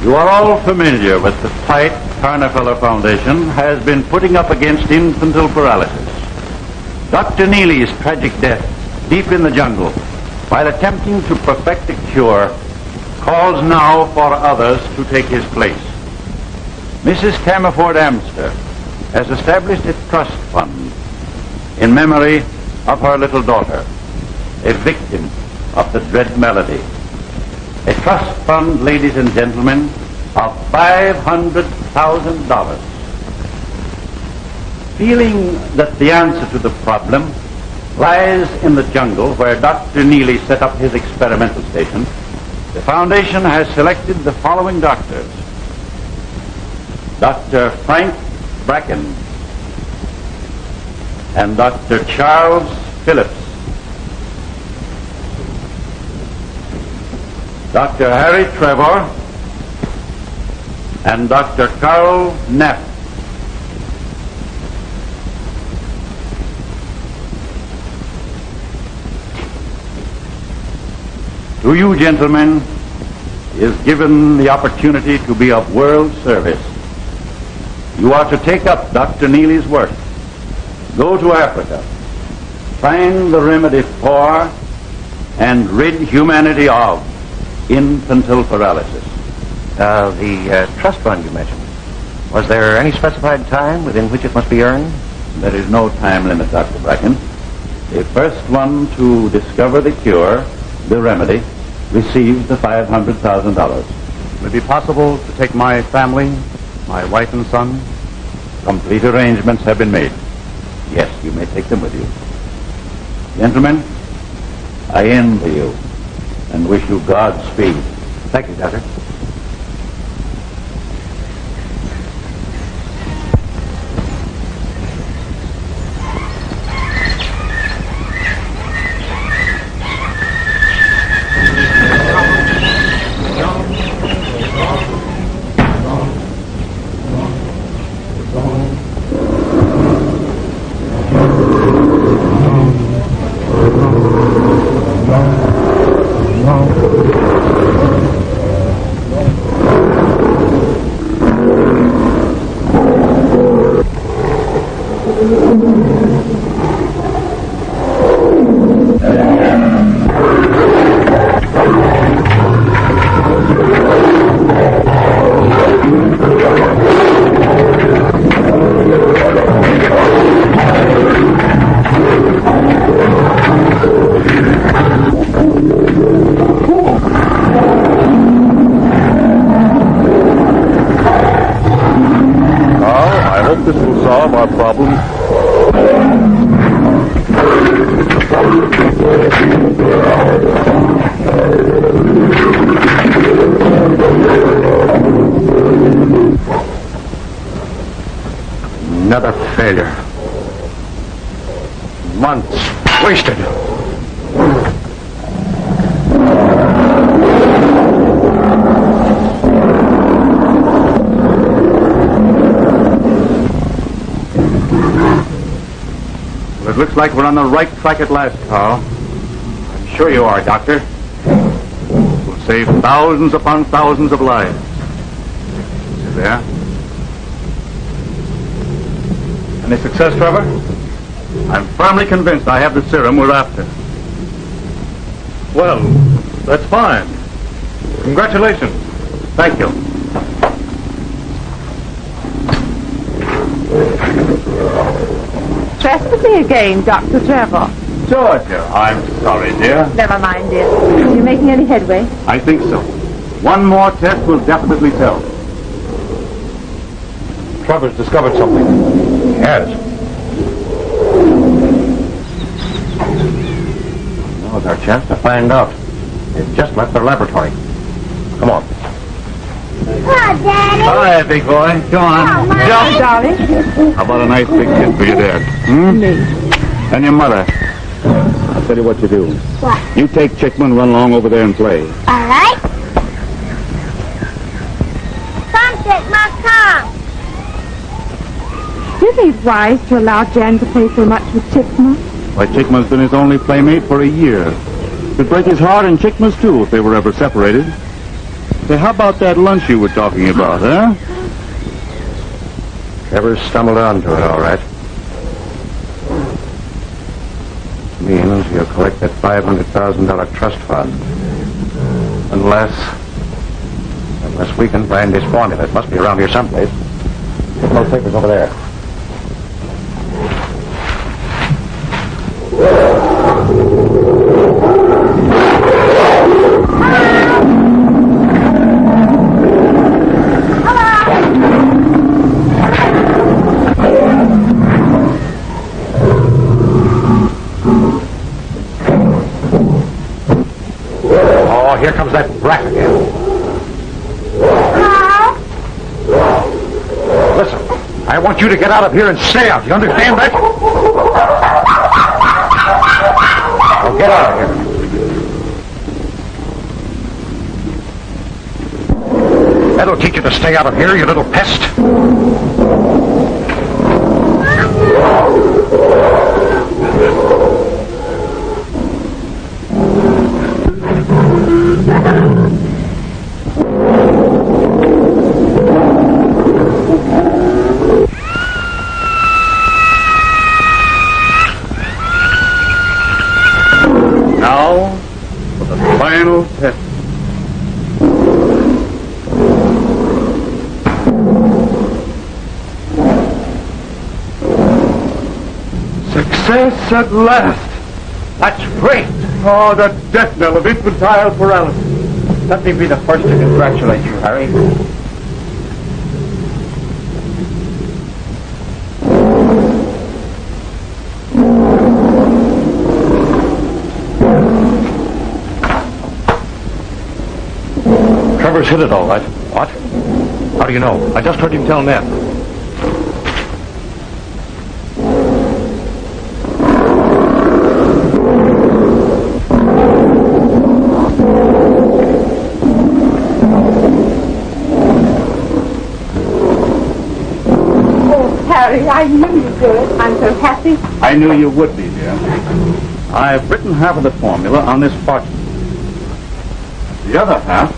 You are all familiar with the fight Caranfellow Foundation has been putting up against infantile paralysis. Dr. Neely's tragic death deep in the jungle while attempting to perfect a cure calls now for others to take his place. Mrs. Camerford Amster has established a trust fund in memory of her little daughter, a victim of the dread malady. A trust fund, ladies and gentlemen, of $500,000. Feeling that the answer to the problem lies in the jungle where Dr. Neely set up his experimental station, the Foundation has selected the following doctors. Dr. Frank Bracken and Dr. Charles Phillips. Dr. Harry Trevor and Dr. Carl Neff. To you, gentlemen, is given the opportunity to be of world service. You are to take up Dr. Neely's work. Go to Africa. Find the remedy for and rid humanity of infantile paralysis. The trust fund you mentioned, was there any specified time within which it must be earned? There is no time limit, Dr. Bracken. The first one to discover the cure, the remedy, receives the $500,000. Would it be possible to take my family, my wife and son? Complete arrangements have been made. Yes, you may take them with you. Gentlemen, I envy you and wish you Godspeed. Thank you, Doctor. Another failure. Months wasted. Well, it looks like we're on the right track at last, Carl. I'm sure you are, Doctor. We'll save thousands upon thousands of lives. You there? Any success, Trevor? I'm firmly convinced I have the serum we're after. Well, that's fine. Congratulations. Thank you. Trespassing again, Dr. Trevor. Georgia, I'm sorry, dear. Never mind, dear. Are you making any headway? I think so. One more test will definitely tell. Trevor's discovered something. Yes. Now's our chance to find out. They've just left their laboratory. Come on. Hi, Daddy. Hi, big boy. Come on. Jump, darling. How about a nice big kiss for your dad? Me. And your mother. I'll tell you what you do. What? You take Chickman, run along over there and play. All right. Come, Chickman. MacKaye. Isn't it wise to allow Jan to play so much with Chickma? Why, Chickma's been his only playmate for a year. It'd break his heart and Chickma's too if they were ever separated. Say, how about that lunch you were talking about, huh? Trevor stumbled onto it, all right. Means he'll collect that $500,000 trust fund. Unless we can find his formula. It must be around here someplace. Get those papers over there. Oh, here comes that brat again. Listen, I want you to get out of here and stay out. You understand that? Oh, get out of here. That'll teach you to stay out of here, you little pest. Now, for the final test. Success at last. That's great. Oh, the death knell of infantile paralysis. Let me be the first to congratulate you, Harry. Trevor's hit it all right. What? How do you know? I just heard him tell Ned. Harry, I knew you could. I'm so happy. I knew you would be, dear. I've written half of the formula on this parchment. The other half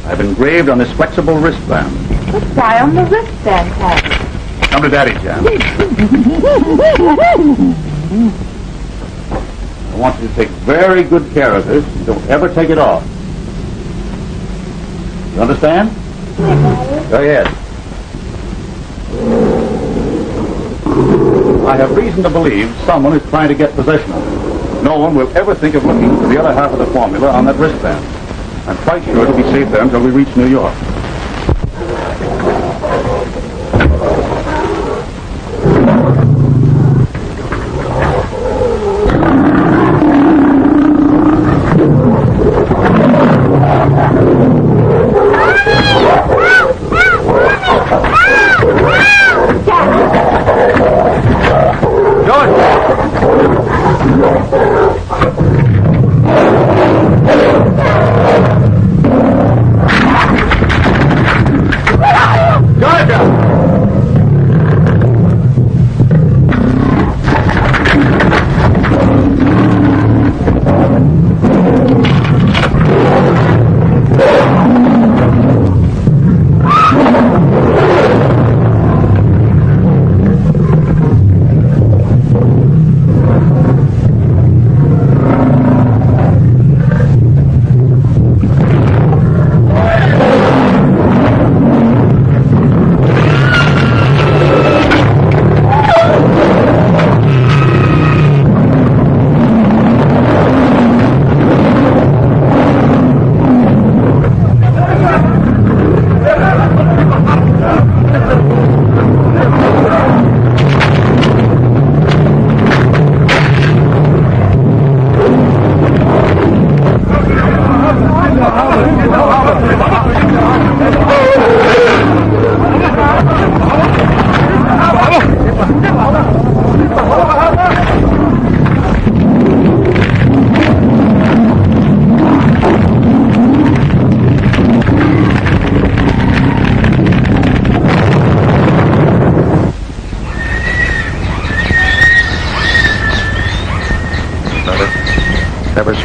I've engraved on this flexible wristband. But why on the wristband, Harry? Come to Daddy, Jan. I want you to take very good care of this. Don't ever take it off. You understand? Go ahead. I have reason to believe someone is trying to get possession of it. No one will ever think of looking for the other half of the formula on that wristband. I'm quite sure it'll be safe there until we reach New York.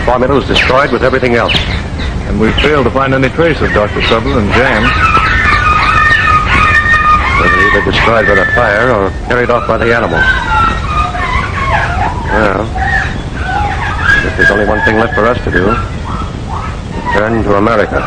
formula was destroyed with everything else. And we failed to find any trace of Dr. Trouble and Jan. They were either destroyed by the fire or carried off by the animals. Well, I guess there's only one thing left for us to do. Return to America.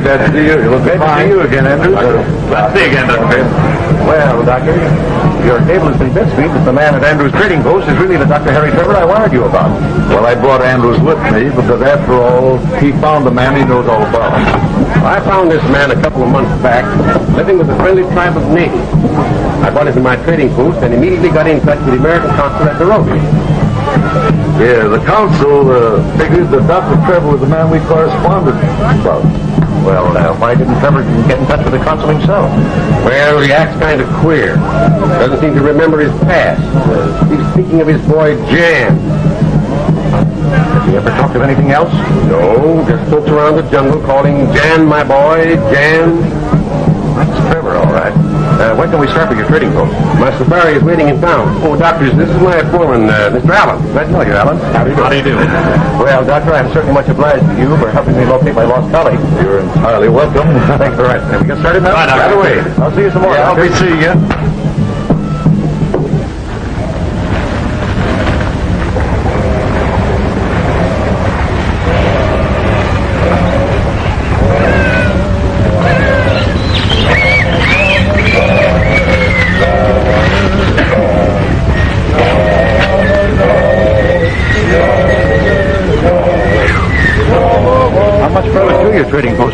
Glad to see you. Glad to see you again, Andrew. Glad to see you again, Dr. Phillips. Well, Doctor, your cable has convinced me that the man at Andrew's trading post is really the Dr. Harry Trevor I warned you about. Well, I brought Andrews with me because, after all, he found the man he knows all about. I found this man a couple of months back living with a friendly tribe of natives. I brought him to my trading post and immediately got in touch with the American consul at Dorothy. Yeah, the consul figured that Dr. Trevor was the man we corresponded about. Well, why didn't Trevor get in touch with the consul himself? Well, he acts kind of queer. Doesn't seem to remember his past. He's speaking of his boy, Jan. Has he ever talked of anything else? No, just folks around the jungle calling Jan my boy, Jan. That's Trevor, all right. When can we start with your trading post? My safari is waiting in town. Oh, doctors, this is my foreman, Mr. Allen. Glad to know you, Allen. How do you do? Well, Doctor, I'm certainly much obliged to you for helping me locate my lost colleague. You're entirely welcome. Thanks, all right. Can we get started now? Right away. I'll see you some more. Yeah, I'll be seeing you.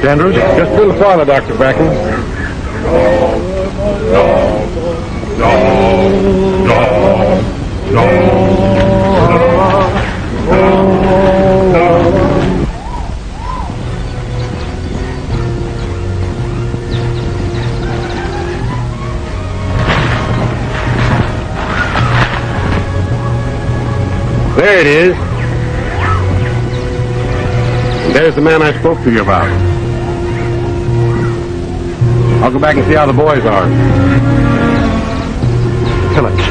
much, Andrews. Just fill the formula, Dr. Bracken. There it is. And there's the man I spoke to you about. I'll go back and see how the boys are. Phillips.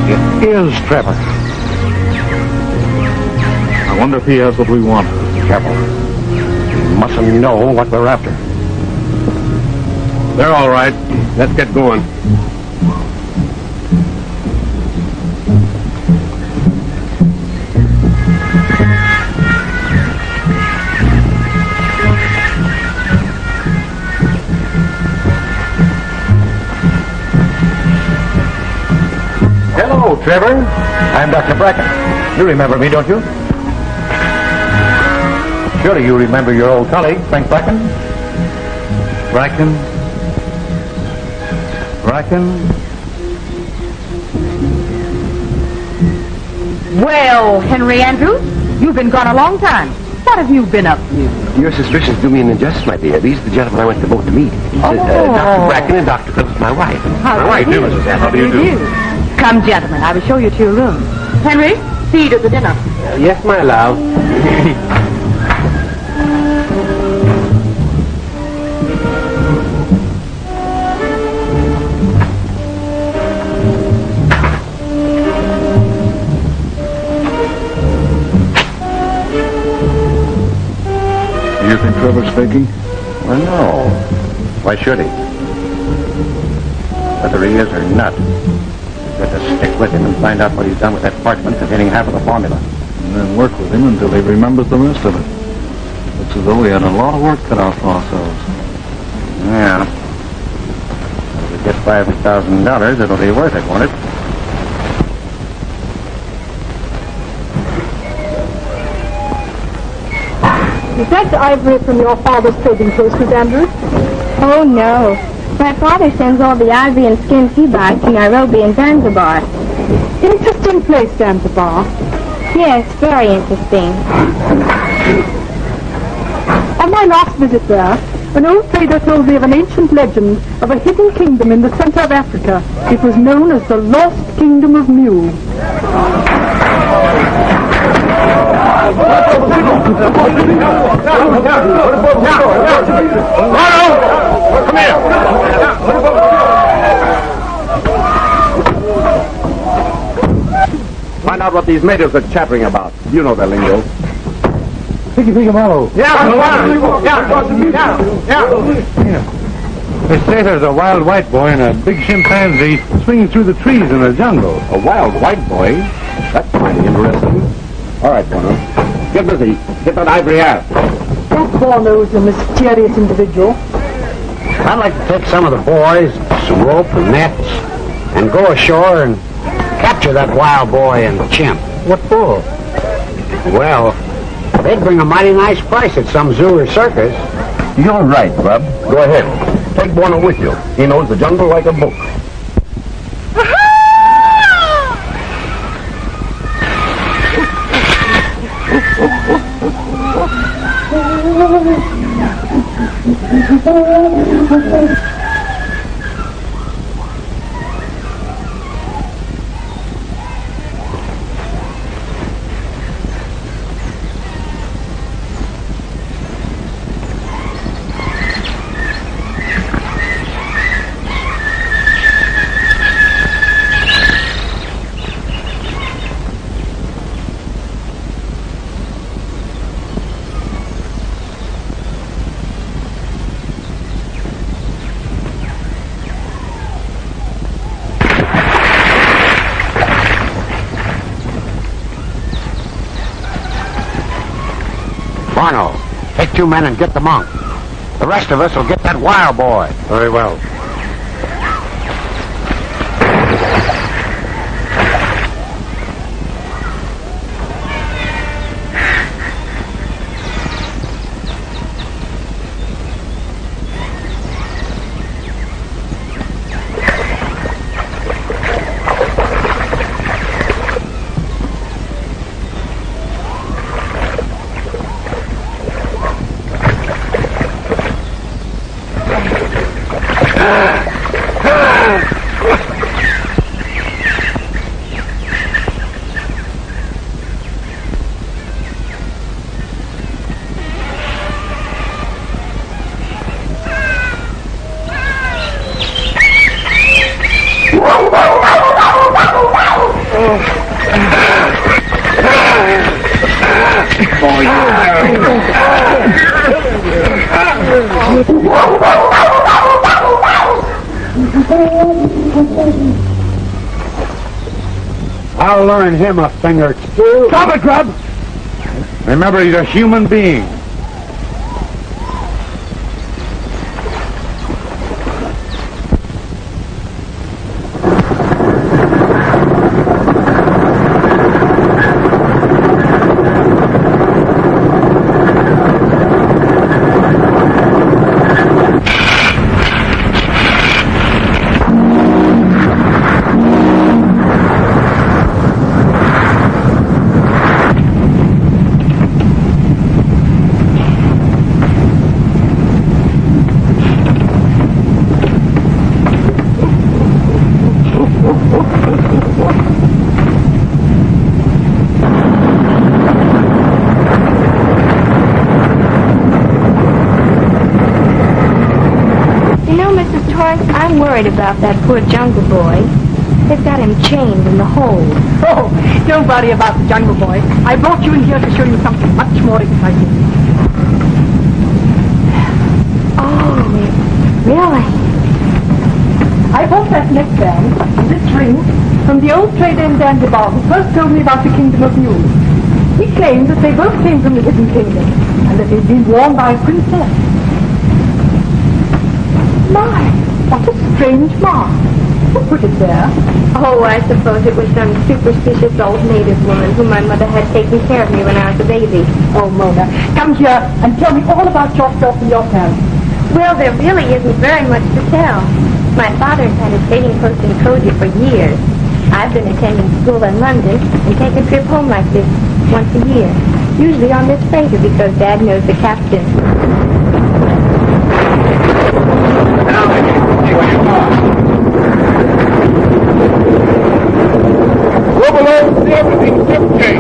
It is Trevor. I wonder if he has what we want. Careful. You mustn't know what we're after. They're all right. Let's get going. Hello, Trevor. I'm Dr. Bracken. You remember me, don't you? Surely you remember your old colleague, Frank Bracken? Bracken? Well, Henry Andrews, you've been gone a long time. What have you been up to? Your suspicions do me an injustice, my dear. These are the gentlemen I went to boat to meet. Dr. Bracken and Dr. Phillips, my wife. How do you do, Mrs. How do you do? Come, gentlemen, I will show you to your room. Henry, see to the dinner. Yes, my love. Do you think Trevor's faking? Well, no. Why should he? Whether he is or not, we've got to stick with him and find out what he's done with that parchment containing half of the formula. And then work with him until he remembers the rest of it. Looks as though we had a lot of work cut out for ourselves. Yeah. If we get $5,000, it'll be worth it, won't it? Is that the ivory from your father's trading post, Miss Andrews? Oh, no. My father sends all the ivory and skins he buys to Nairobi and Zanzibar. Interesting place, Zanzibar. Yes, very interesting. On my last visit there, an old trader told me of an ancient legend of a hidden kingdom in the center of Africa. It was known as the Lost Kingdom of Mu. Come here! Find out what these natives are chattering about. You know their lingo. They say there's a wild white boy and a big chimpanzee swinging through the trees in the jungle. A wild white boy? That's mighty interesting. All right, Bono. Get busy. Get that ivory out. That Bono's a mysterious individual. I'd like to take some of the boys, some rope and nets, and go ashore and capture that wild boy and chimp. What for? Well, they'd bring a mighty nice price at some zoo or circus. You're right, Bub. Go ahead. Take Bono with you. He knows the jungle like a book. Bono, take 2 men and get the monk. The rest of us will get that wild boy. Very well. I'll learn him a thing or two. Stop it, Grub! Remember, he's a human being. I'm worried about that poor jungle boy. They've got him chained in the hold. Oh, don't worry about the jungle boy. I brought you in here to show you something much more exciting. Oh, really? I bought that neckband and this ring from the old trader in Zanzibar who first told me about the Kingdom of News. He claimed that they both came from the Hidden Kingdom and that they'd been worn by a princess. My, what a strange mark. Who put it there? Oh, I suppose it was some superstitious old native woman whom my mother had taken care of me when I was a baby. Oh, Mona, come here and tell me all about yourself and your parents. Well, there really isn't very much to tell. My father's had a trading post in Koji for years. I've been attending school in London and take a trip home like this once a year. Usually on this freighter because Dad knows the captain. Roubá-lo, see everything's okay.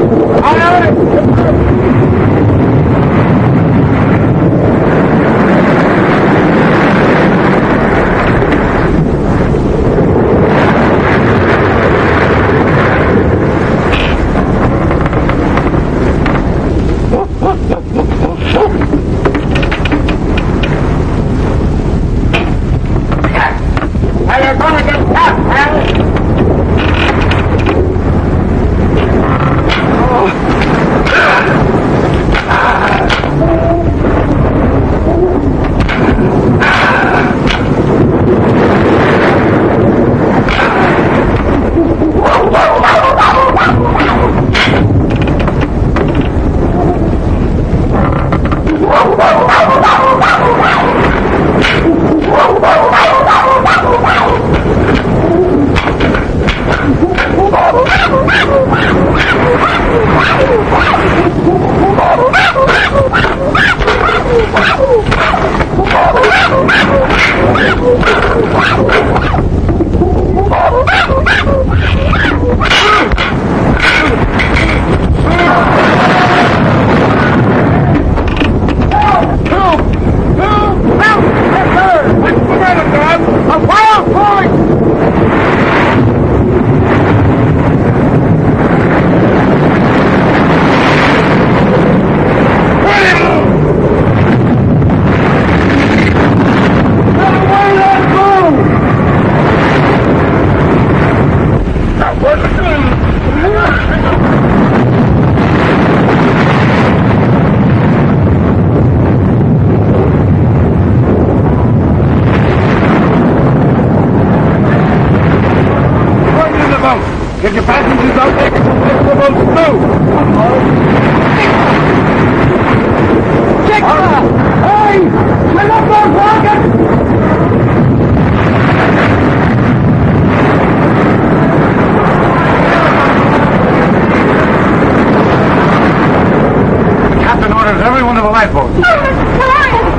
Get your passengers out there and fix the boats through. Check that! Hey! Swim up those rockets! The captain orders every one of the lifeboats. Oh, Mr. Clarence!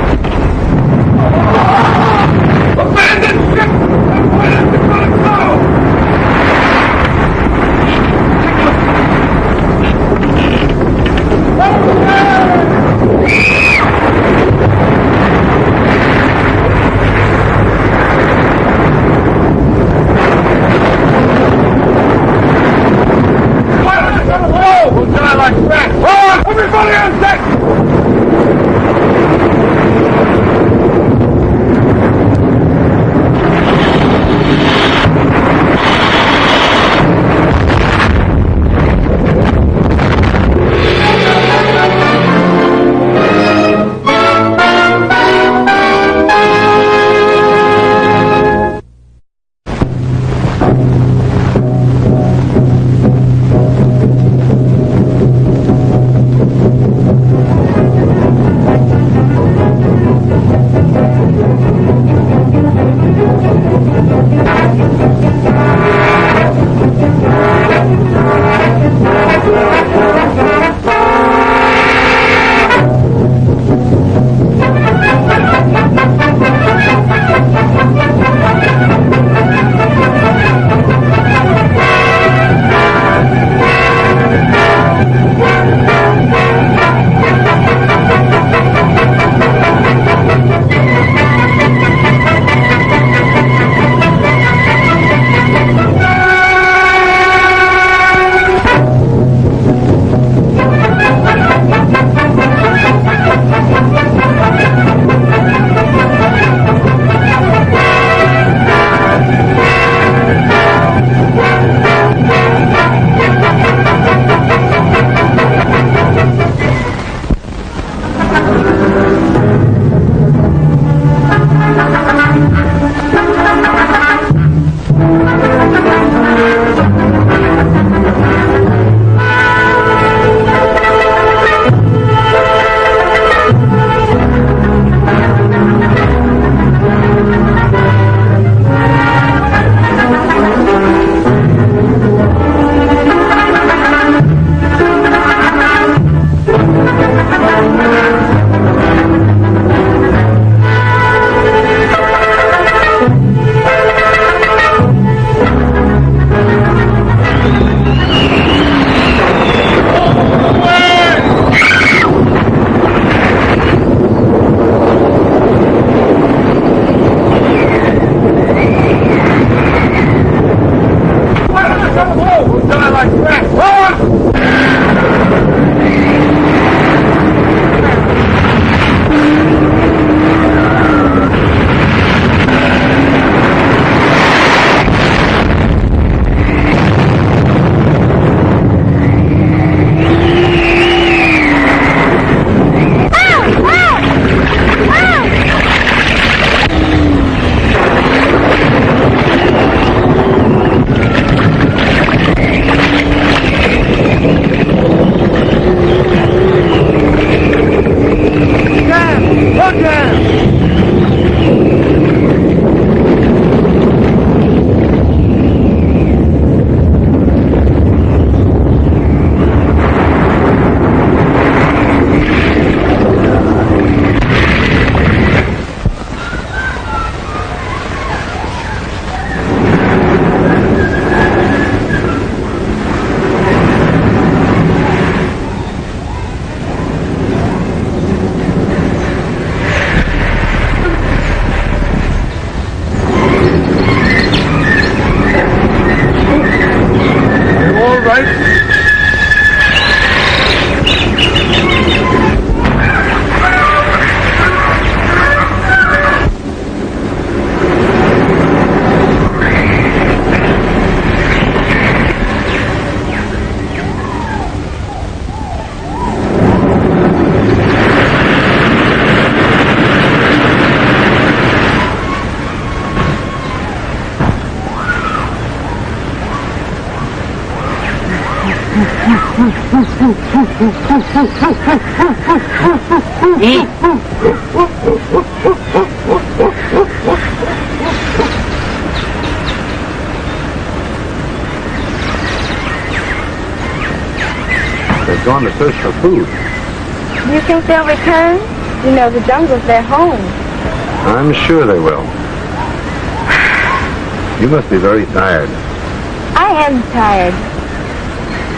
Eat. They've gone to search for food. Do you think they'll return? You know, the jungle's their home. I'm sure they will. You must be very tired. I am tired.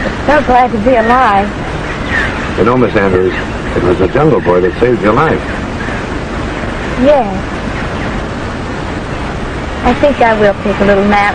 But so glad to be alive. You know, Miss Andrews, it was the Jungle Boy that saved your life. Yes. I think I will take a little nap.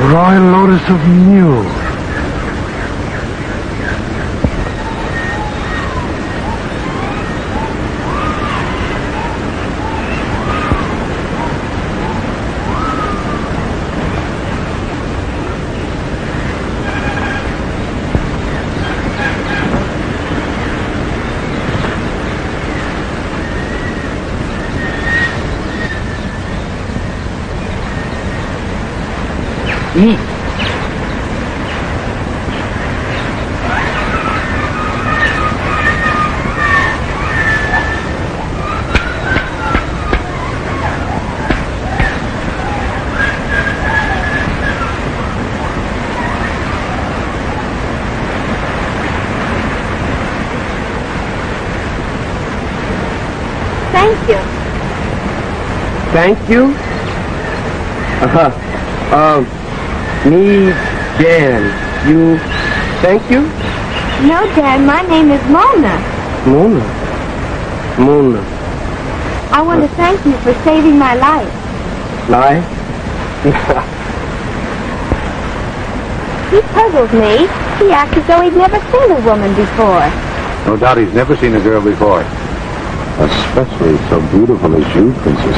Royal Lotus of Mu. Eat. Thank you. Thank you? Me, Dan. You, thank you? No, Dad, my name is Mona. Mona. Mona. I want to thank you for saving my life. Life? He puzzles me. He acts as though he'd never seen a woman before. No doubt he's never seen a girl before. Especially so beautiful as you, Princess.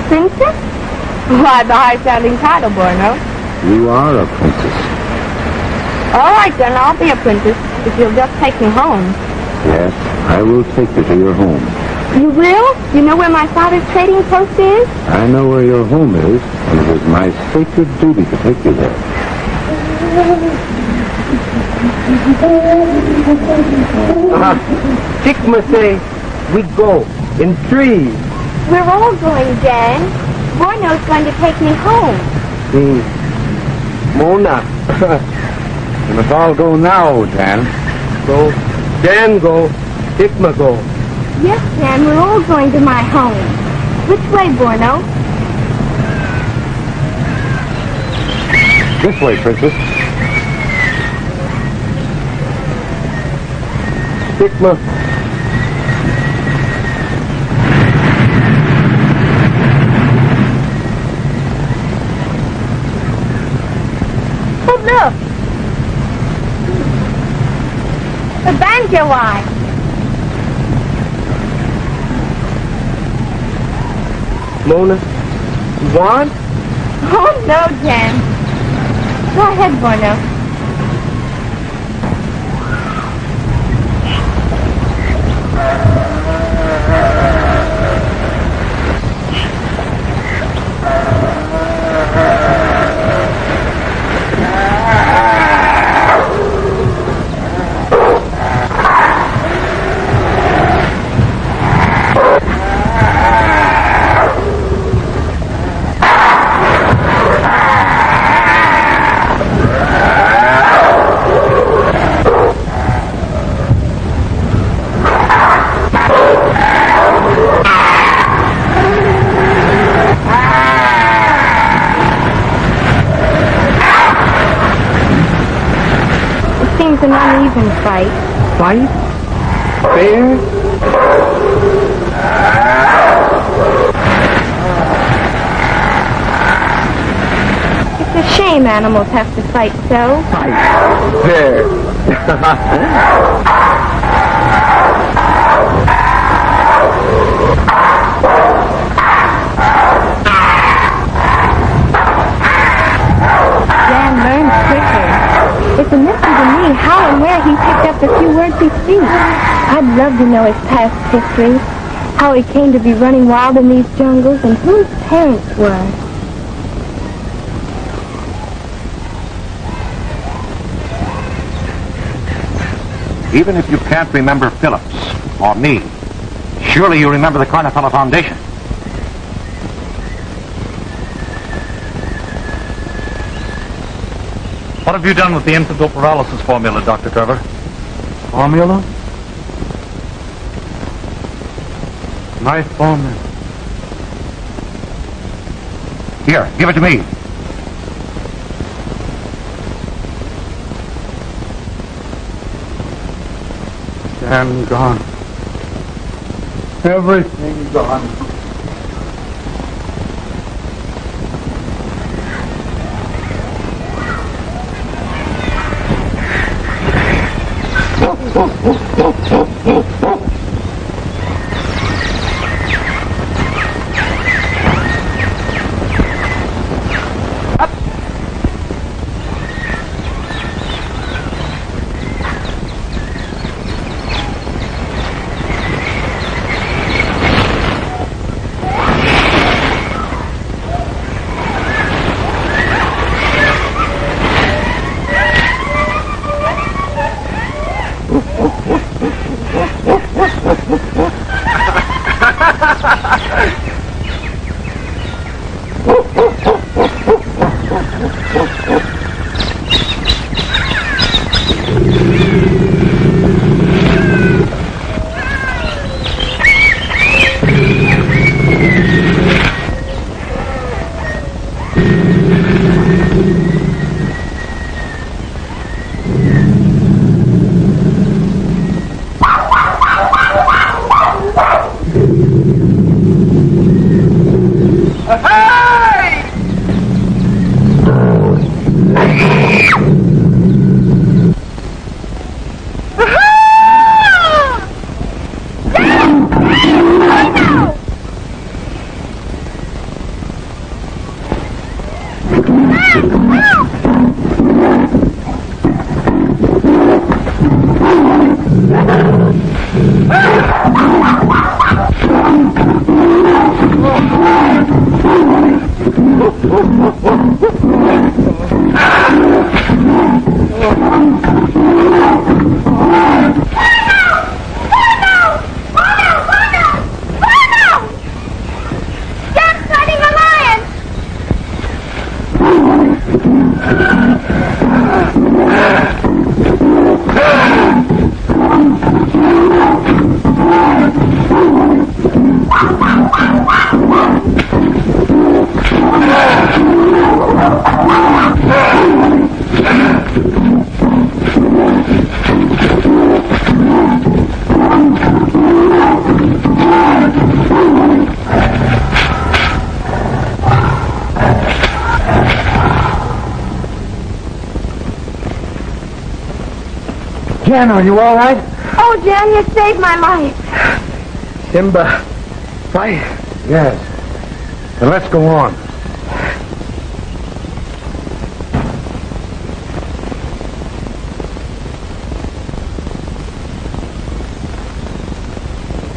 Princess? Why, the high-sounding title, Borno. You are a princess. All right, then, I'll be a princess if you'll just take me home. Yes, I will take you to your home. You will? You know where my father's trading post is? I know where your home is, and it is my sacred duty to take you there. Tikma say we go in 3. We're all going, Dan. Borno's going to take me home. Mona. You must all go now, Dan. Go. Dan go. Tikma go. Yes, Dan, we're all going to my home. Which way, Borno? This way, Princess. Tikma. Oh, look. The banjo eye. Mona, you want? Oh, no, Dan. Go ahead, Borno. It seems an uneven fight. Fight? Fair? It's a shame animals have to fight so. Fight. Fair. Dan learns quicker. It's a mystery to me how and where he picked up the few words he speaks. I'd love to know his past history, how he came to be running wild in these jungles, and who his parents were. Even if you can't remember Phillips or me, surely you remember the Caranfellow Foundation. What have you done with the infantile paralysis formula, Dr. Trevor? Formula? My formula. Here, give it to me. Dan gone. Everything gone. Jan, are you all right? Oh, Jan, you saved my life. Simba, fight. Yes. Then let's go on.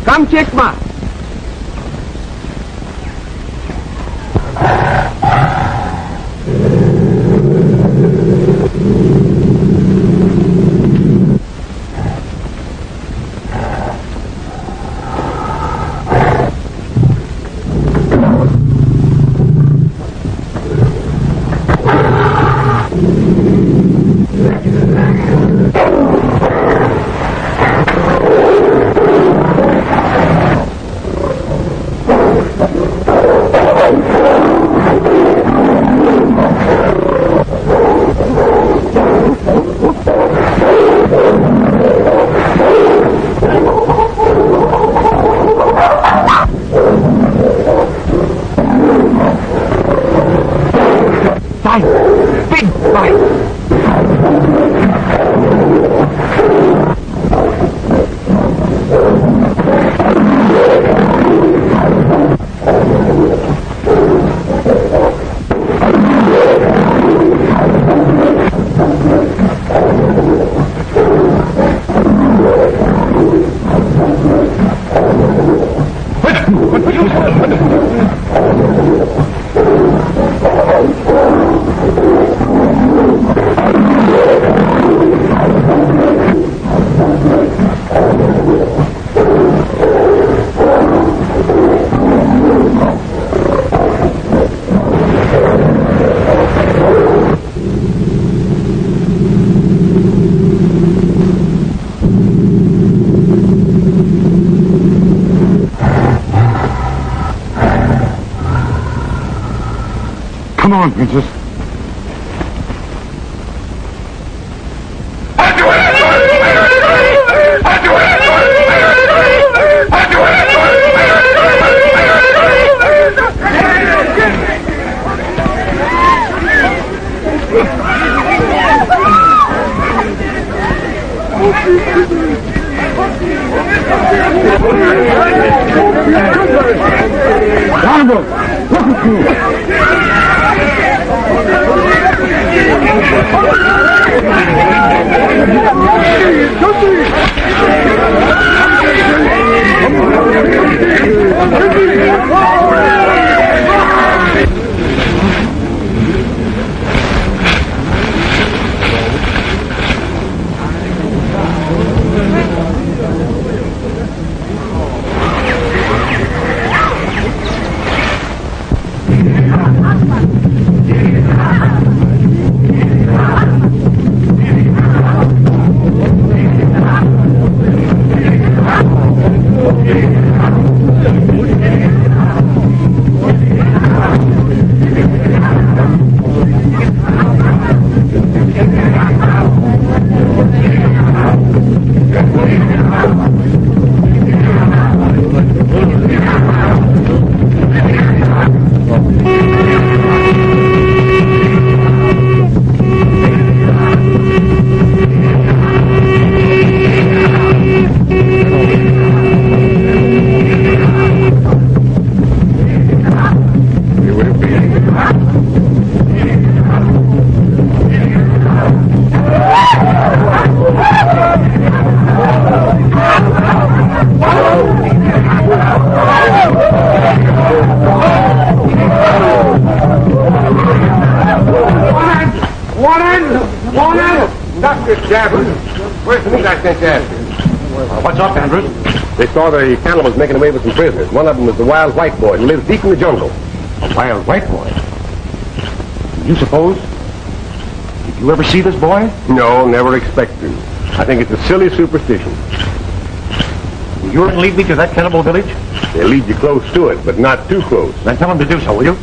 Come, Chikma. Come on, Princess. Donovan, look at you. Where's the meat I sent you after? What's up, Andrews? They saw the cannibals making away with some prisoners. One of them was the wild white boy who lives deep in the jungle. A wild white boy? You suppose? Did you ever see this boy? No, never expect to. I think it's a silly superstition. Will you lead me to that cannibal village? They'll lead you close to it, but not too close. Then tell them to do so, will you?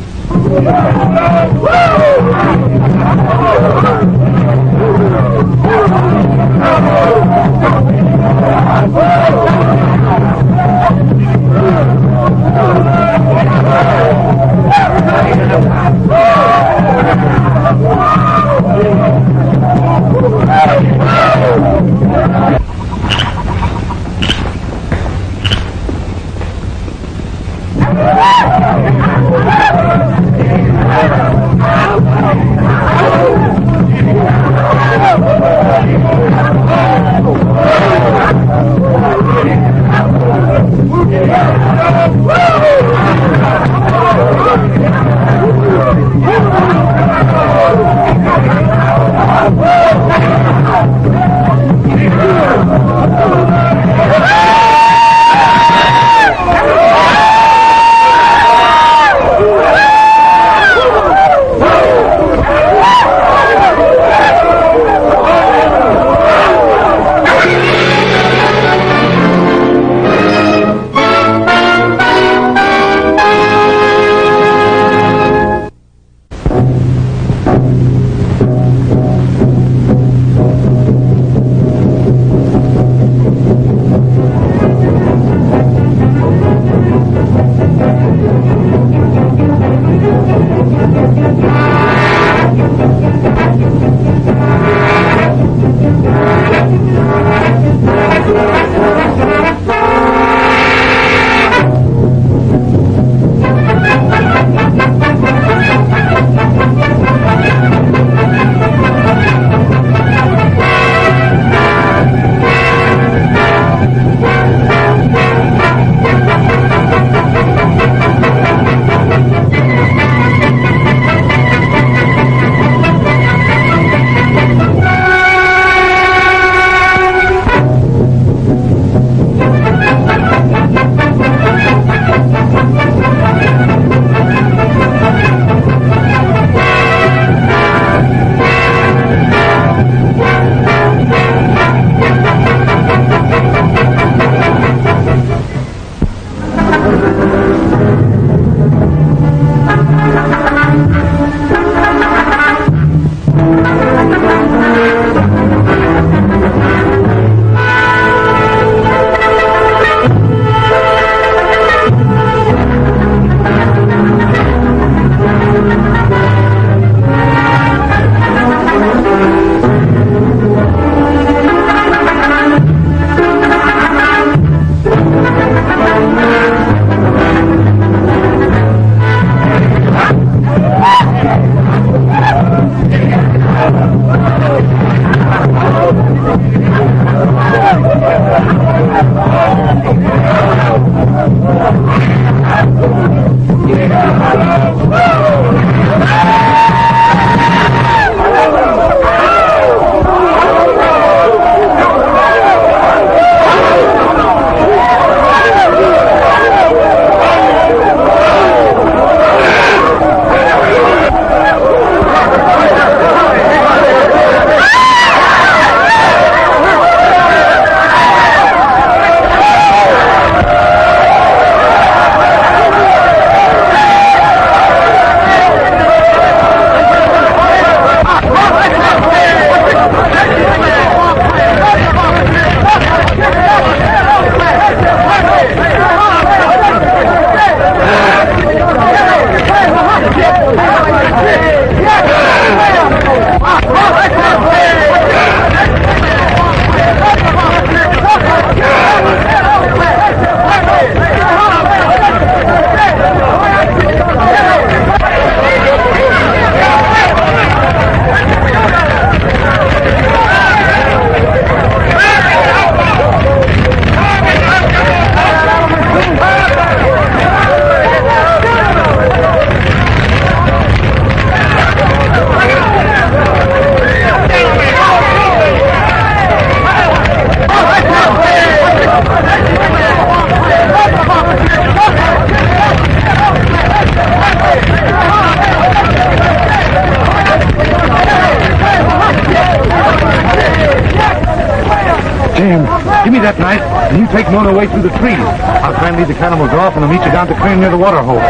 Give me that knife, and you take Mona away through the trees. I'll try and lead the cannibals off, and I'll meet you down at the clearing near the water hole.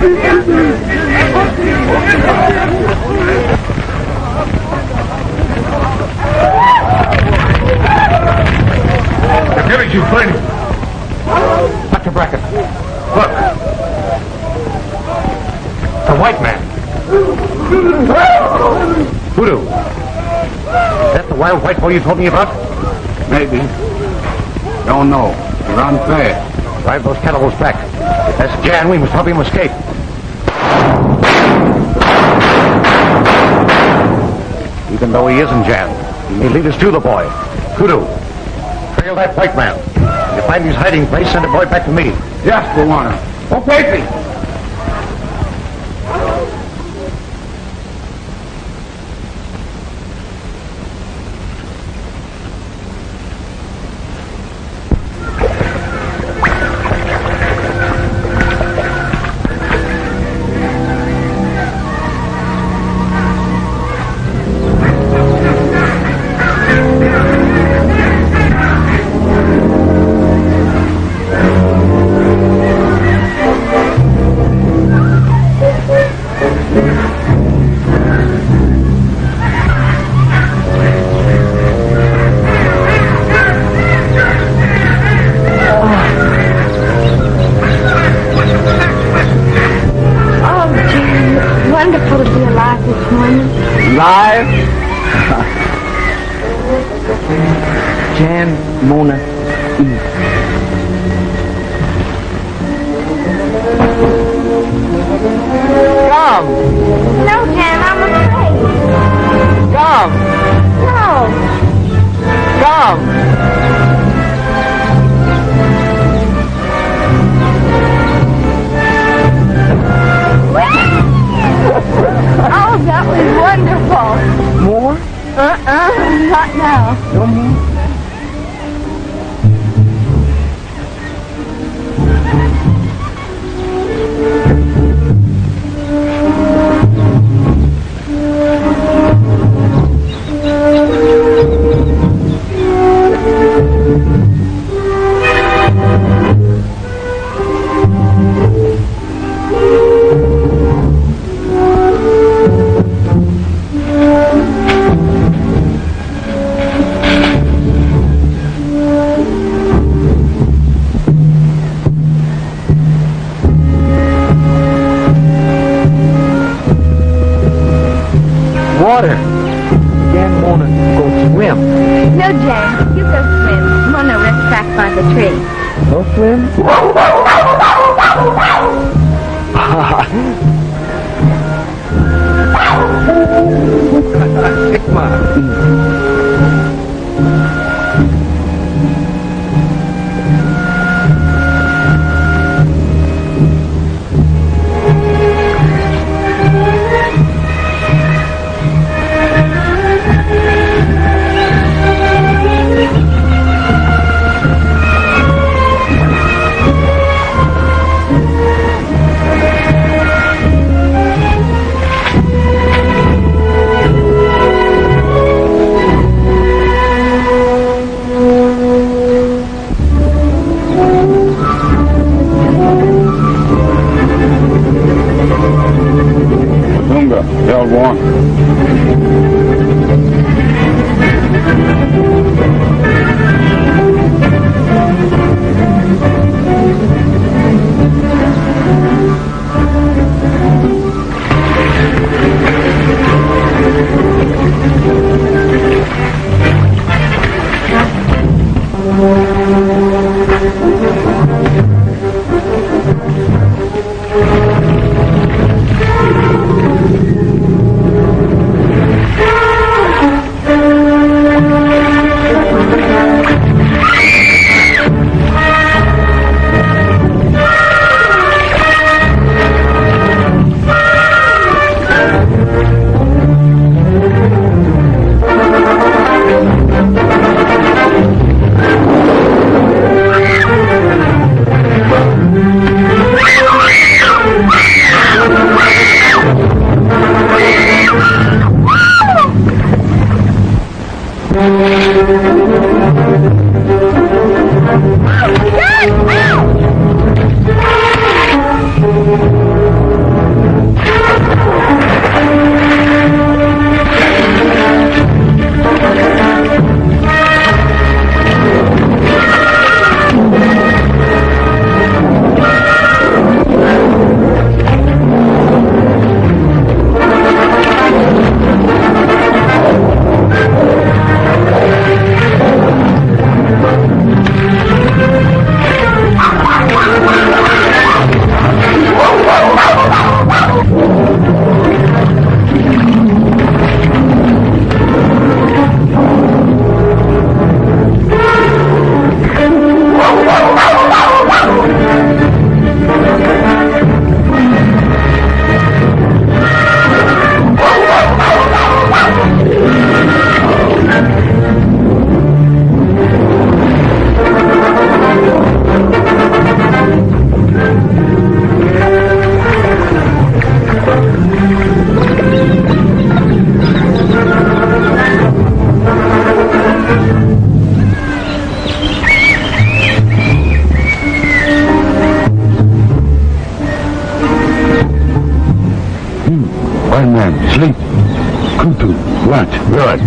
The village is burning. Dr. Bracken, look. The white man. Voodoo. Is that the wild white boy you told me about? Maybe. Don't know. He ran fast. Drive those cannibals back. If that's Jan, we must help him escape. Even though he isn't Jan, he may lead us to the boy. Kudu, trail that white man. If you find his hiding place, send the boy back to me. Yes, Luana. Okay, please. Jan, Mona, Eve. Come. No, Jan, I'm afraid. Come. No. Come. Oh, that was wonderful. More? Not now. No more? water. Jan wanna go swim. No, Jan, you go swim. I'm on a rest track by the tree. Go swim? Del Juan. Good.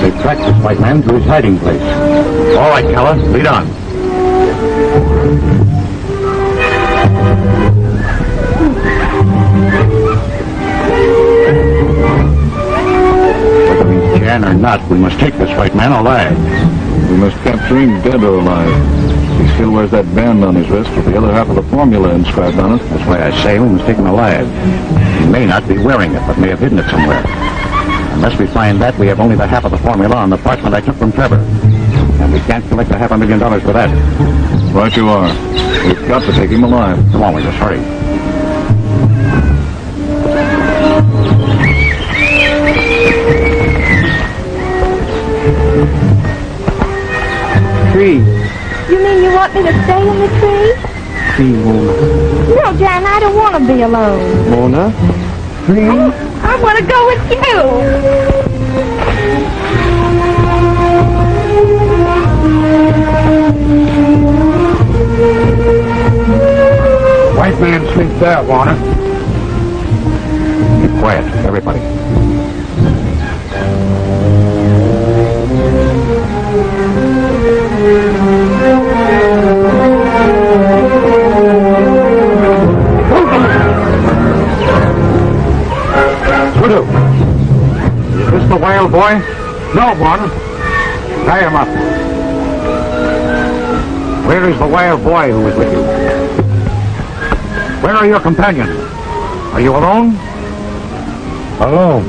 They tracked this white man to his hiding place. All right, Keller, lead on. Whether he's Jan or not, we must take this white man alive. We must capture him dead or alive. He still wears that band on his wrist with the other half of the formula inscribed on it. That's why I say we must take him alive. He may not be wearing it, but may have hidden it somewhere. Unless we find that, we have only the half of the formula on the parchment I took from Trevor. And we can't collect $500,000 for that. Right you are. We've got to take him alive. Come on, we just hurry. Tree. You mean you want me to stay in the tree? Tree, Mona. No, Jan, I don't want to be alone. Mona? Tree? I want to go with you. White man sleep there, Warner. Be quiet, everybody. Voodoo! Is this the wild boy? No one. Tie him up. Where is the wild boy who was with you? Where are your companions? Are you alone? Alone.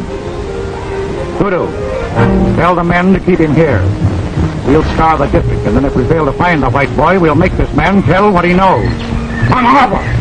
Kudu, tell the men to keep him here. We'll scour the district, and then if we fail to find the white boy, we'll make this man tell what he knows. Come over!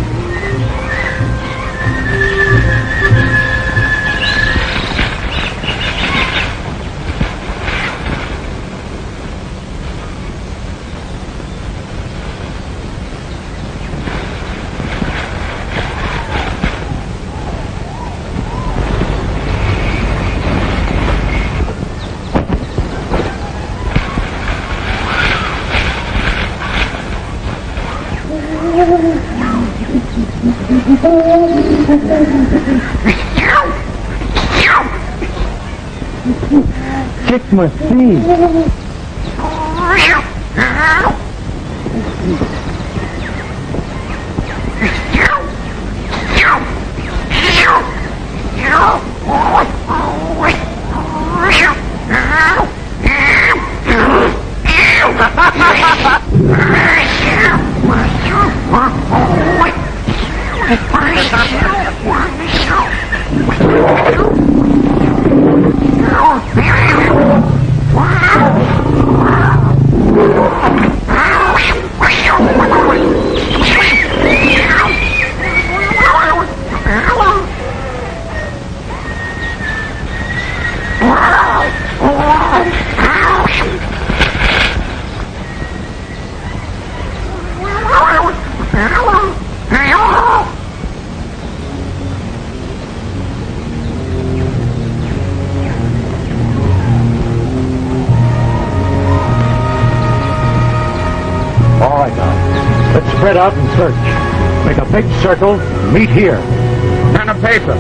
Chick must see. Spread out and search. Make a big circle. Meet here. Pen and paper.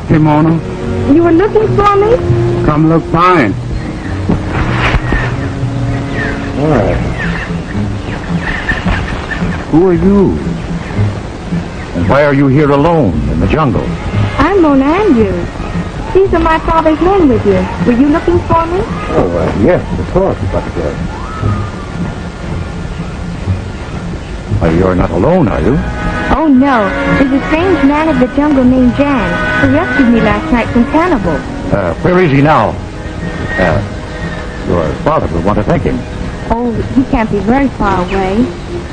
Kimono. You were looking for me? Come look fine. All right. Who are you? And why are you here alone in the jungle? I'm Mona Andrews. These are my father's men with you. Were you looking for me? Oh, yes, of course, but you're not alone, are you? Oh, no. There's a strange man of the jungle named Jan who rescued me last night from cannibals. Where is he now? Your father will want to thank him. Oh, he can't be very far away.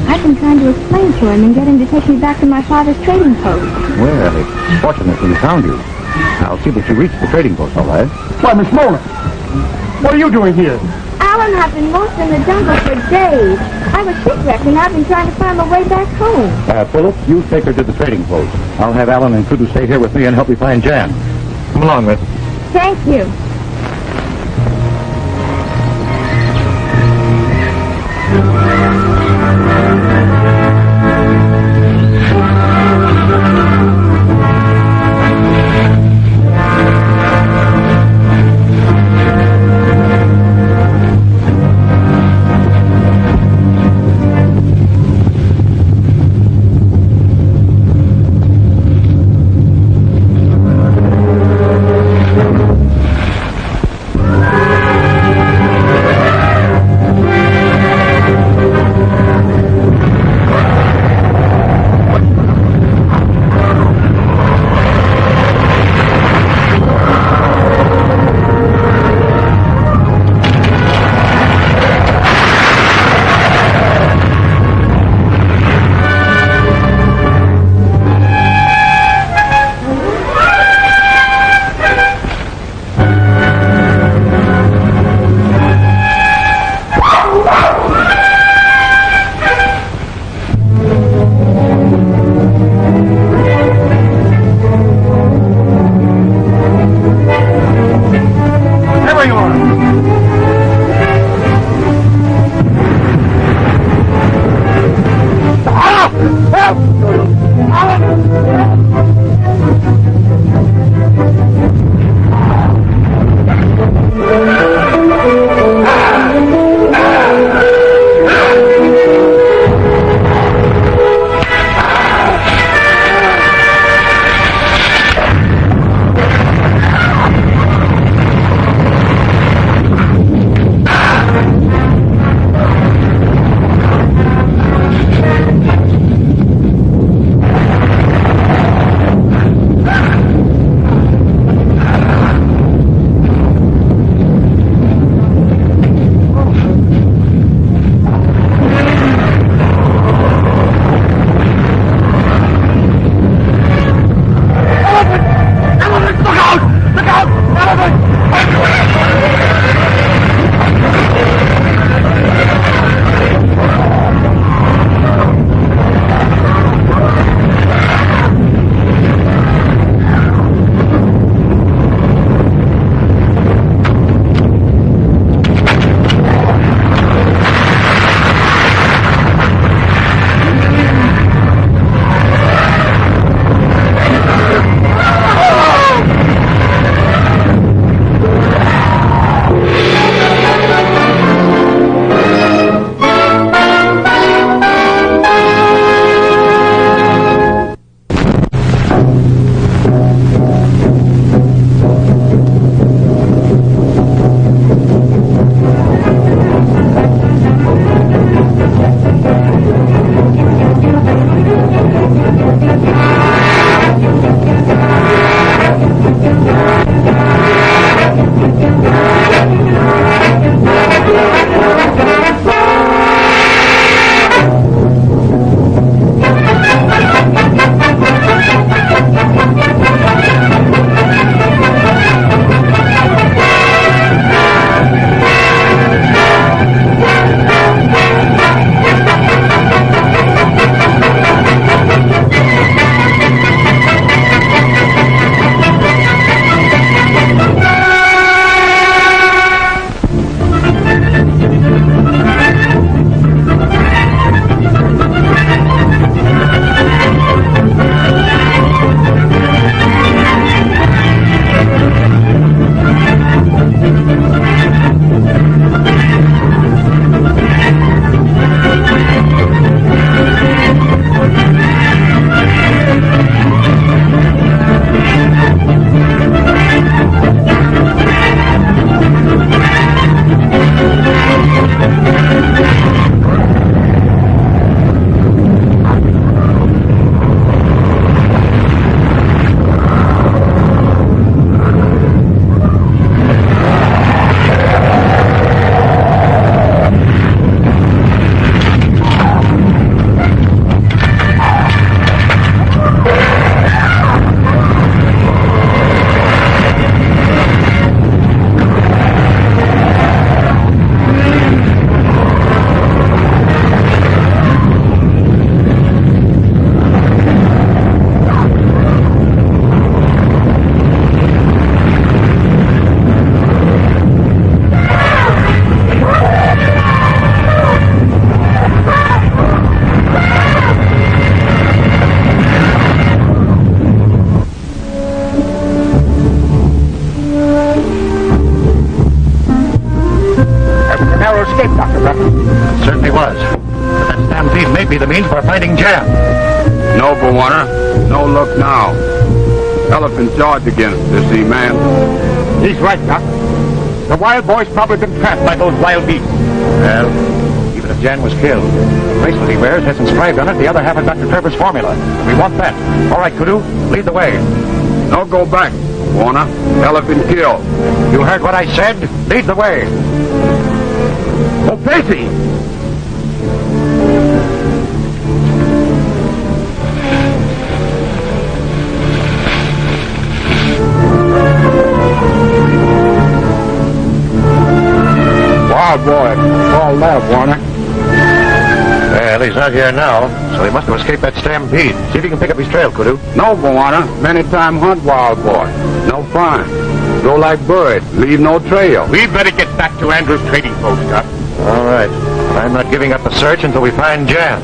I've been trying to explain to him and get him to take me back to my father's trading post. Well, it's fortunate we found you. I'll see that you reach the trading post, all right? Why, Miss Mona, what are you doing here? Alan, I've been lost in the jungle for days. I was shipwrecked and I've been trying to find my way back home. Phillips, you take her to the trading post. I'll have Alan and Kudu stay here with me and help you find Jan. Come along, miss. Thank you. a narrow escape, Dr. Bracken. It certainly was. But that stampede may be the means for finding Jan. No, Bwana. No luck now. Elephant charged against this sea man. He's right, Doc. The wild boy's probably been trapped by those wild beasts. Well, even if Jan was killed, the bracelet he wears has inscribed on it the other half of Dr. Trevor's formula. We want that. All right, Kudu, lead the way. No, go back, Bwana. Elephant killed. You heard what I said? Lead the way. Oh, Pacey! Wild boy. All that, Bwana. Well, he's not here now, so he must have escaped that stampede. See if you can pick up his trail, Kudu. No, Bwana. Many time hunt wild boy. No find. Go like bird. Leave no trail. We'd better get back to Andrew's trading post, Doc. All right. I'm not giving up the search until we find Jan.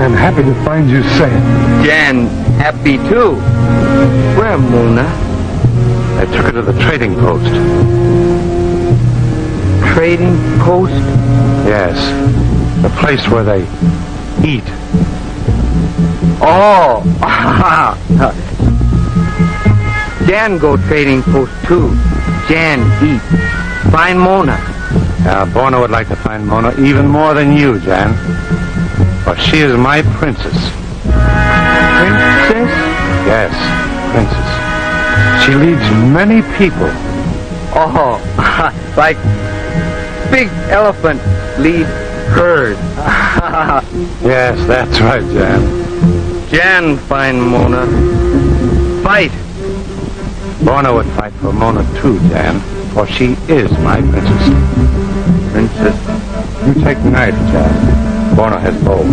Happy to find you safe. Jan, happy too. Where, Mona? I took her to the trading post. Trading post? Yes. The place where they eat. Oh. Jan go trading post too. Jan eat. Find Mona. Borna would like to find Mona even more than you, Jan. For she is my princess. Princess? Yes, princess. She leads many people. Oh, like big elephant lead herd. Yes, that's right, Jan. Jan find Mona. Fight. Borna would fight for Mona too, Jan, for she is my princess. Princess? You take the knife, Jan. Borna has bow.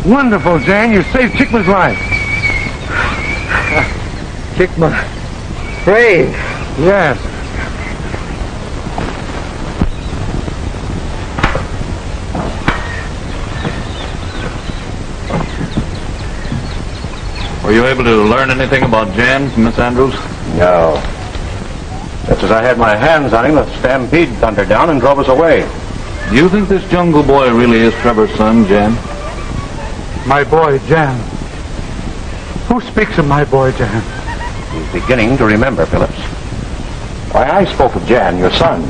Wonderful, Jan. You saved Chickma's life. Chickma. Brave. Yes. Were you able to learn anything about Jan from Miss Andrews? No. Just as I had my hands on him, the stampede thundered down and drove us away. Do you think this jungle boy really is Trevor's son, Jan? My boy, Jan. Who speaks of my boy, Jan? He's beginning to remember, Phillips. Why, I spoke of Jan, your son.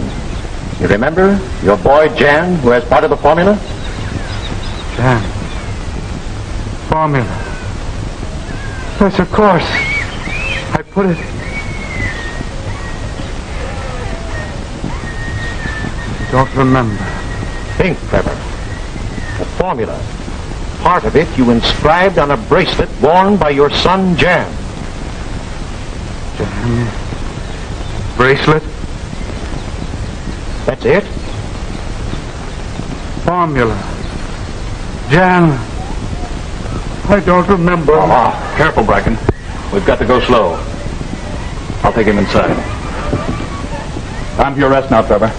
You remember? Your boy, Jan, who has part of the formula? Jan. Formula. Yes, of course. I put it... I don't remember. Think, Trevor. The formula. Part of it you inscribed on a bracelet worn by your son, Jan. Jan. Bracelet? That's it? Formula. Jan. I don't remember. Careful, Bracken. We've got to go slow. I'll take him inside. Time for your rest now, Trevor.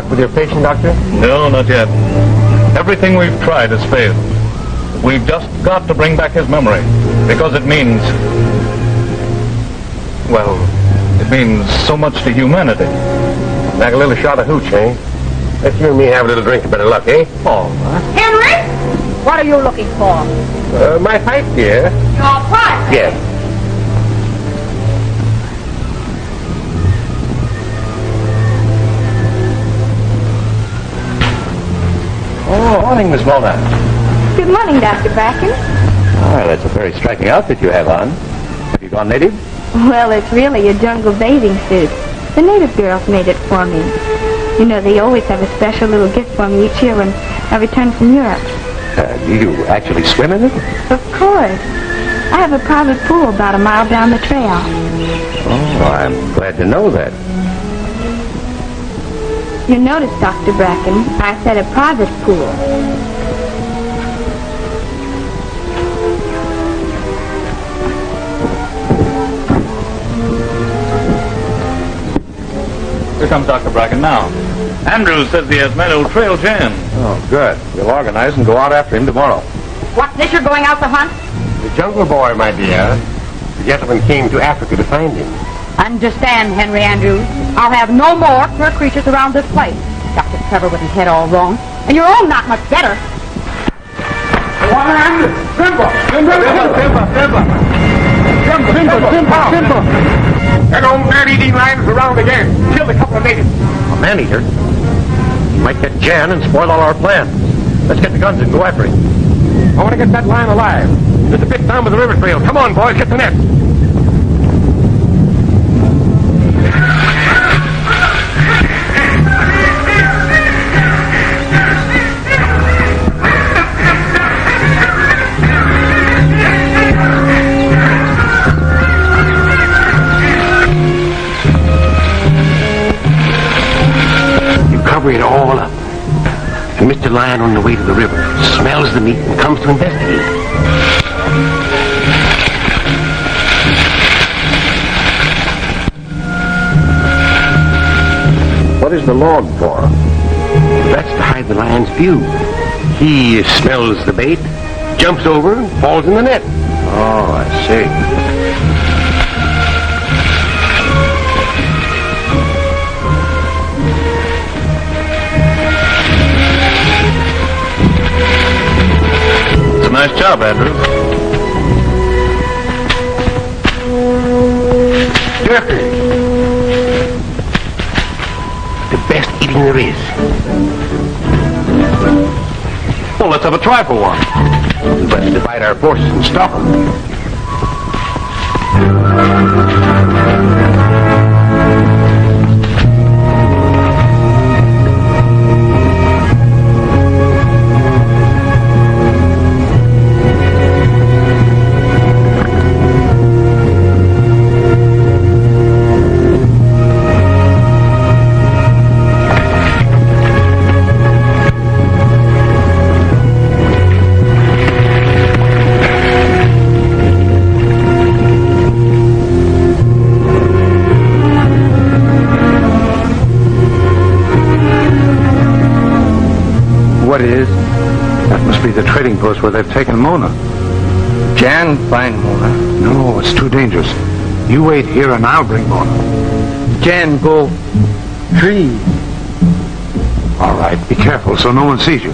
With your patient, Doctor? No, not yet. Everything we've tried has failed. We've just got to bring back his memory, because it means... well, it means so much to humanity. Like a little shot of hooch, eh? Let you and me have a little drink of better luck, eh? Oh, Henry, what are you looking for? My pipe, dear. Your pipe? Yes. Oh, morning, Miss Mona. Good morning, Dr. Bracken. Ah, that's a very striking outfit you have on. Have you gone native? Well, it's really a jungle bathing suit. The native girls made it for me. You know, they always have a special little gift for me each year when I return from Europe. Do you actually swim in it? Of course. I have a private pool about a mile down the trail. Oh, I'm glad to know that. You notice, Dr. Bracken, I said a private pool. here comes Dr. Bracken now. Andrews says he has men who'll trail Jan. Oh, good. We'll organize and go out after him tomorrow. What's this, you're going out to hunt? The jungle boy, my dear. The gentleman came to Africa to find him. Understand, Henry Andrews. I'll have no more queer creatures around this place. Dr. Trevor with his head all wrong. And your own not much better. One hand! Simple! That old man-eating lion's around again. Killed a couple of natives. A man-eater? He might get Jan and spoil all our plans. Let's get the guns and go after him. I want to get that lion alive. There's a bit down by the river trail. Come on, boys, get the net. Cover it all up. And Mr. Lion on the way to the river smells the meat and comes to investigate. What is the log for? That's to hide the lion's view. He smells the bait, jumps over, and falls in the net. Oh, I see. Nice job, Andrew. Turkey. The best eating there is. Well, let's have a try for one. We better divide our forces and stop them. What is? That must be the trading post where they've taken Mona. Jan, find Mona. No, it's too dangerous. You wait here and I'll bring Mona. Jan, go tree. All right, be careful so no one sees you.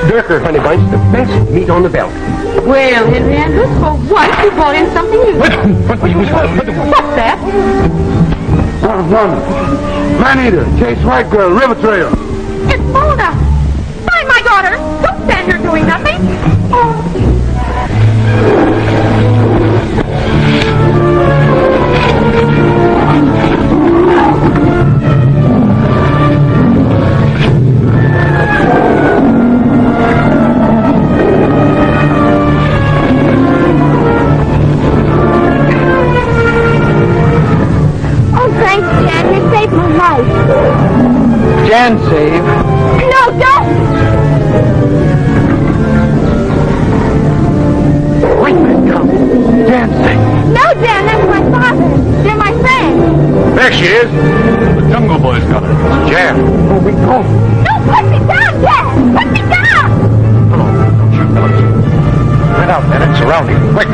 Durker, honey bunch, the best meat on the belt. Well, Henry Andrews, for once you brought in something new. What's that? Run. Man-eater, chase white girl, river trail. It's Mona. Find my daughter. Don't stand here doing nothing. Jan save. No, don't! White man, come. Jan save. No, Jan, that's my father. They're my friends. There she is. The Jungle Boy's got her. Jan. Oh, we go. No, put me down, Jan! Put me down! Don't shoot, Phillips. Spread out, men, and surround him. Quick.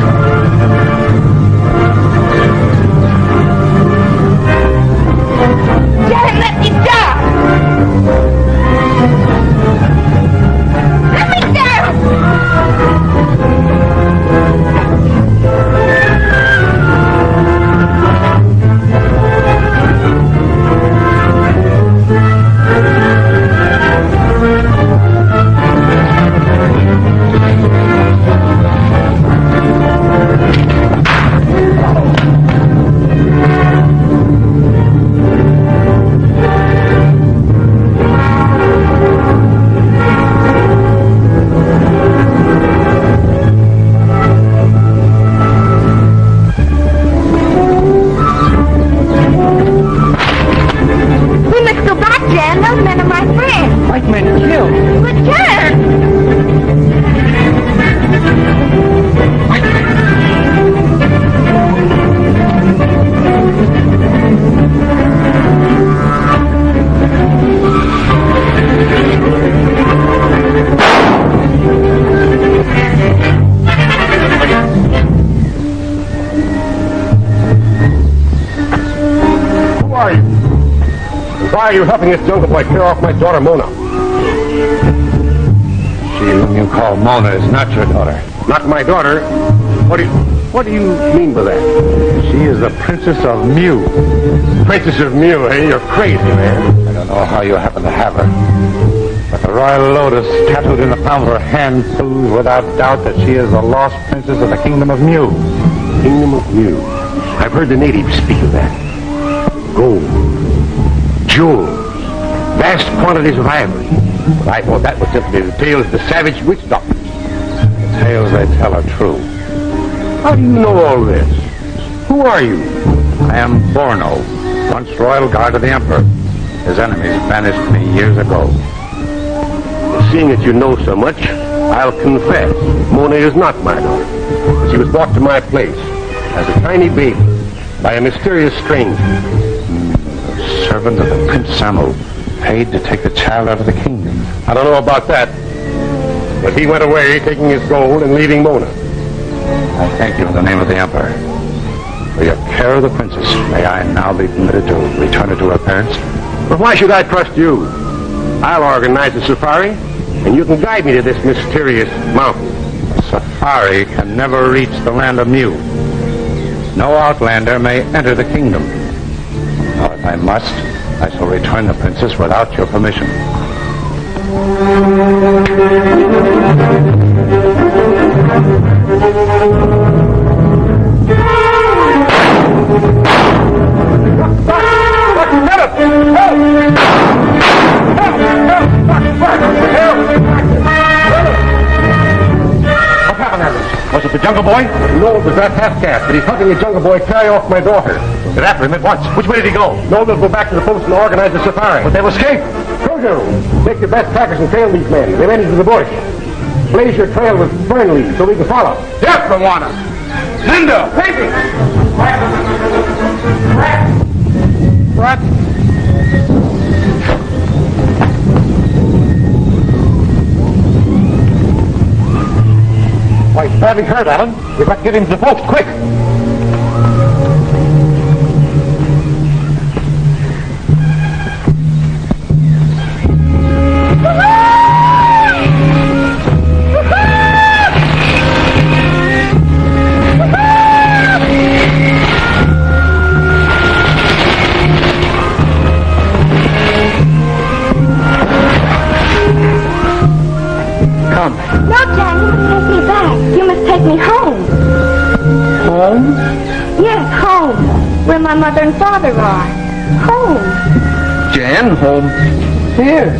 Jan, let me down! Let me down! Why are you helping this jungle boy clear off my daughter, Mona? She whom you call Mona is not your daughter. Not my daughter? What do you mean by that? She is the Princess of Mew. Princess of Mew, eh? You're crazy, man. I don't know how you happen to have her. But the royal lotus tattooed in the palm of her hand proves without doubt that she is the lost princess of the Kingdom of Mew. Kingdom of Mew. I've heard the natives speak of that. Gold. Jewels. Vast quantities of ivory. But I thought that was simply the tales of the savage witch doctors. The tales they tell are true. How do you know all this? Who are you? I am Borno, once royal guard of the Emperor. His enemies banished me years ago. Seeing that you know so much, I'll confess. Mona is not my daughter. She was brought to my place as a tiny baby by a mysterious stranger. A servant of the Prince Samu, paid to take the child out of the kingdom. I don't know about that. But he went away taking his gold and leaving Mona. I thank you in the name of the Emperor. For your care of the princess, may I now be permitted to return her to her parents? But why should I trust you? I'll organize a safari, and you can guide me to this mysterious mountain. A safari can never reach the land of Mew. No outlander may enter the kingdom. Now, if I must, I shall return the princess without your permission. What happened, Alice? Was it the Jungle Boy? No, it was that half-caste, but he's helping the jungle boy carry off my daughter. Get after him at once. Which way did he go? No, they'll go back to the post and organize a safari. But they'll escape. Trojo, take your best trackers and trail these men. They went into the bush. Blaze your trail with fern leaves so we can follow. Yes, Rwanda. Linda. Crazy! What? White Badly hurt, Alan. We've got to get him to the post, quick. No, Jan, you must take me back. You must take me home. Home? Yes, home. Where my mother and father are. Home. Jan, home. Here.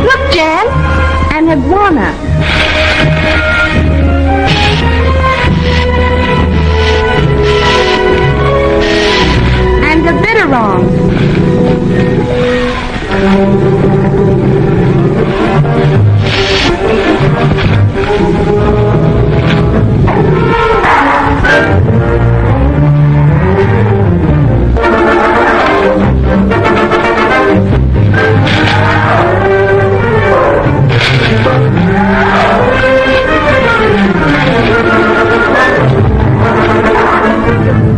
Look, Jan, an iguana. And a bitterong.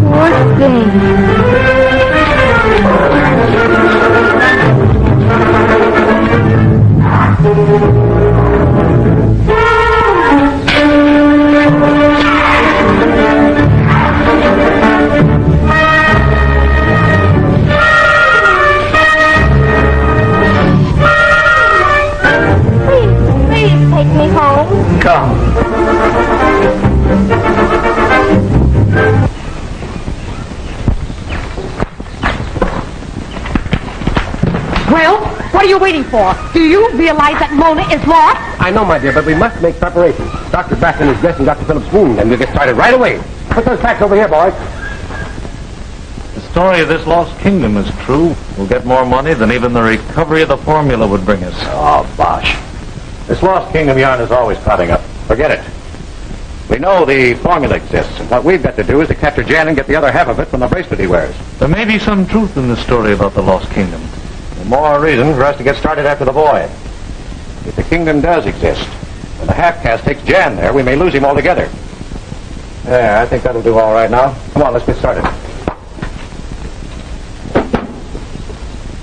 Poor thing. Please take me home. Come. Well, what are you waiting for? Do you realize that Mona is lost? I know, my dear, but we must make preparations. Dr. Bracken is dressing Dr. Phillips' wound, and we'll get started right away. Put those packs over here, boys. The story of this lost kingdom is true. We'll get more money than even the recovery of the formula would bring us. Oh, bosh. This lost kingdom yarn is always popping up. Forget it. We know the formula exists, and what we've got to do is to capture Jan and get the other half of it from the bracelet he wears. There may be some truth in the story about the lost kingdom. The more reason for us to get started after the boy. If the kingdom does exist, when the half-caste takes Jan there, we may lose him altogether. Yeah, I think that'll do all right now. Come on, let's get started.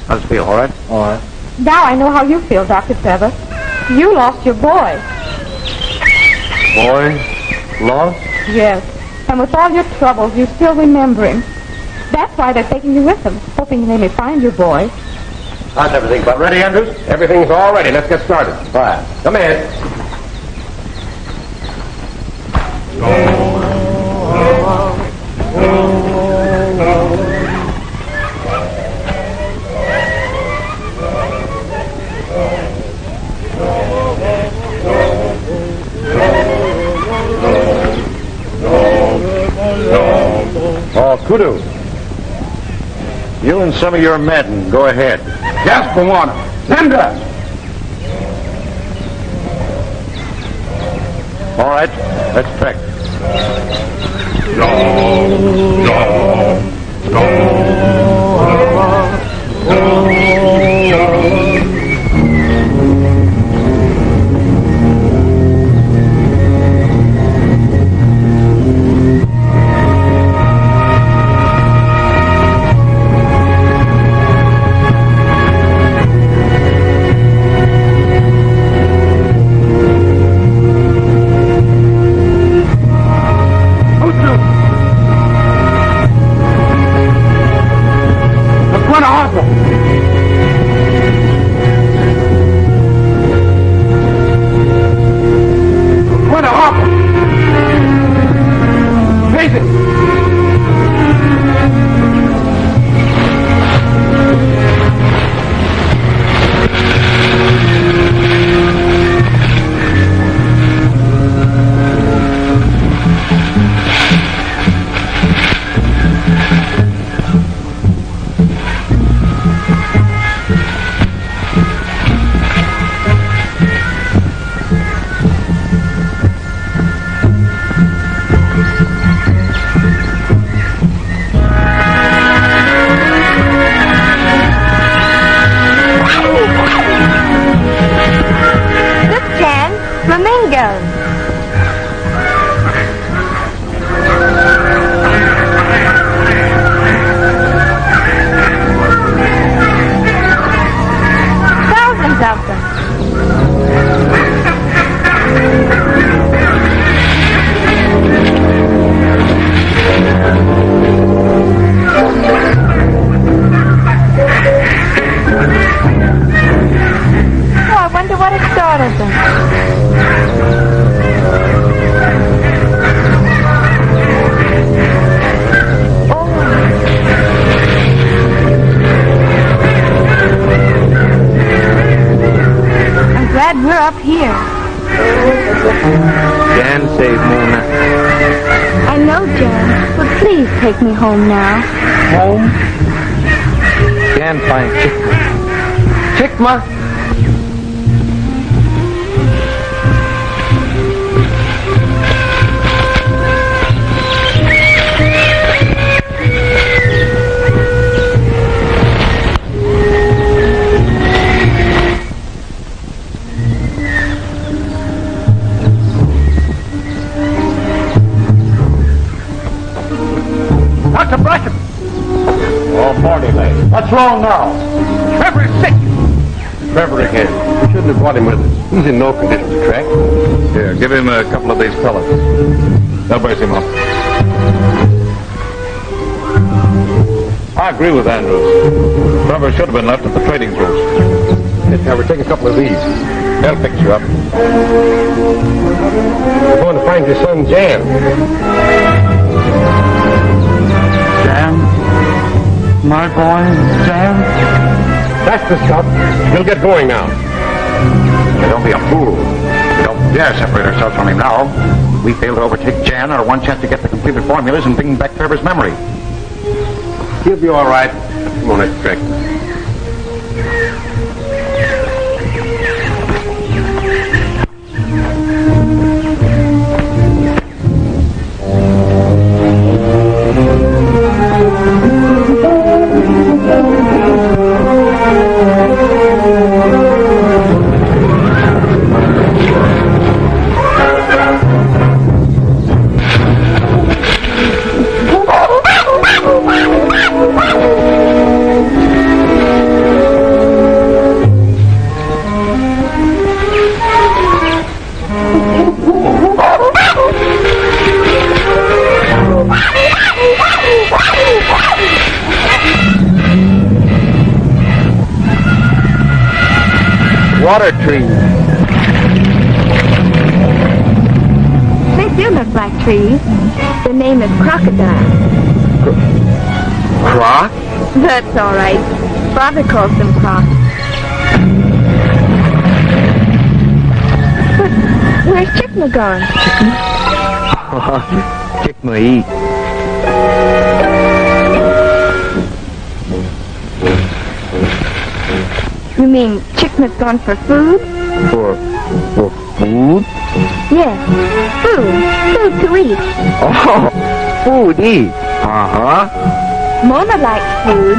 How's it feel, all right? All right. Now I know how you feel, Dr. Trevor. You lost your boy. Boy, lost? Yes. And with all your troubles, you still remember him. That's why they're taking you with them, hoping they may find your boy. How's everything about ready, Andrews? Everything's all ready. Let's get started. Fine. Come in. Oh, kudu. You and some of your men, go ahead. Yes, Bwana. Send us. All right, let's trek. Jan saved Mona. I know, Jan, but please take me home now. Home? Jan find Chickma. Chickma? Dr. Bracken! Oh, morning, lad. What's wrong now? Trevor's sick. Trevor again. We shouldn't have brought him with us. He's in no condition to track. Here, give him a couple of these pellets. They'll brace him up. I agree with Andrews. Trevor should have been left at the trading post. Hey, Trevor, take a couple of these. They'll fix you up. We're going to find your son, Jan. Jan? My boy, Jan? That's the stuff. We'll get going now. Don't be a fool. We don't dare separate ourselves from him now. We fail to overtake Jan, our one chance to get the completed formulas and bring back Trevor's memory. He'll be all right. Come on, let's track. Water trees. They do look like trees. The name is crocodile. Croc? That's all right. Father calls them crocs. But where's Chickma gone? Chickma eat. You mean Chickma's gone for food? For food? Yes, food. Food to eat. Oh, food eat. Uh-huh. Mona likes food.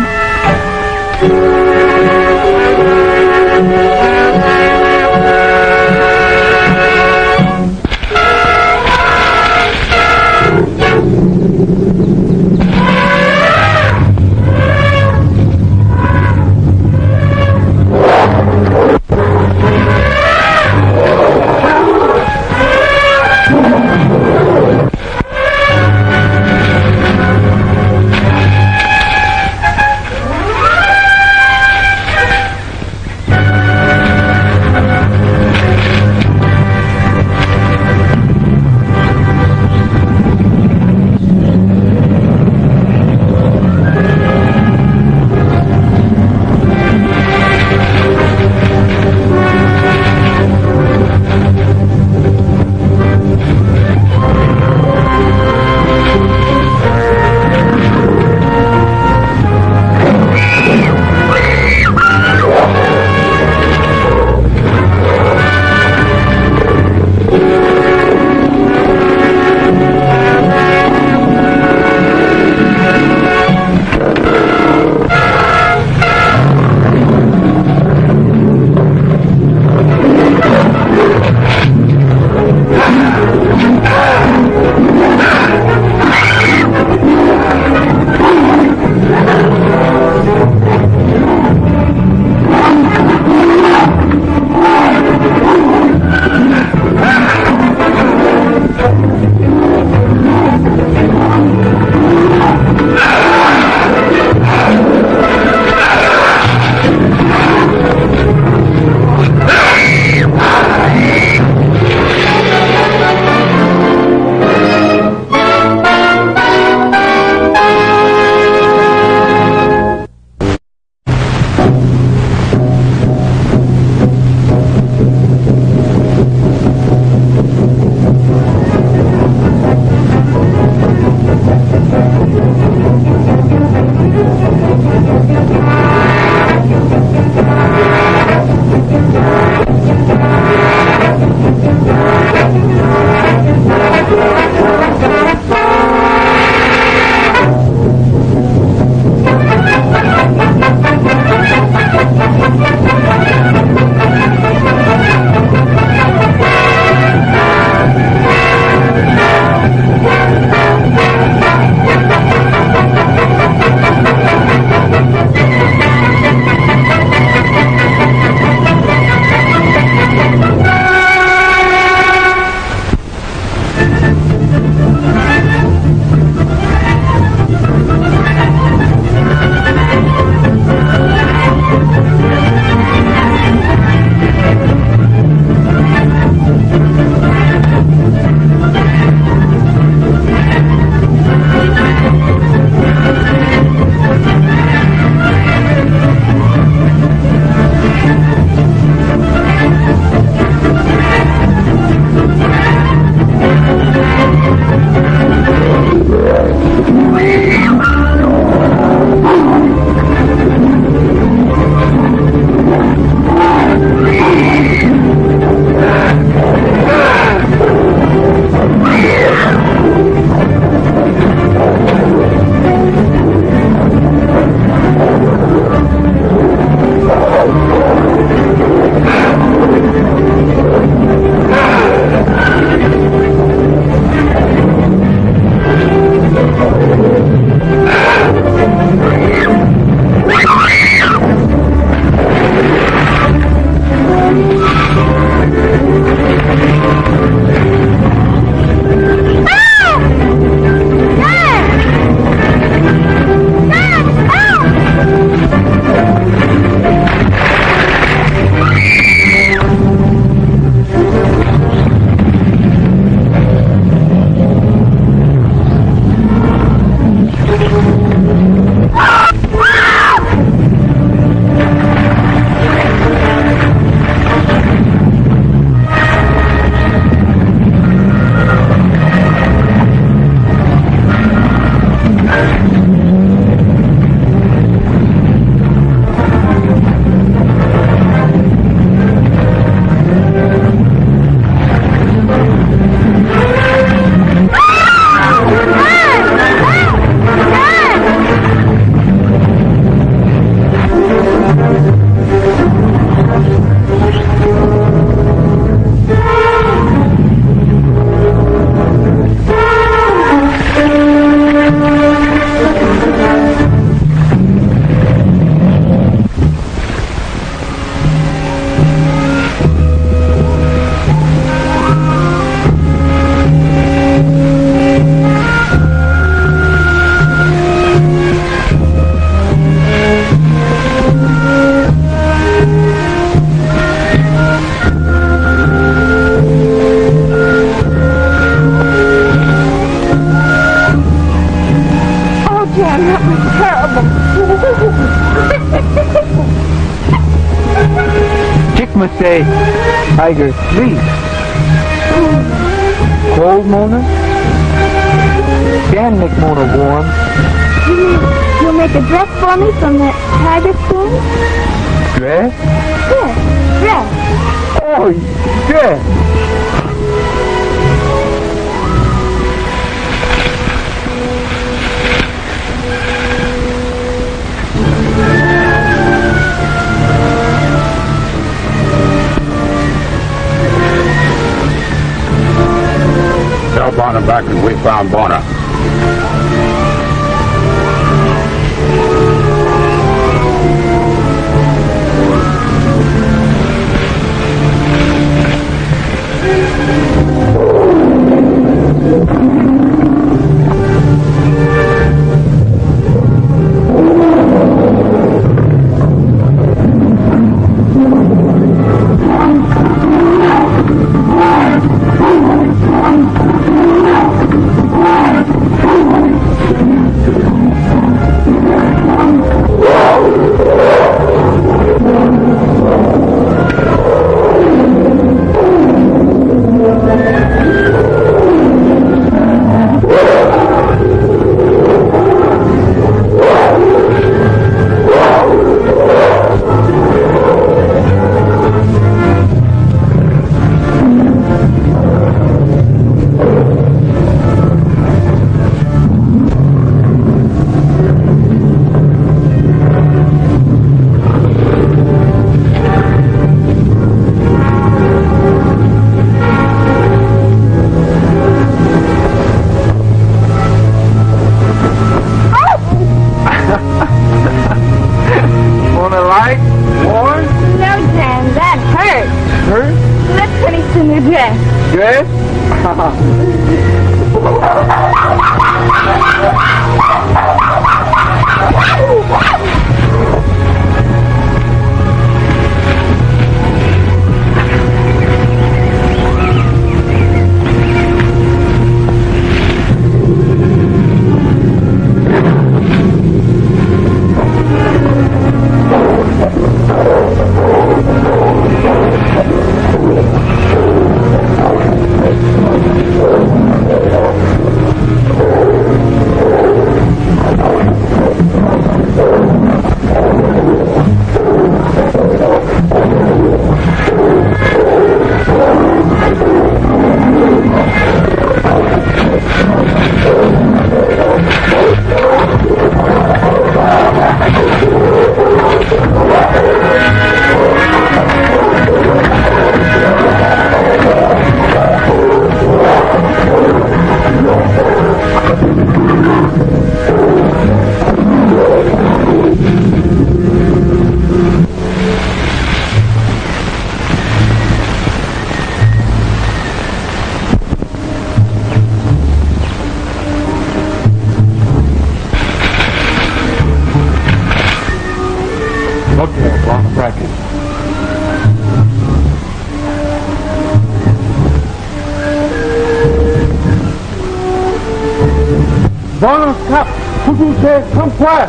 Mama say, tiger sleep. Cold, Mona? Can make Mona warm. You'll make a dress for me from that tiger skin? Dress? Yes, dress. Oh, dress. Tell Bonner back and we found Bonner. Bracken. Dans le cap, tout est comme quoi.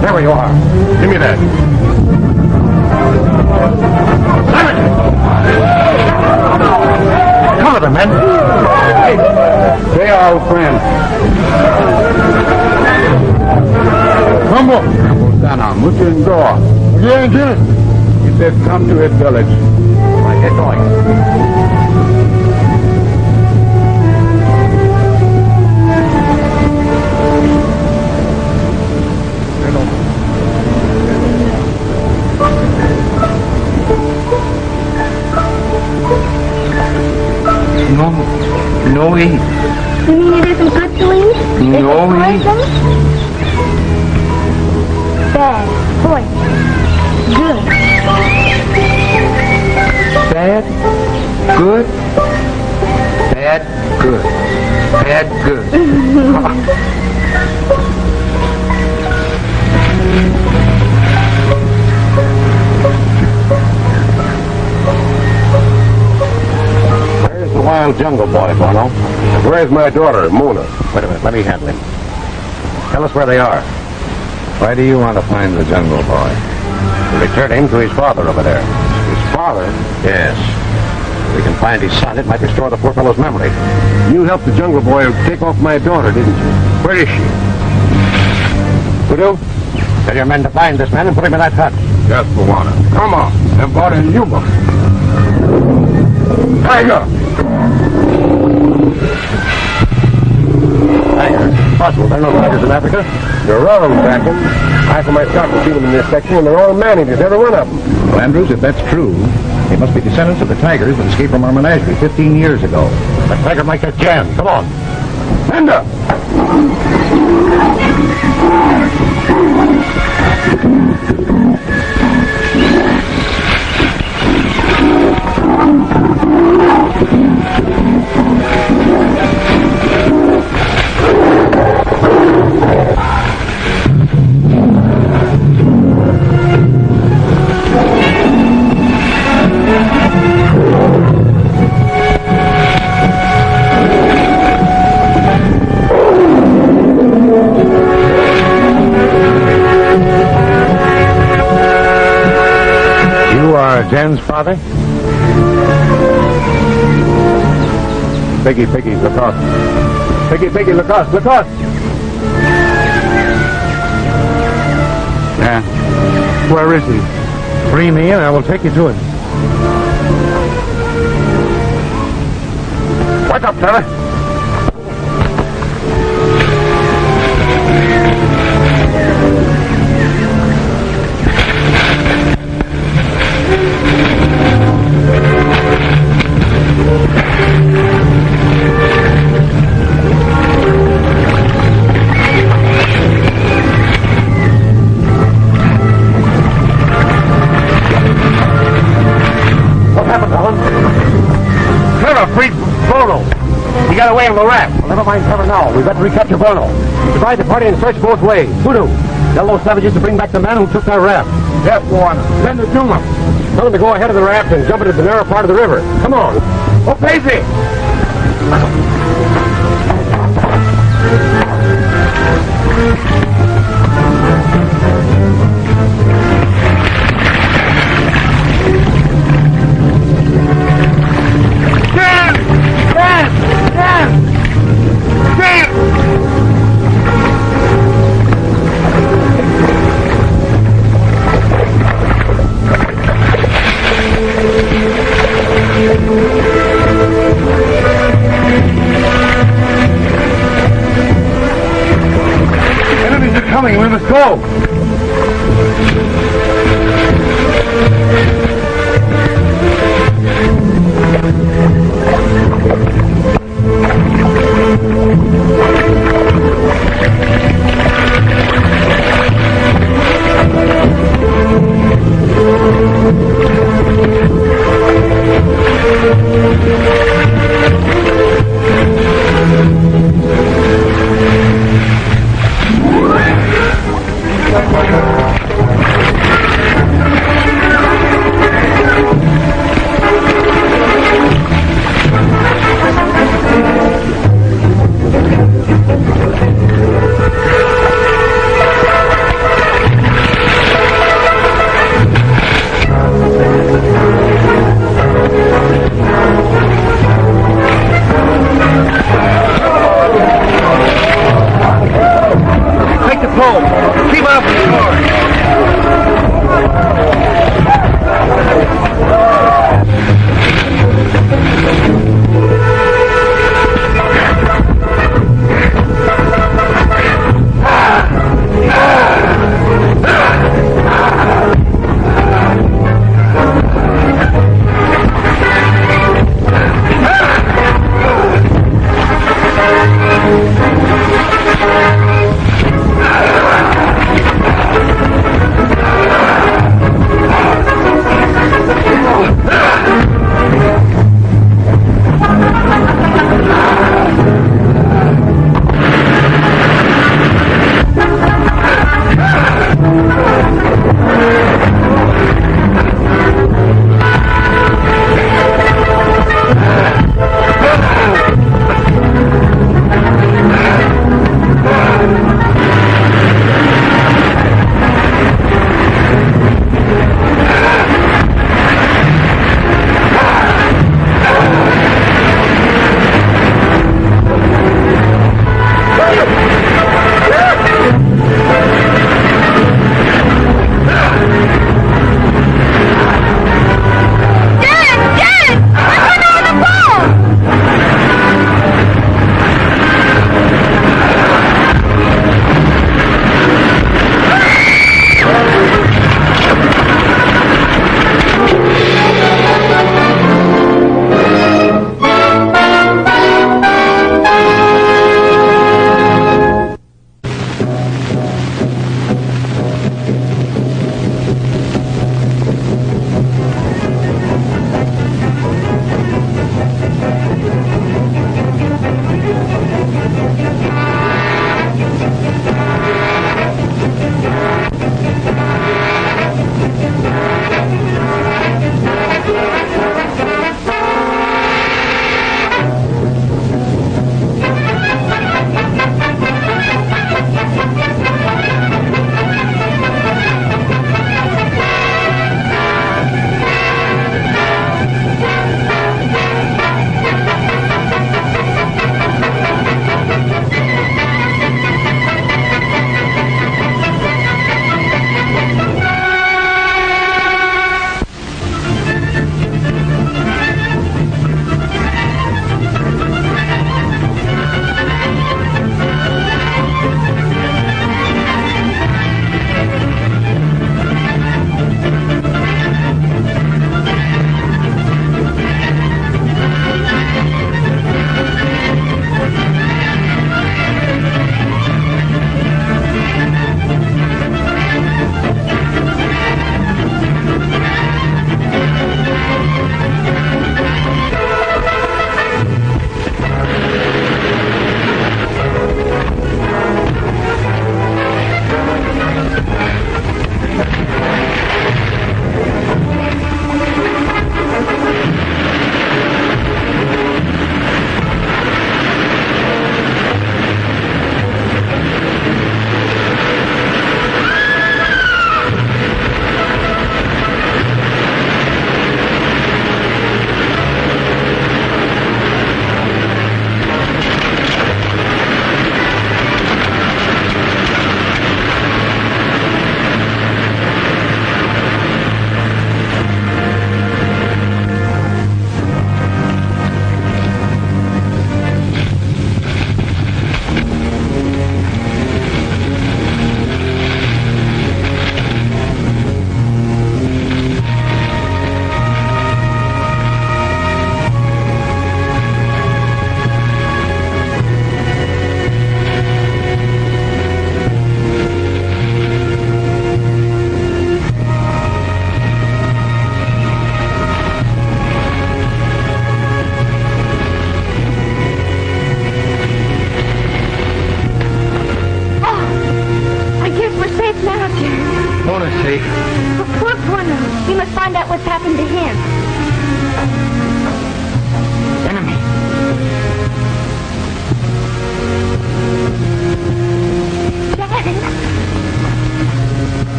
There you are. Give me that. Cover together, men. Hey, They are old friends. Vamos. Vamos down. Mucho indoor. Again, Jim. He said, come to his village. Right, get going. No eat. You mean it isn't good to eat? No, Is it poison? Bad. Poison. Good. Bad, good, bad, good, bad, good. Where's the wild jungle boy, Bono? Where's my daughter, Mona? Wait a minute, let me handle him. Tell us where they are. Why do you want to find the jungle boy? To return him to his father over there. His father? Yes. If we can find his son, it might restore the poor fellow's memory. You helped the jungle boy take off my daughter, didn't you? Where is she? Voodoo, tell your men to find this man and put him in that hut. Yes, Moana. Come on. And bought in Yuma. Tiger! Tiger? Possible. There are no tigers in Africa. You're wrong, Bracken. I for myself have seen them in this section, and they're all man-eaters, every one of them. Well, Andrews, if that's true, they must be descendants of the tigers that escaped from our menagerie 15 years ago. The tiger might get jammed. Come on. Linda! Jen's father? Piggy, look out. Piggy, look out. Yeah. Where is he? Bring me in, I will take you to him. Wake up, Trevor. He got away on the raft. Well, never mind Trevor now. We've got to recapture Bono. Divide the party and search both ways. Voodoo, tell those savages to bring back the man who took their raft. Yes, Moana. Send the Juma. Tell them to go ahead of the raft and jump into the narrow part of the river. Come on. Oh, Paisy! Enemies are coming. We must go. home. Keep up the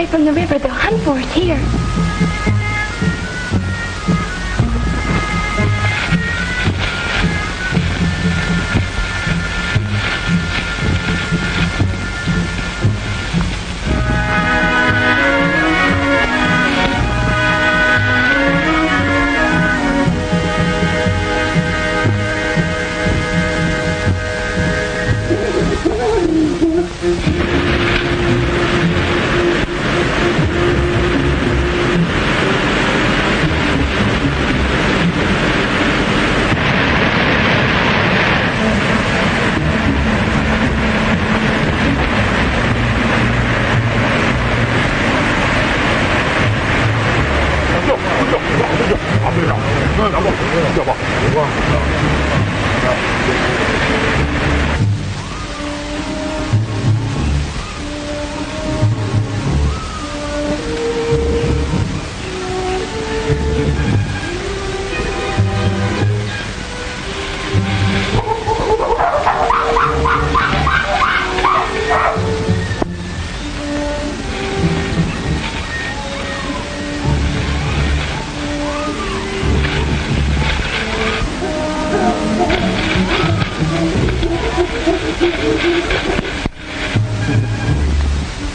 away from the river. They'll hunt for us here.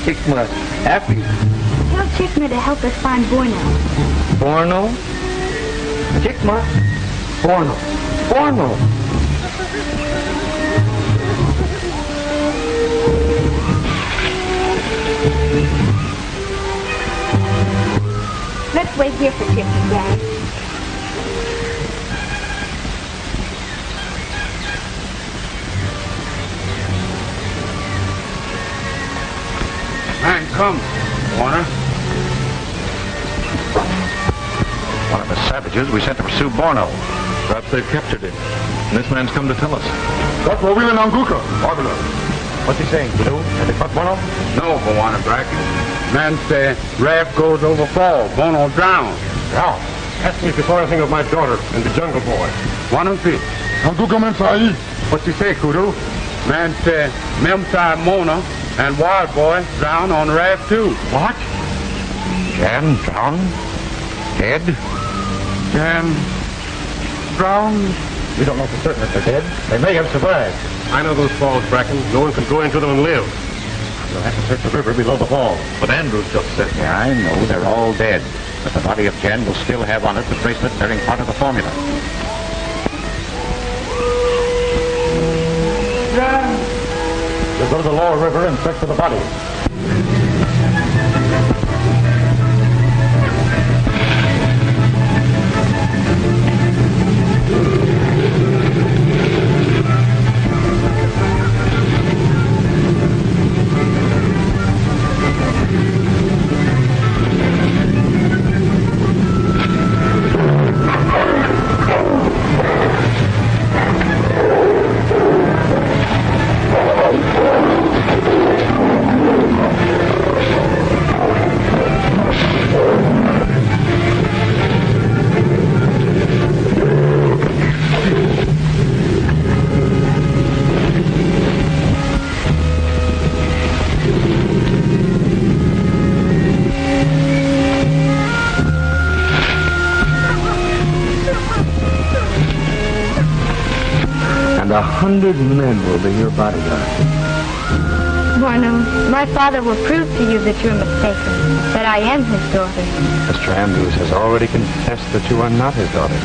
Chikma, Africa. Tell Chikma to help us find Borno. Borno? Chikma? Borno. Borno. Let's wait here for Chikma, Dad. Man, come, Warner. One of the savages we sent to pursue Borno. Perhaps they've captured him. And this man's come to tell us. That's what we're in Anguka. Barbara. What's he saying, Blue? Have they caught Borno? No, Warner Bracken. Man say raft goes over fall. Borno drowned. Now, ask me if you saw anything of my daughter and the jungle boy. One of them. Anguka man say. What's he say, Kudu? Man say Memsai Mona and Wild Boy drowned on raft too. What? Jan drowned? Dead? Jan drowned? We don't know for certain if they're dead. They may have survived. I know those falls, Bracken. No one can go into them and live. We'll have to search the river below the falls. But Andrews just said... Yeah, I know. They're all dead. But the body of Jan will still have on it the bracelet bearing part of the formula. Jan! We'll go to the lower river and search for the body. And 100 men will be your bodyguard. Borno, my father will prove to you that you're mistaken, that I am his daughter. Mr. Andrews has already confessed that you are not his daughter.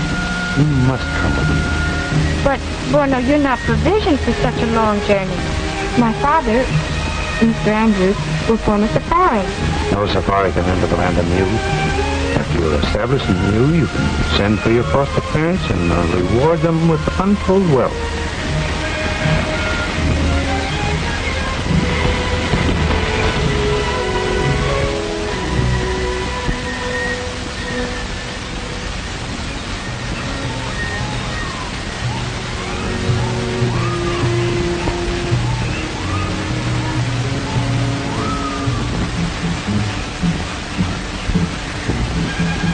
You must come with me. But, Borno, you're not provisioned for such a long journey. My father, Mr. Andrews, will form a safari. No safari can enter the land of Mew. After you're established in Mew, you can send for your foster parents and reward them with untold wealth.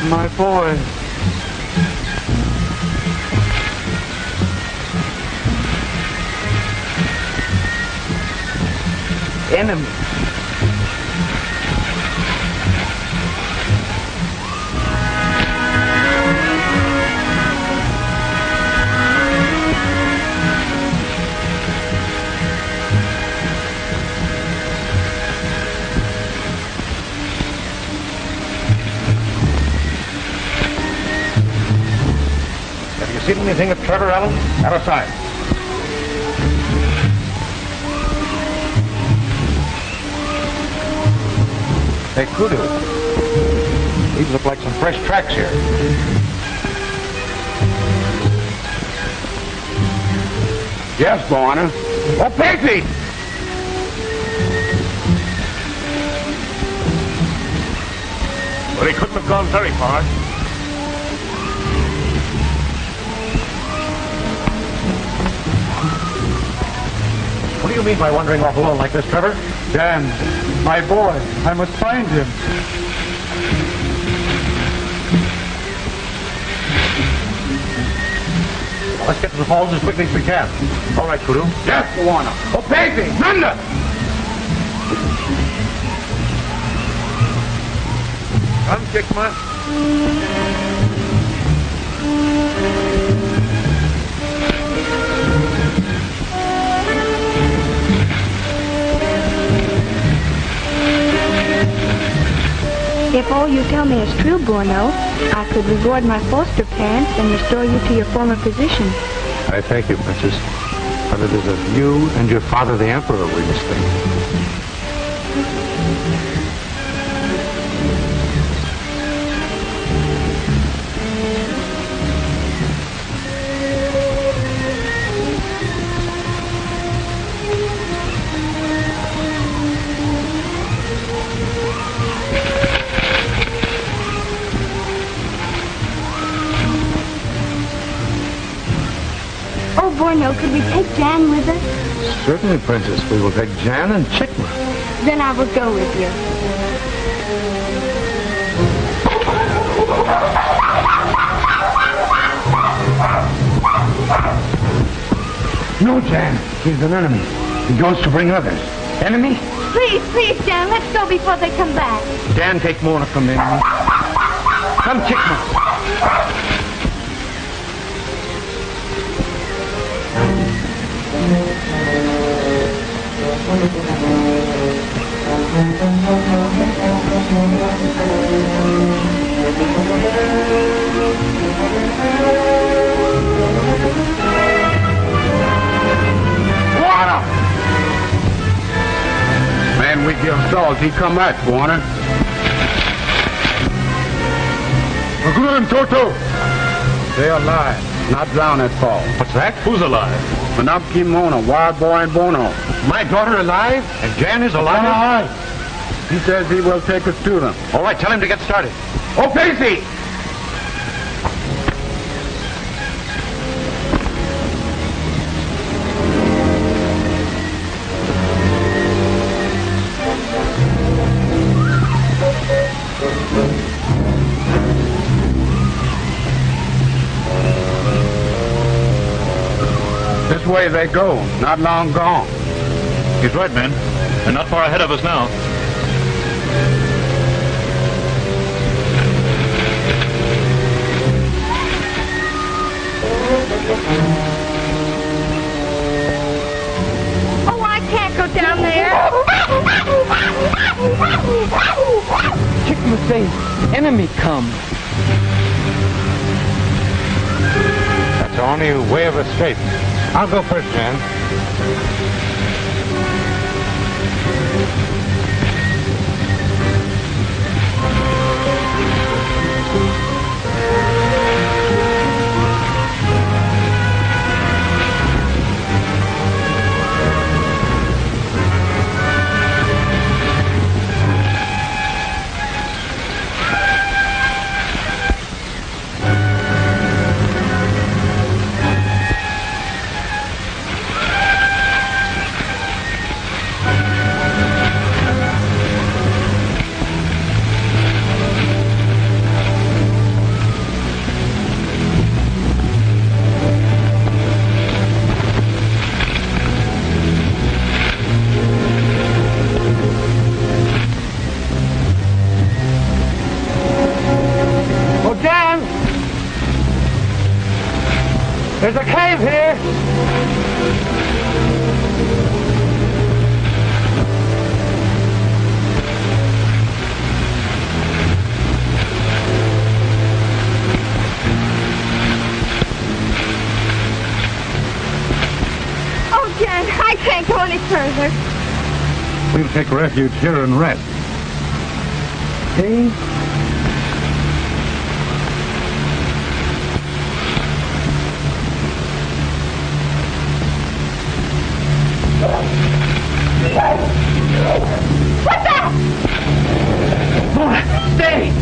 My boy. Enemy. Seen anything of Trevor, Allen? Out of sight. Hey, Kudu. These look like some fresh tracks here. Yes, Borna. Oh, Pacey! Well, he couldn't have gone very far. do you mean by wandering off alone like this, Trevor? Dan, my boy. I must find him. Let's get to the falls as quickly as we can. All right, Kudu. Yes, Warner. Oh, baby, Nanda! Come, Chickma. If all you tell me is true, Borno, I could reward my foster parents and restore you to your former position. I thank you, Princess. But it is of you and your father, the Emperor, we must think. Oh, Borno, could we take Jan with us? Certainly, Princess. We will take Jan and Chickma. Then I will go with you. No, Jan. He's an enemy. He goes to bring others. Enemy? Please, please, Jan, let's go before they come back. Dan, take Mona from the enemy. Come, Chickma. Warner! Man, we give salt. He come back, Warner. Good Toto. They alive. Not drowned at fall. What's that? Who's alive? Manapki Mona, Wild Boy and Bono. My daughter alive? And Jan is alive? He says he will take us to them. All right, tell him to get started. Oh, Pacey! This way they go, not long gone. He's right, men. They're not far ahead of us now. Oh, I can't go down there. Chickma say, enemy come. That's the only way of escape. I'll go first, Jan. There's a cave here. Oh, Jan, I can't go any further. We'll take refuge here and rest. See? What's that? Mona, stay!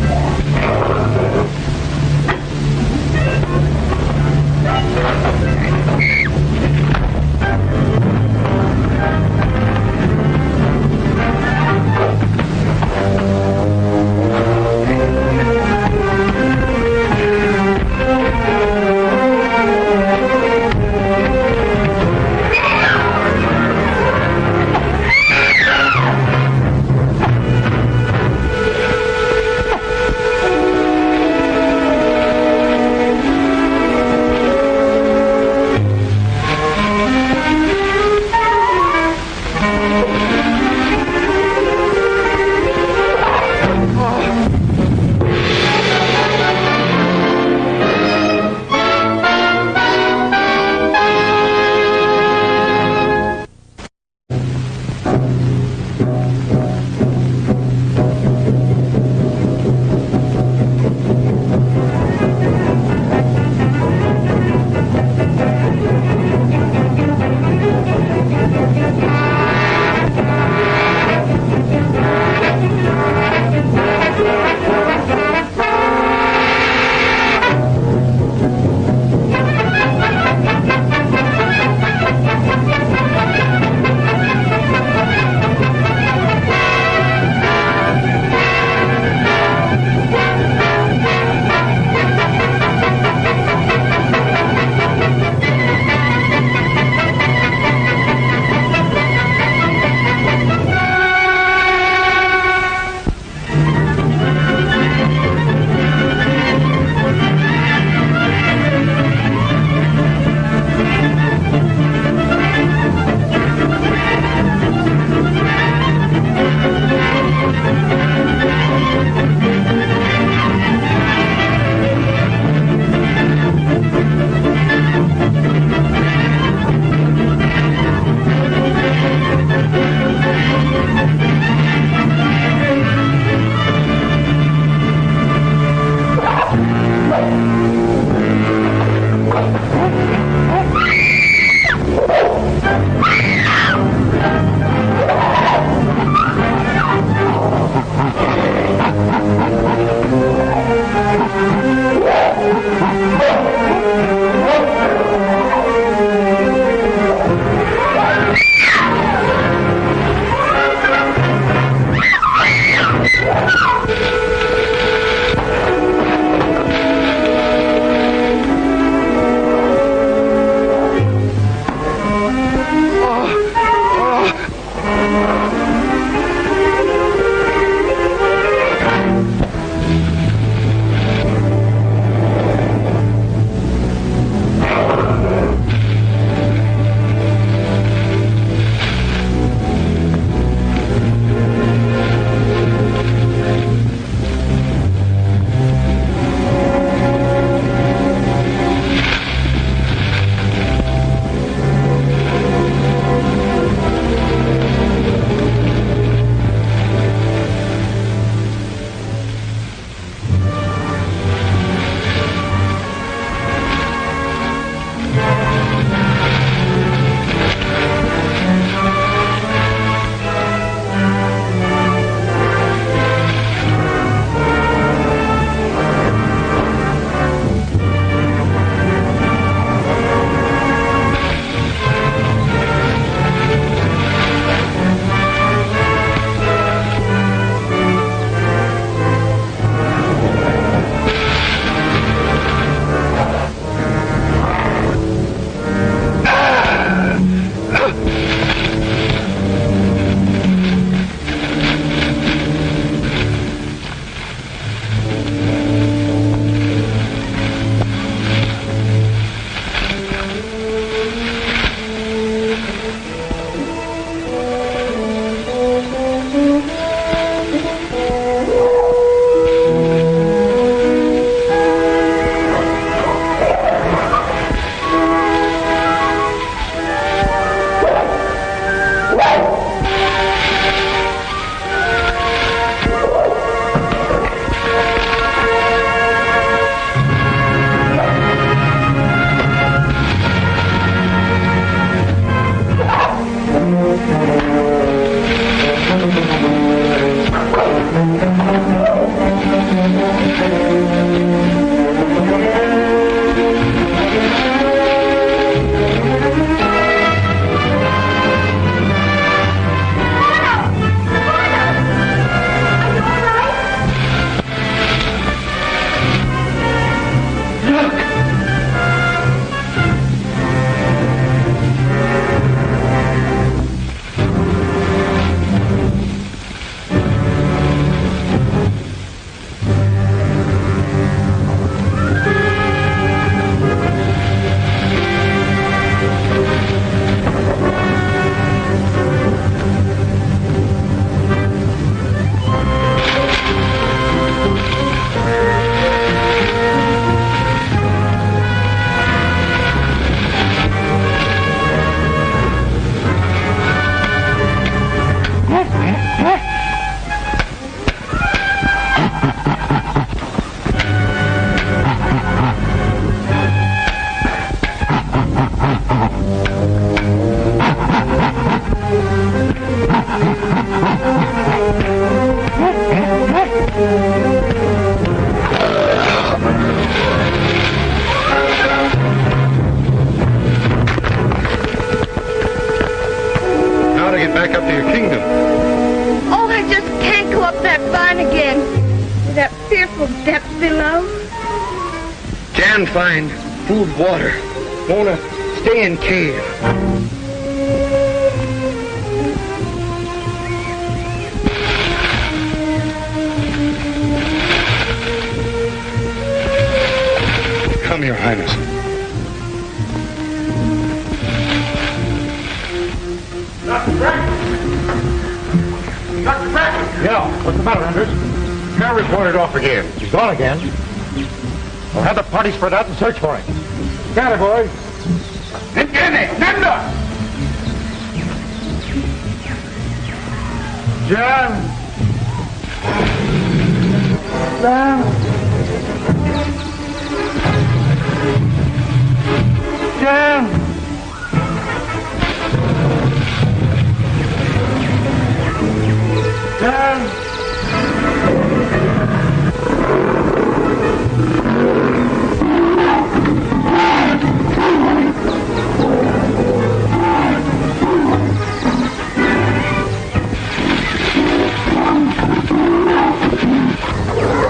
can find food, water. Mona, stay in cave. Come, Your Highness. Dr. Bracken! Dr. Bracken! Yeah, what's the matter, Andrews? Mayor reported off again. He's gone again? We'll have the party spread out and search for him. Got it, boys. Entiende, Nando! John! John! John! John!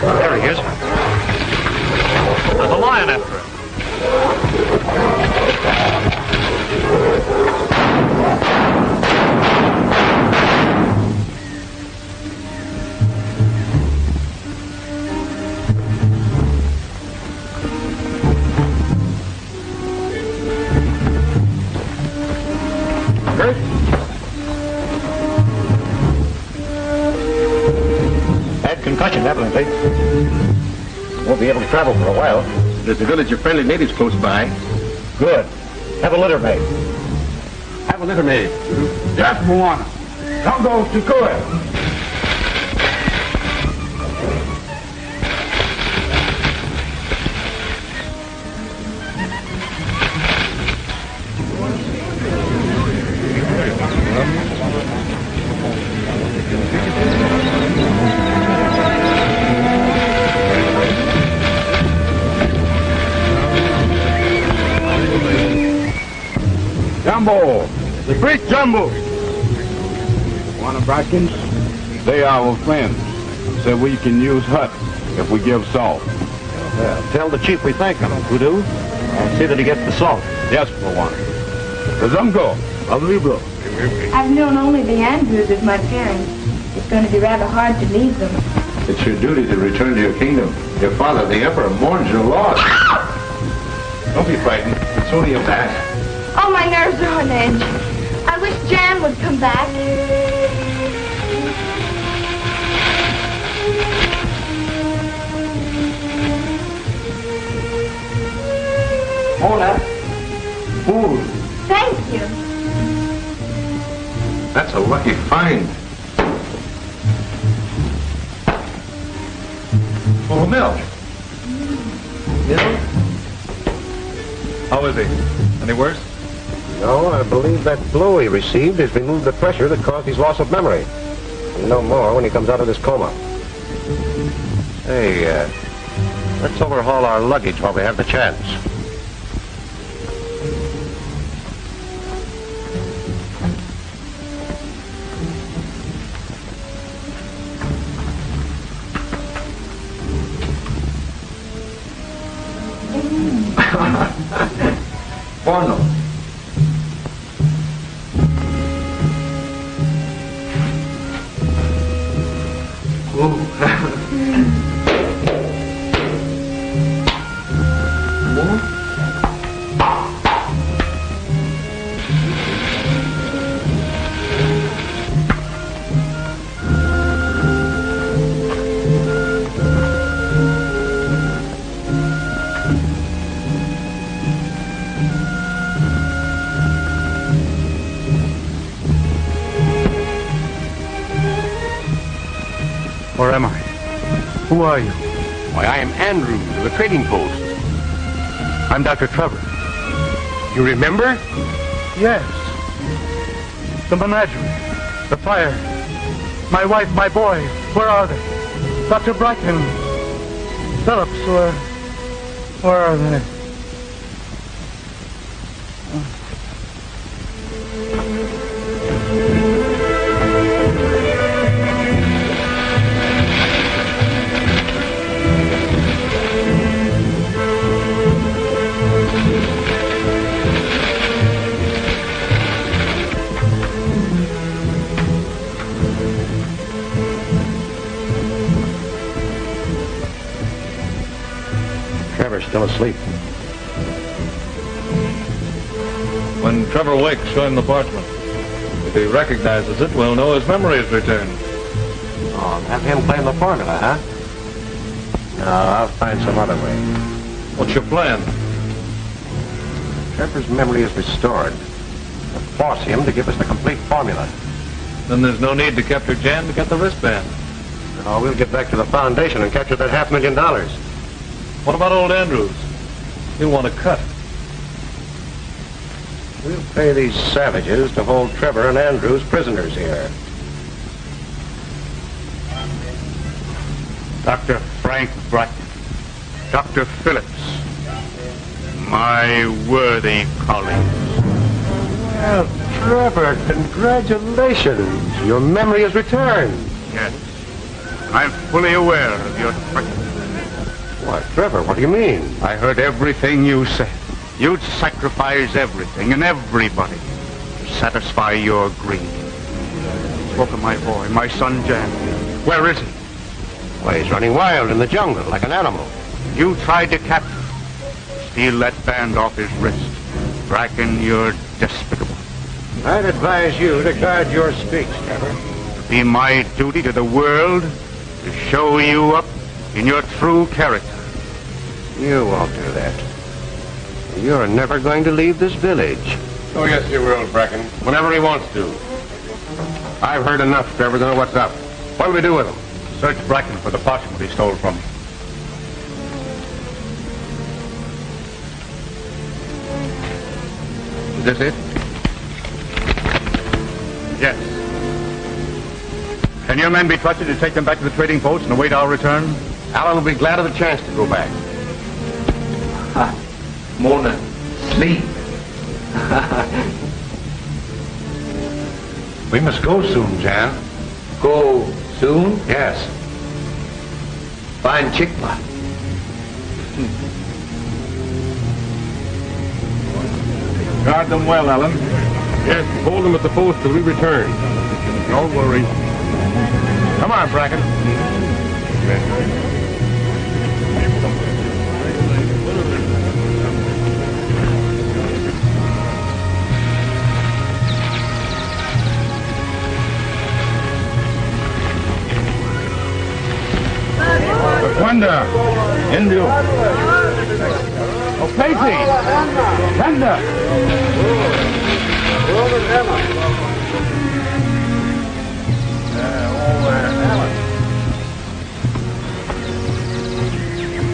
There he is. There's a lion after him. Hurt? Bad concussion, evidently. Won't be able to travel for a while. There's a village of friendly natives close by. Good. Have a litter made. Have a litter made. Yes, Moana. Don't go to Koa. Jumbo! The great Jumbo! One of Brackens, they are our friends. Said we can use hut if we give salt. Tell the chief we thank him, Kudu. I'll see that he gets the salt. Yes, Moana. Kazumgo, Alibro. I've known only the Andrews as my parents. It's going to be rather hard to leave them. It's your duty to return to your kingdom. Your father, the emperor, mourns your loss. Don't be frightened. It's only a bat. Oh, my nerves are on edge. I wish Jan would come back. Mona. Food. Thank you. That's a lucky find. Full of milk. Milk? How is he? Any worse? No, I believe that blow he received has removed the pressure that caused his loss of memory. And no more when he comes out of this coma. Hey, let's overhaul our luggage while we have the chance. Porno. Where am I? Who are you? Why, I am Andrews of the trading post. I'm Dr. Trevor. You remember? Yes. The menagerie. The fire. My wife, my boy. Where are they? Dr. Bracken. Phillips, where are they? still asleep. When Trevor wakes, show him the parchment. If he recognizes it, we'll know his memory is returned. Oh, have him claim the formula, huh? No, I'll find some other way. What's your plan? Trevor's memory is restored. We'll force him to give us the complete formula. Then there's no need to capture Jan to get the wristband. No, we'll get back to the foundation and capture that $500,000. What about old Andrews? He'll want a cut. We'll pay these savages to hold Trevor and Andrews prisoners here. Dr. Frank Bracken, Dr. Phillips, my worthy colleagues. Well, Trevor, congratulations. Your memory is returned. Yes, I'm fully aware of your threat. What, Trevor, what do you mean? I heard everything you said. You'd sacrifice everything and everybody to satisfy your greed. You spoke of my boy, my son Jan. Where is he? Why, he's running wild in the jungle like an animal. You tried to capture him, steal that band off his wrist. Bracken, you're despicable. I'd advise you to guard your speech, Trevor. It'll be my duty to the world to show you up in your true character. You won't do that. You're never going to leave this village. Oh, yes, you will, Bracken. Whenever he wants to. I've heard enough, Trevor, to know what's up. What'll we do with him? Search Bracken for the parchment he stole from him. Is this it? Yes. Can your men be trusted to take them back to the trading post and await our return? Alan will be glad of the chance to go back. Mona, sleep. We must go soon, Jan. Go soon? Yes. Find Chikma. Guard them well, Alan. Yes, hold them at the post till we return. Don't worry. Come on, Bracken. Wanda! Indio! Oh, Pacey! Wanda!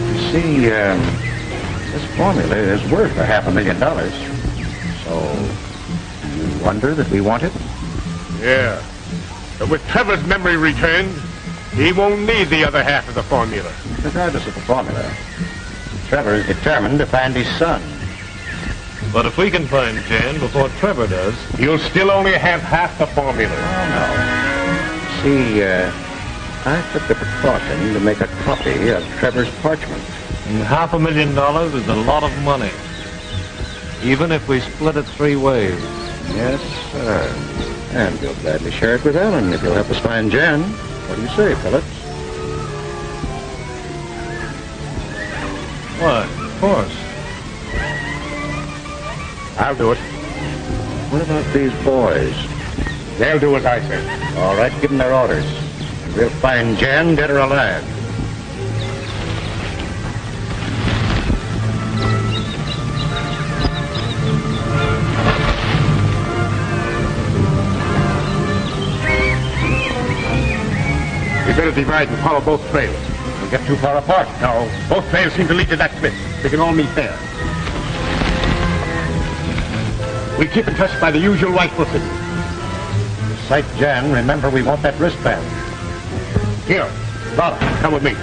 You see, this formula is worth $500,000. So, you wonder that we want it? Yeah. But with Trevor's memory returned, he won't need the other half of the formula. Regardless of the formula, Trevor is determined to find his son. But if we can find Jan before Trevor does... You'll still only have half the formula. Oh, no. See, I took the precaution to make a copy of Trevor's parchment. And $500,000 is a lot of money. Even if we split it 3 ways. Yes, sir. And we'll gladly share it with Ellen if you'll help us find Jan. What do you say, Phillips? Why, of course. I'll do it. What about these boys? They'll do as I say. All right, give them their orders. We'll find Jan, dead or alive. We better divide and follow both trails. We'll get too far apart. No, both trails seem to lead to that cliff. We can all meet there. We keep in touch by the usual rifle signal. To sight Jan, remember we want that wristband. Here, Lotta, come with me.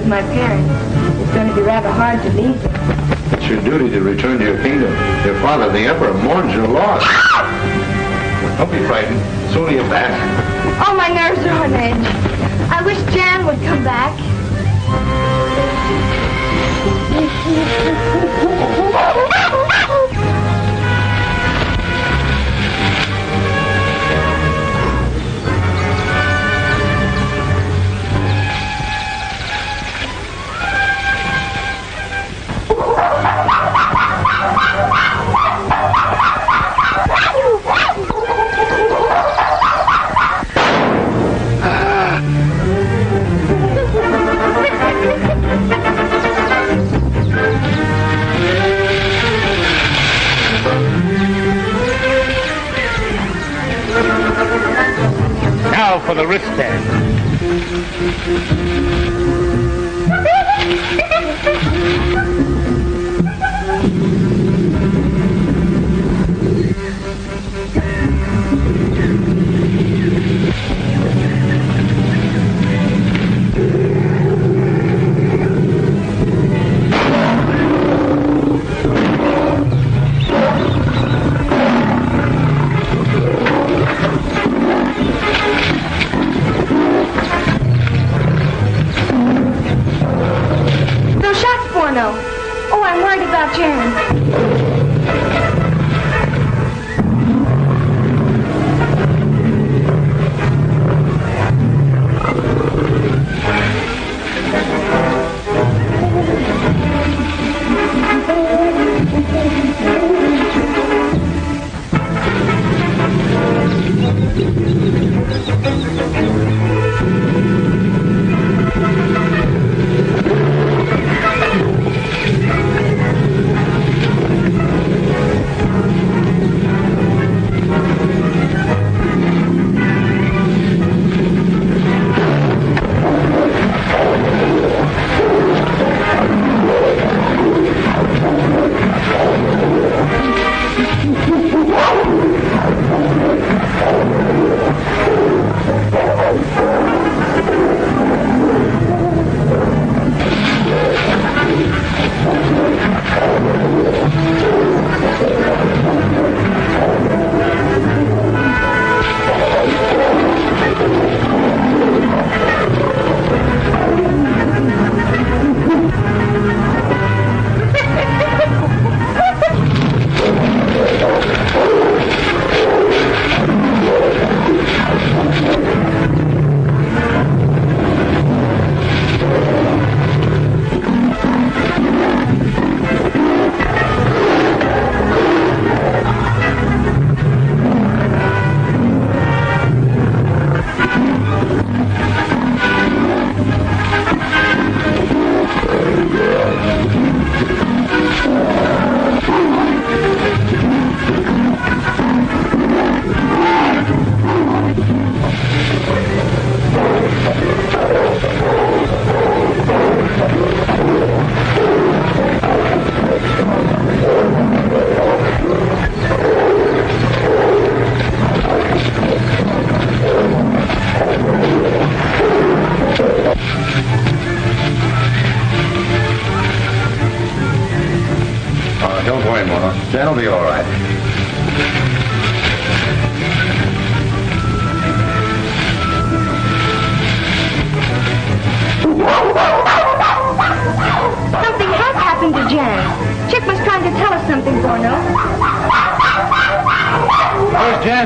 My parents. It's going to be rather hard to leave them. It's your duty to return to your kingdom. Your father, the emperor, mourns your loss. Don't be frightened. It's only a bat. Oh, my nerves are on edge. I wish Jan would come back. Now for the wristband.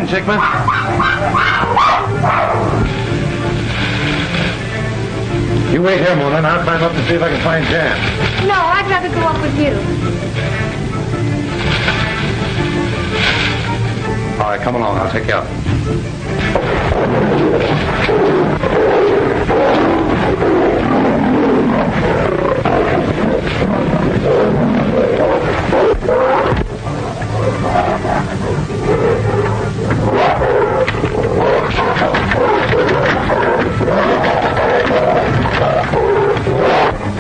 can, Sigma. You wait here, Mona, and I'll climb up and see if I can find Jan. No, I'd rather go up with you. All right, come along. I'll take you up.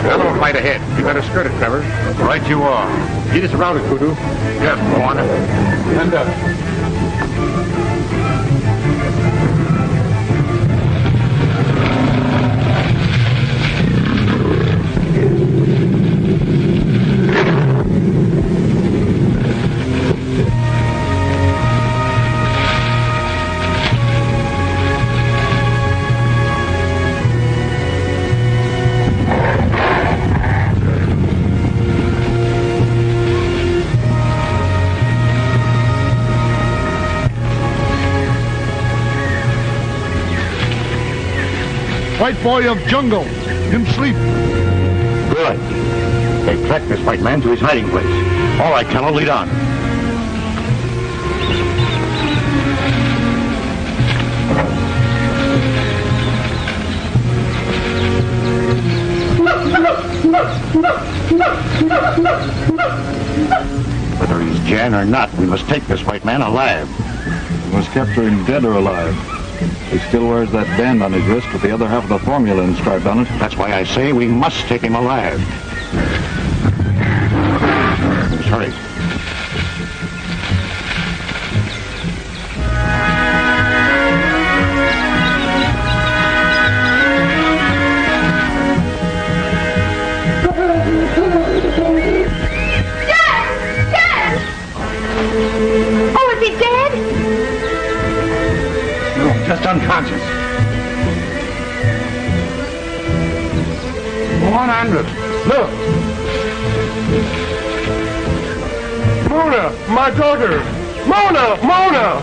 Another fight ahead. You better skirt it, Trevor. Right you are. Get us around it, Kudu. Yes, go on. Stand up. White boy of jungle. Him sleep. Good. They tracked this white man to his hiding place. All right, Colonel, lead on. Whether he's Jan or not, we must take this white man alive. We must capture him dead or alive. He still wears that band on his wrist with the other half of the formula inscribed on it. That's why I say we must take him alive. Hurry. Oh, is he dead? No, just unconscious. Go on, Andrew. Look. Mona, my daughter. Mona, Mona.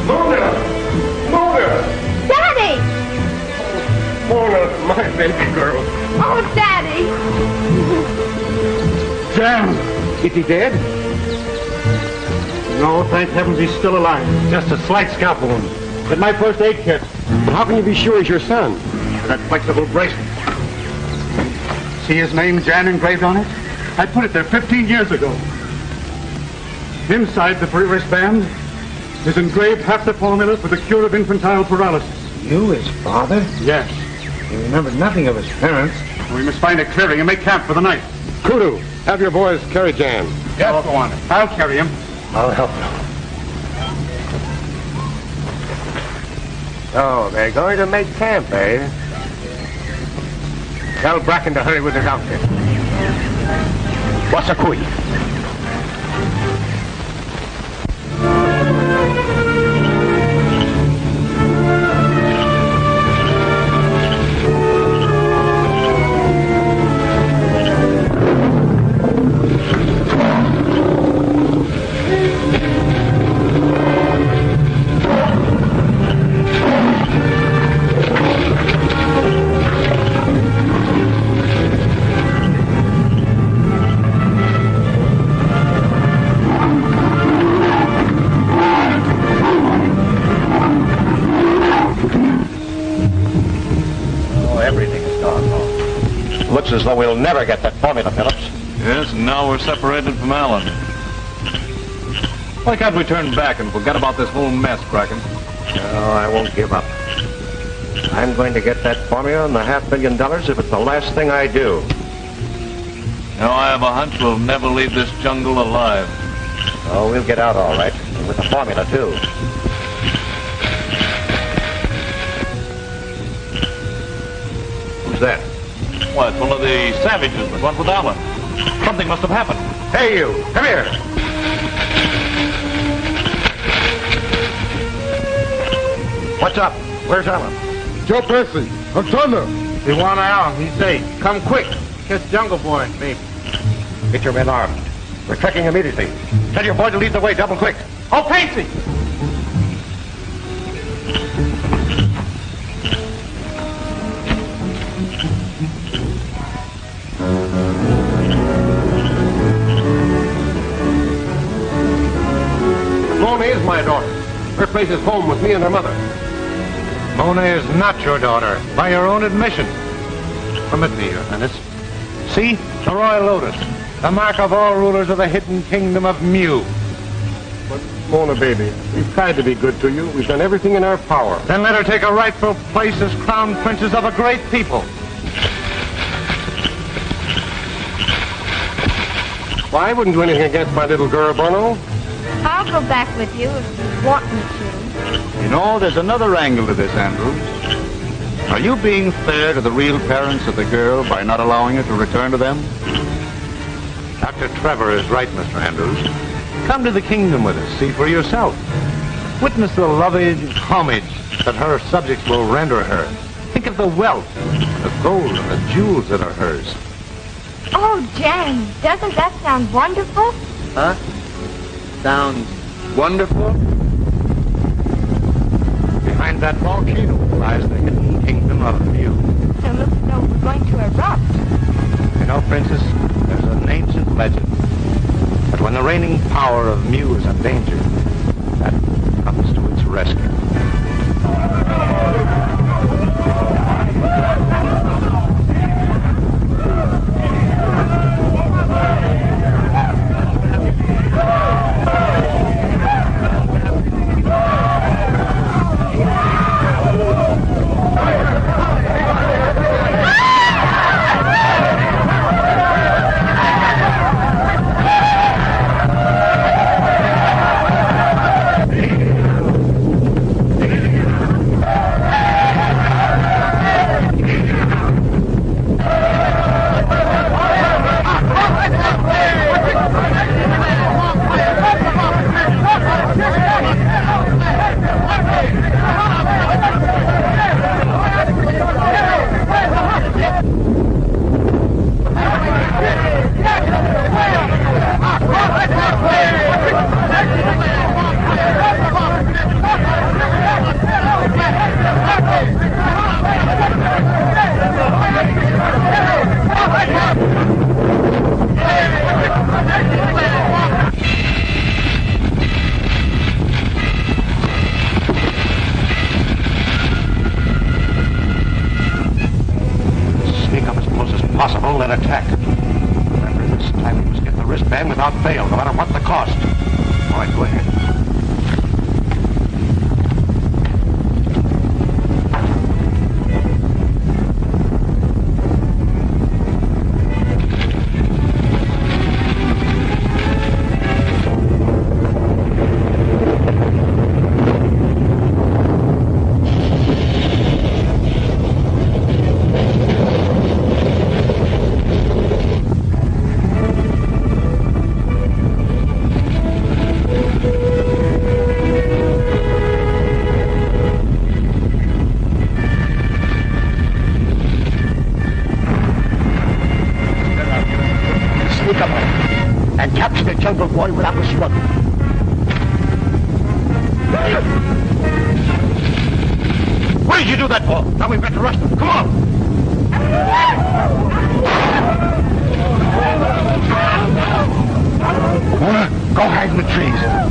Mona, Mona. Daddy! Mona, my baby girl. Oh, Daddy! Jan, Is he dead? no, thank heavens he's still alive. Just a slight scalp wound. Get my first aid kit. How can you be sure he's your son? That flexible bracelet. See his name, Jan, engraved on it? I put it there 15 years ago. Inside the wristband is engraved half the formula for the cure of infantile paralysis. You, his father? Yes. He remembered nothing of his parents. We must find a clearing and make camp for the night. Kudu, have your boys carry Jan. Yes, go on. I'll carry him. I'll help you. Oh, they're going to make camp, eh? Tell Bracken to hurry with his outfit. What's a kui? Looks as though we'll never get that formula, Phillips. Yes, and now we're separated from Alan. Why can't we turn back and forget about this whole mess, Bracken? No, I won't give up. I'm going to get that formula and the $500,000 if it's the last thing I do. Now I have a hunch we'll never leave this jungle alive. Oh, we'll get out all right. And with the formula, too. Who's that? Why, it's one of the savages that went with Alan. Something must have happened. Hey, you! Come here! What's up? Where's Alan? Joe Percy, Antonio. We want Alan. He's safe. Come quick. Catch Jungle Boy, maybe. Get your men armed. We're tracking immediately. Tell your boy to lead the way, double quick. Oh, Patsy! Mona is my daughter. Her place is home with me and her mother. Mona is not your daughter, by your own admission. Permit me, Your Highness. See, the royal lotus, the mark of all rulers of the hidden kingdom of Mu. But, Mona, baby, we've tried to be good to you. We've done everything in our power. Then let her take a rightful place as crown princess of a great people. Well, I wouldn't do anything against my little girl, Bono. I'll go back with you if you want me to. You know, there's another angle to this, Andrews. Are you being fair to the real parents of the girl by not allowing her to return to them? Dr. Trevor is right, Mr. Andrews. Come to the kingdom with us. See for yourself. Witness the lovage and homage that her subjects will render her. Think of the wealth, the gold, and the jewels that are hers. Oh, Jan, doesn't that sound wonderful? Huh? Sounds wonderful? Behind that volcano lies the hidden kingdom of Mu. It looks as though we're going to erupt. You know, Princess, there's an ancient legend that when the reigning power of Mu is endangered, that comes to its rescue. possible, then attack. Remember, this time we must get the wristband without fail, no matter what the cost. All right, go ahead. Jungle boy without a struggle. What did you do that for? Now we've got to rush them. Come on! Go hide in the trees.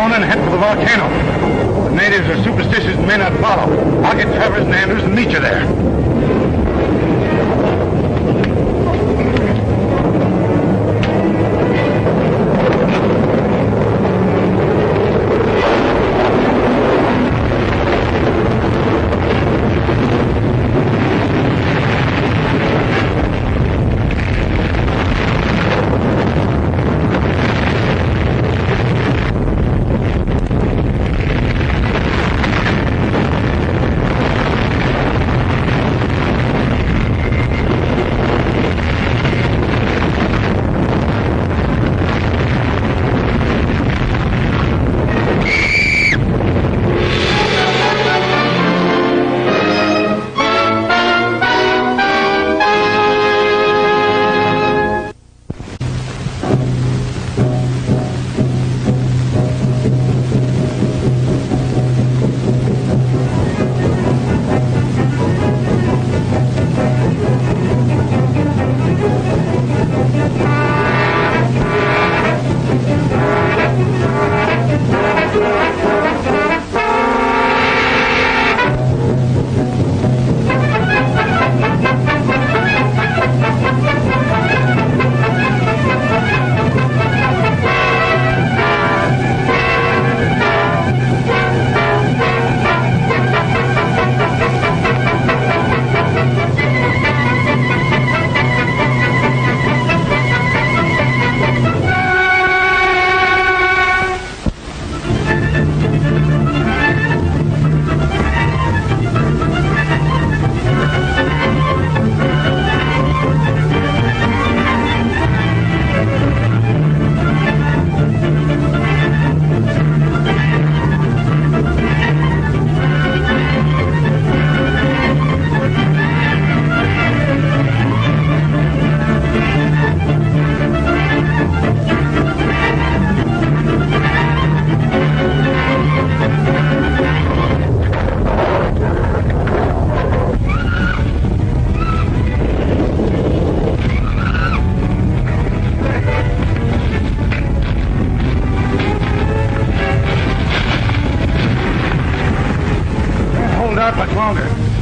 Mona and head for the volcano. The natives are superstitious and may not follow. I'll get Travers and Andrews and meet you there.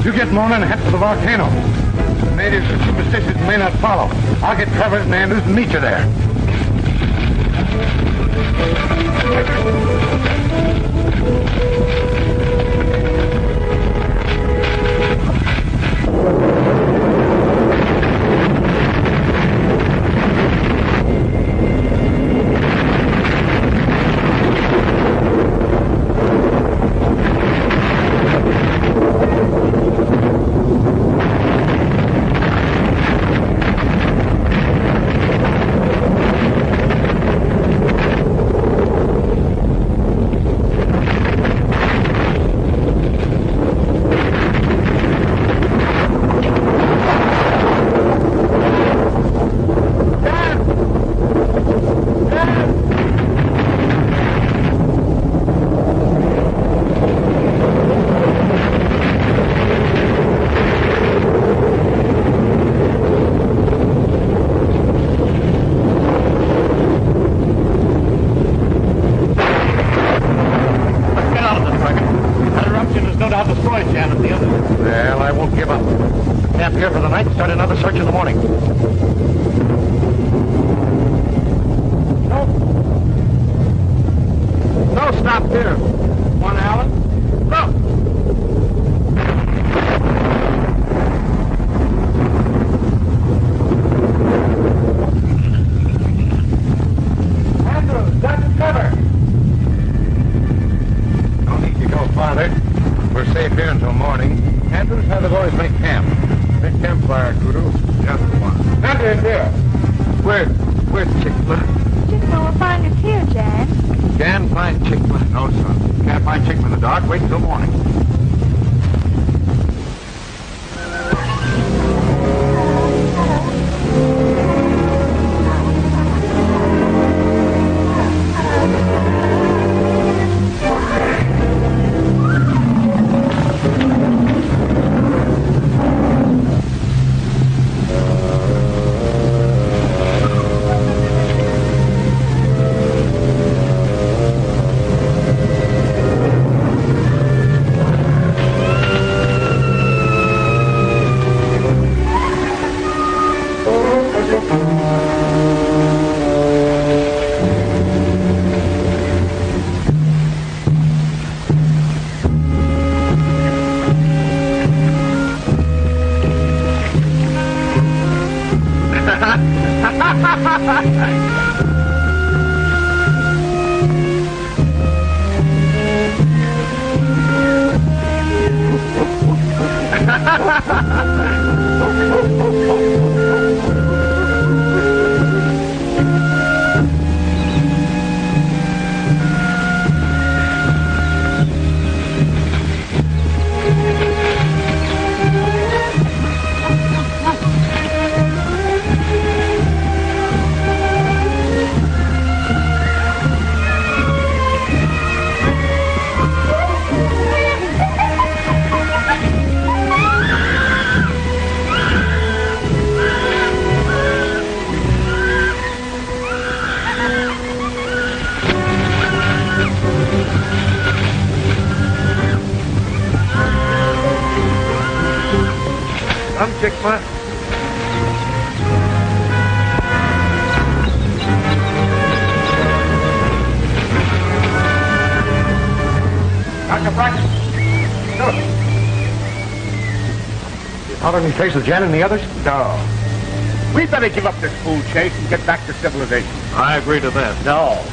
You get Mona and head for the volcano. The natives are superstitious and may not follow. I'll get Travers and Andrews and meet you there. Come, Chickma. Dr. Bracken. No. You found any trace of Jen and the others? No. We better give up this fool chase and get back to civilization. I agree to that. No.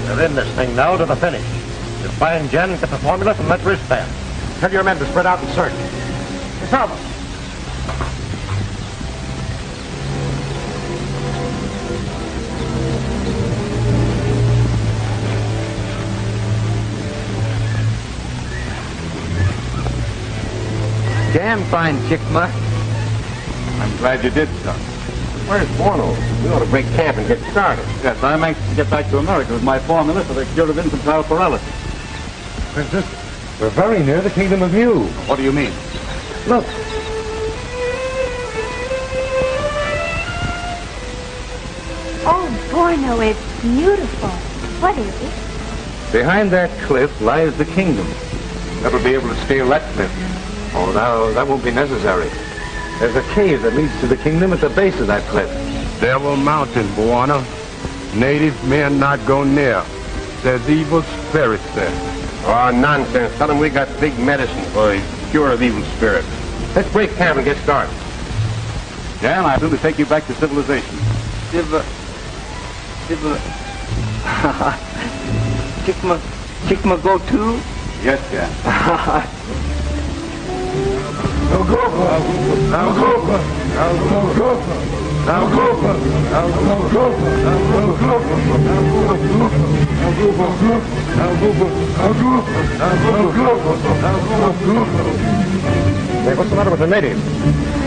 They're in this thing now to the finish. Just find Jen and get the formula from that wristband. Tell your men to spread out and search. Miss Alva. Damn fine, Chickma. I'm glad you did, son. Where's Bono? We ought to break camp and get started. Yes, I'm anxious to get back to America with my formula for the cure of infantile paralysis. Princess, we're very near the kingdom of Mu. What do you mean? Look. Oh, Borno, it's beautiful. What is it? Behind that cliff lies the kingdom. Never be able to scale that cliff. Oh, no, that won't be necessary. There's a cave that leads to the kingdom at the base of that cliff. Devil Mountain, Buana. Native men not go near. There's evil spirits there. Oh, nonsense. Tell them we got big medicine for the cure of evil spirits. Let's break camp and get started. Jan, I'm going to take you back to civilization. Chickma go too? Yes, Jan. Hey, what's the matter with the natives?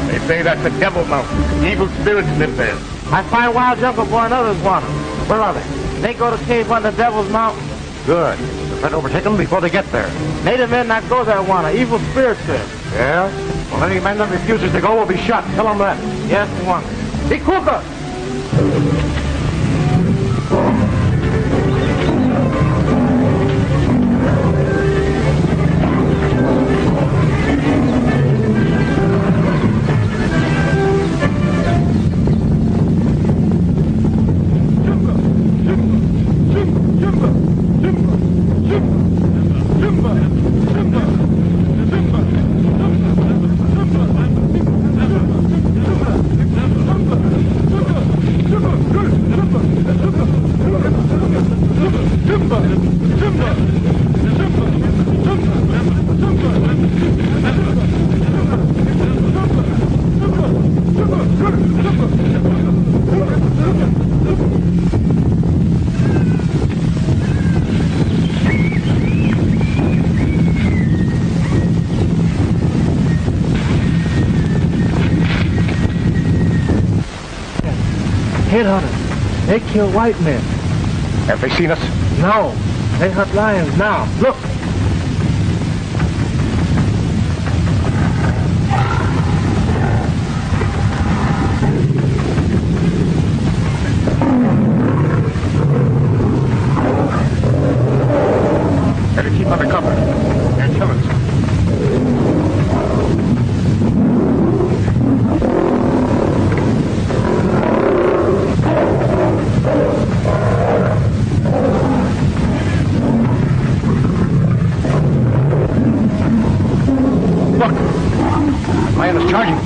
They say that's the Devil Mountain. Evil spirits live there. I find wild jungle boy and others want them. Where are they? They go to cave on the Devil's Mountain. Good. Try to overtake them before they get there. Native men not go there wanna. Evil spirits there. Yeah? Well, any man that refuses to go will be shot. Tell them that. Yes, one. Be quicker. Headhunters. They kill white men. Have they seen us? No. They hunt lions now. Look. Better keep under cover. They're killers. Lion is charging.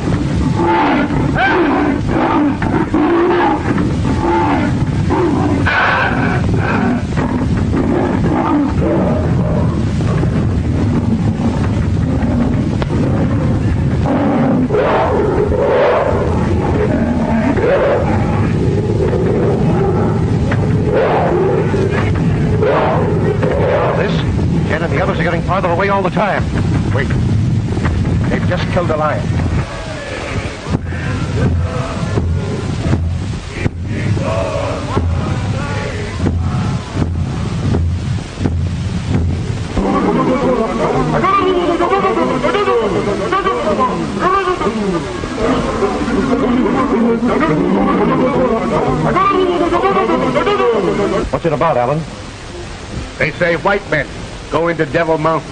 killed the lion. What's it about, Alan? They say white men go into Devil Mountain.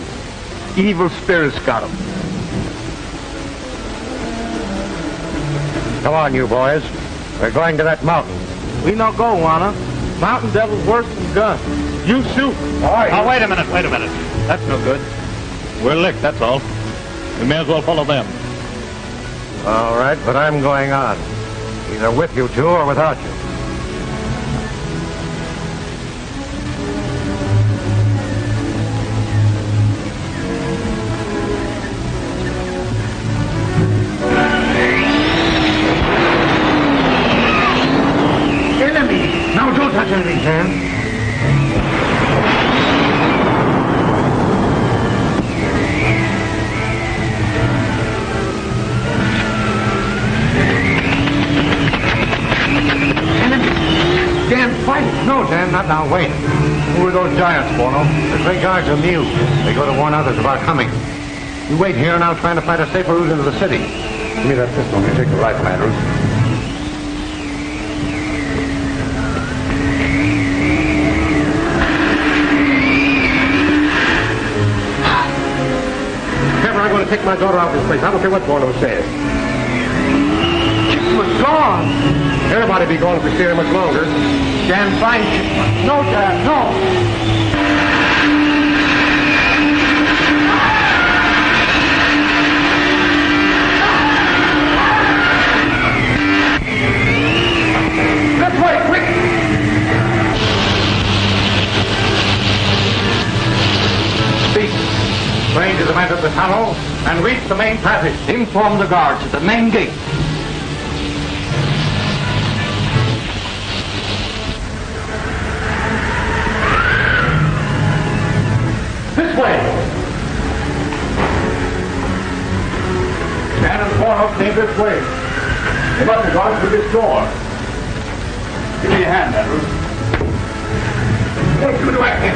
Evil spirits got them. Come on, you boys. We're going to that mountain. We not go, Juana. Mountain devil's worse than guns. You shoot. All right. Now, wait a minute. That's no good. We're licked, that's all. We may as well follow them. All right, but I'm going on. Either with you two or without you. Enemy! Now don't touch anything, Sam. No, Dan, not now. Wait. Who are those giants, Bono? The three guards are mute. They go to warn others of our coming. You wait here, and I'll try to find a safer route into the city. Give me that pistol, and you take the rifle, Andrews. Trevor, I'm going to take my daughter out of this place. I don't care what Bono says. She was gone. Everybody be gone if we stay here much longer. Dan, find you. No, Dan, no. This way, quick! Speak. Rangers have entered the tunnel and reached the main passage. Inform the guards at the main gate. This way. Dan and Bono came this way. They must have gone through this door. Give me a hand, Andrews. What do you do I can?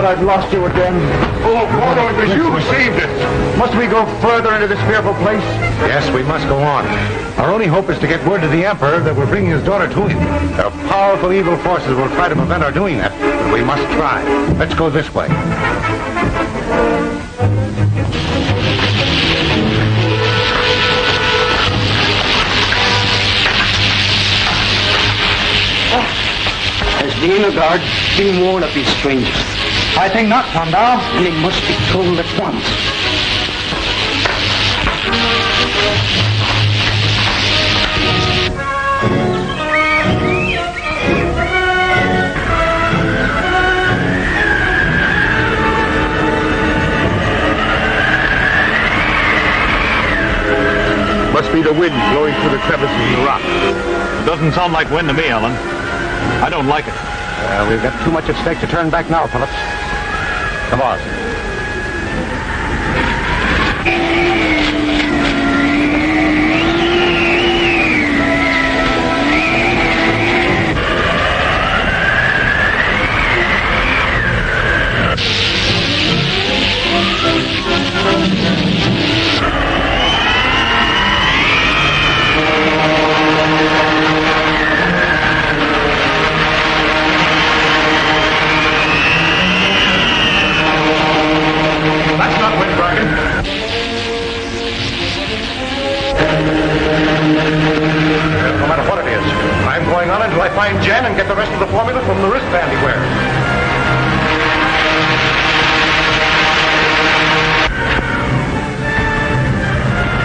I've lost you again. Oh, Porto, it was you who saved us. Must we go further into this fearful place? Yes, we must go on. Our only hope is to get word to the Emperor that we're bringing his daughter to him. The powerful evil forces will try to prevent our doing that, but we must try. Let's go this way. Has the inner guard been warned of these strangers? I think not, Condal. They must be told at once. Must be the wind blowing through the crevices in the rock. Doesn't sound like wind to me, Ellen. I don't like it. We've got too much at stake to turn back now, Phillips. Come on. That's not wind, Bracken. No matter what it is, I'm going on until I find Jen and get the rest of the formula from the wristband he wears.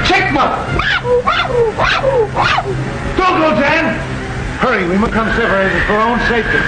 Checkmate! Don't go, Jen! Hurry, we must come separated for our own safety.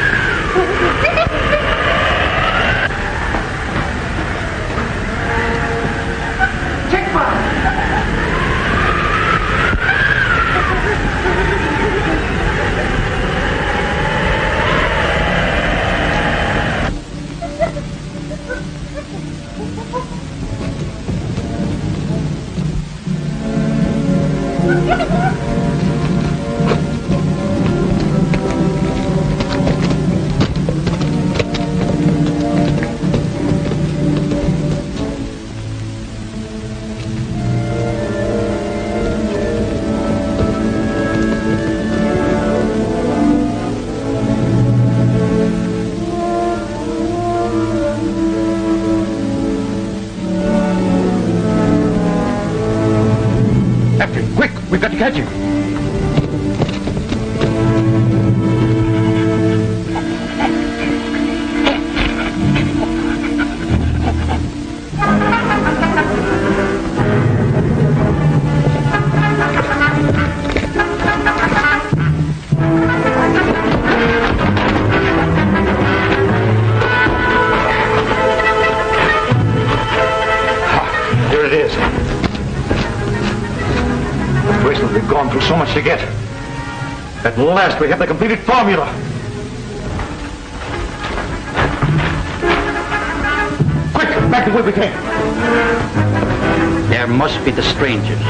We've got to catch him. Here it is. We've gone through so much to get. At last, we have the completed formula. Quick, back the way we came. There must be the strangers.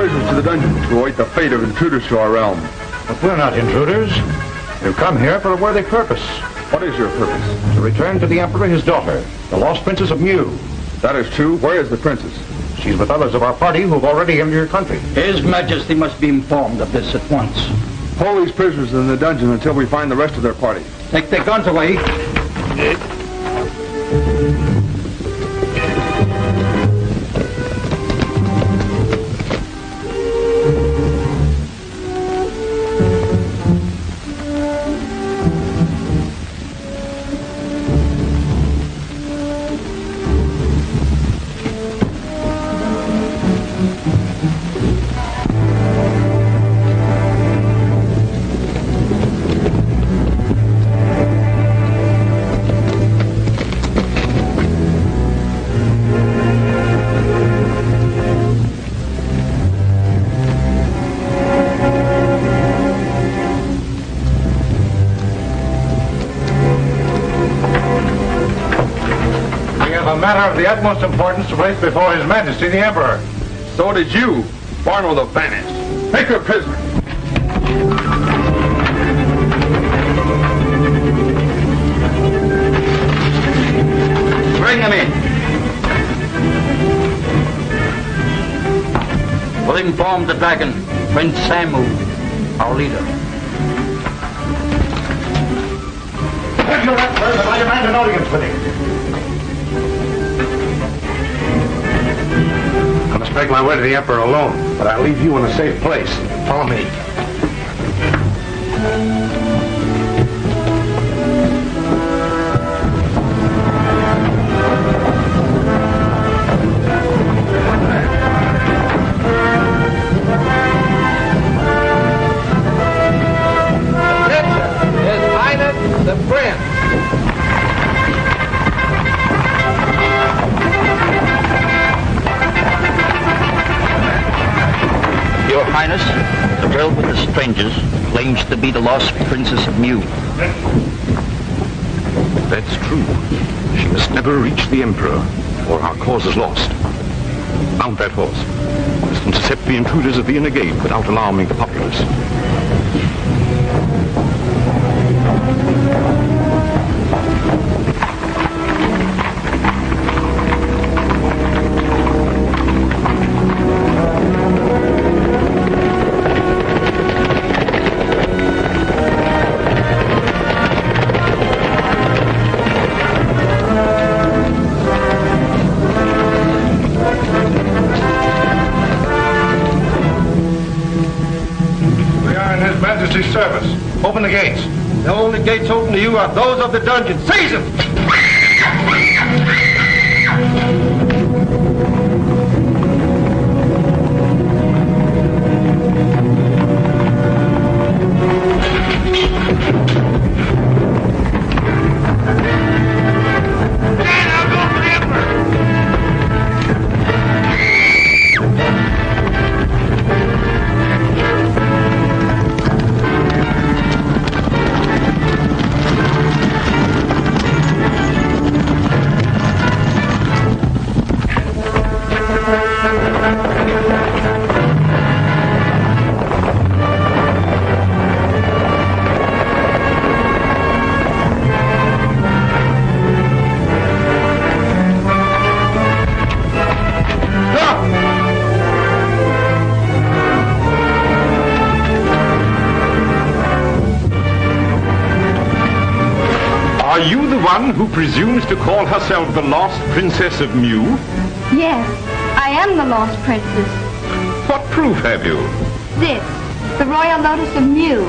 To the dungeon to await the fate of intruders to our realm. But we're not intruders. We've come here for a worthy purpose. What is your purpose? To return to the Emperor his daughter, the lost princess of Mu. That is true. Where is the princess? She's with others of our party who've already entered your country. His Majesty must be informed of this at once. Hold these prisoners in the dungeon until we find the rest of their party. Take their guns away. a matter of the utmost importance to place before His Majesty the Emperor. So did you, born with a vanish. Take her prisoner. Bring him in. We'll inform the dragon, Prince Samu, our leader. If you're that person, I demand an audience with him. I must make my way to the Emperor alone, but I'll leave you in a safe place. Follow me. His Highness the Prince. Your Highness, the girl with the strangers claims to be the lost Princess of Mu. That's true. She must never reach the Emperor, or our cause is lost. Mount that horse. We must intercept the intruders of the inner gate without alarming the populace. Service. Open the gates. The only gates open to you are those of the dungeon. Seize him! Who presumes to call herself the lost Princess of Mu? Yes, I am the lost princess. What proof have you? This, the royal lotus of Mu.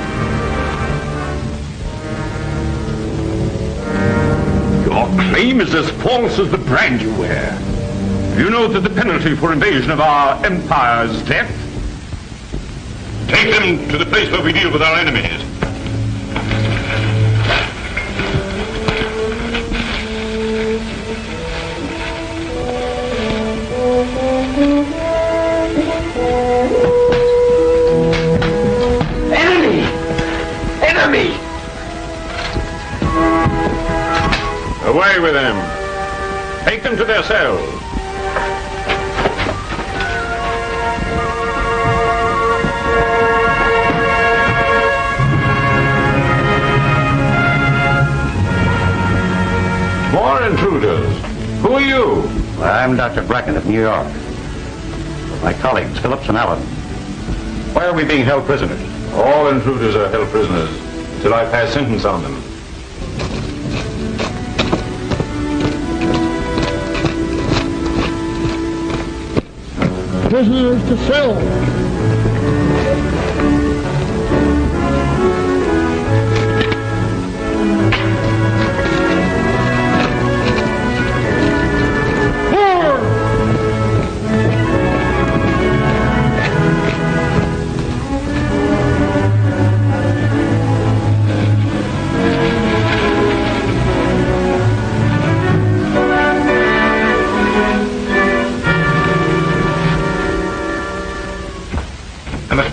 Your claim is as false as the brand you wear. You know that the penalty for invasion of our empire is death? Take them to the place where we deal with our enemies. Enemy! Away with them. Take them to their cells. More intruders. Who are you? I'm Dr. Bracken of New York. My colleagues, Phillips and Allen. Why are we being held prisoners? All intruders are held prisoners till I pass sentence on them. Prisoners to cell.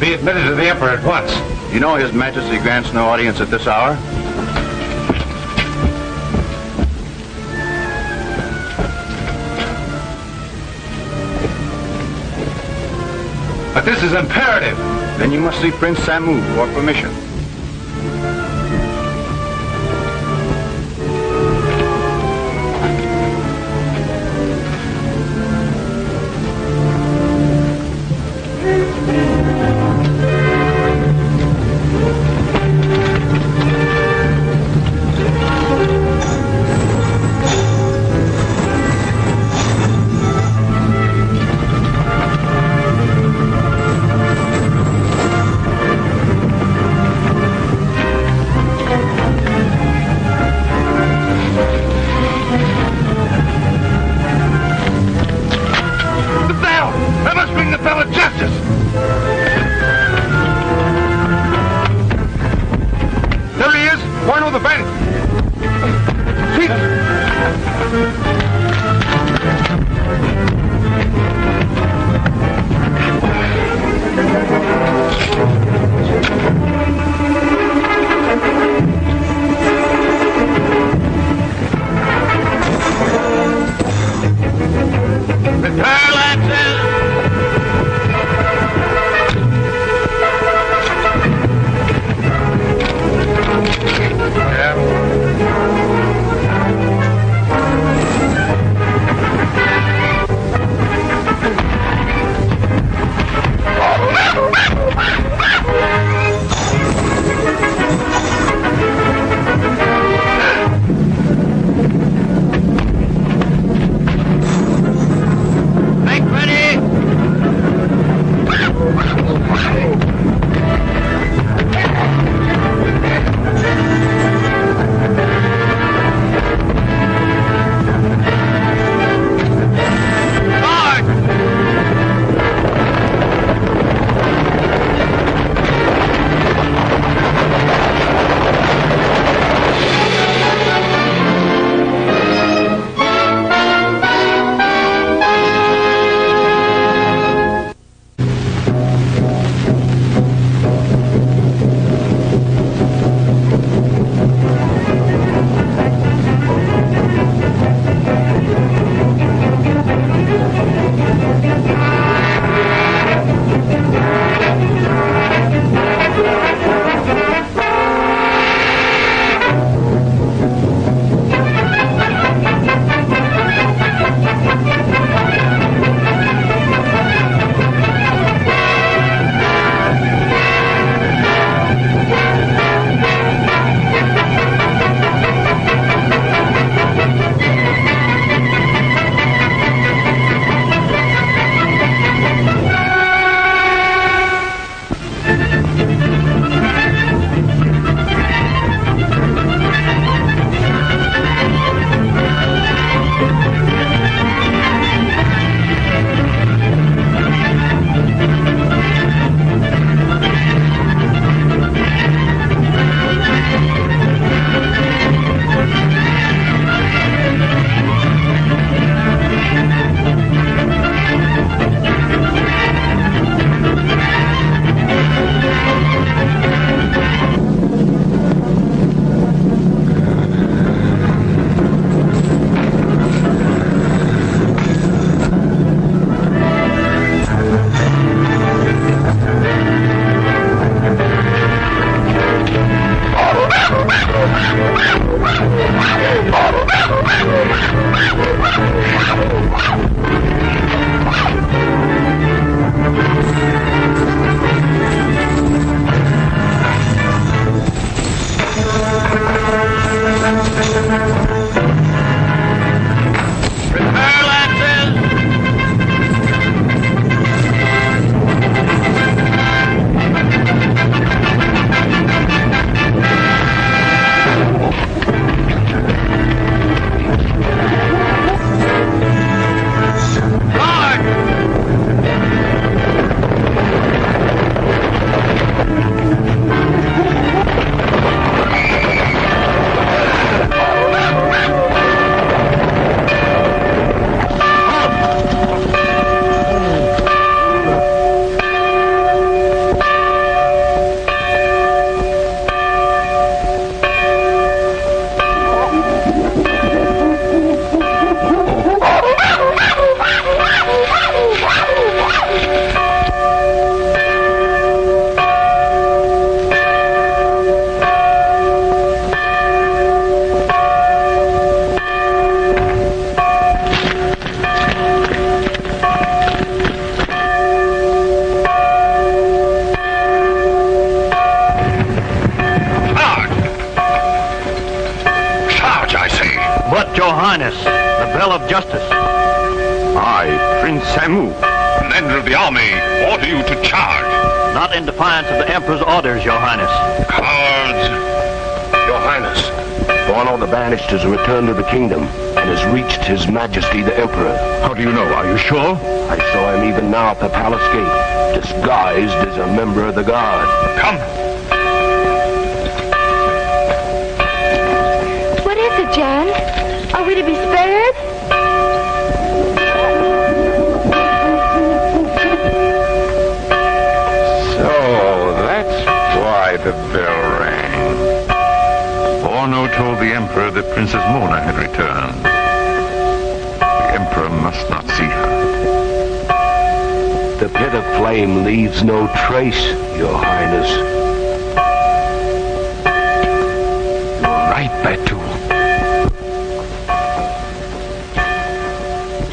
Be admitted to the Emperor at once. You know His Majesty grants no audience at this hour? But this is imperative. Then you must see Prince Samu for permission. But your highness, the bell of justice. I, Prince Samu, commander of the army, order you to charge. Not in defiance of the emperor's orders, your highness. Cowards! Your highness, one of the banished has returned to the kingdom and has reached his majesty the emperor. How do you know? Are you sure? I saw him even now at the palace gate, disguised as a member of the guard. Come. What is it, Jan? Are we to be spared? The bell rang. Orno told the Emperor that Princess Mona had returned. The Emperor must not see her. The pit of flame leaves no trace, Your Highness. You're right, Batu.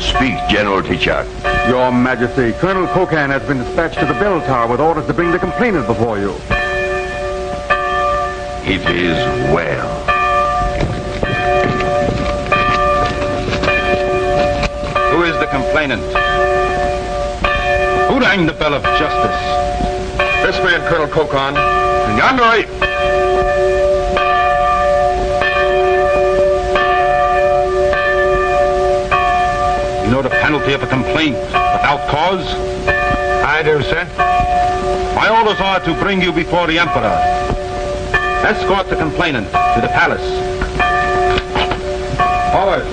Speak, General Tichak. Your Majesty, Colonel Kokan has been dispatched to the bell tower with orders to bring the complainant before you. It is well. Who is the complainant? Who rang the bell of justice? This man, Colonel Kokan. And yonder I... You know the penalty of a complaint without cause? I do, sir. My orders are to bring you before the Emperor. Escort the complainant to the palace. Forward.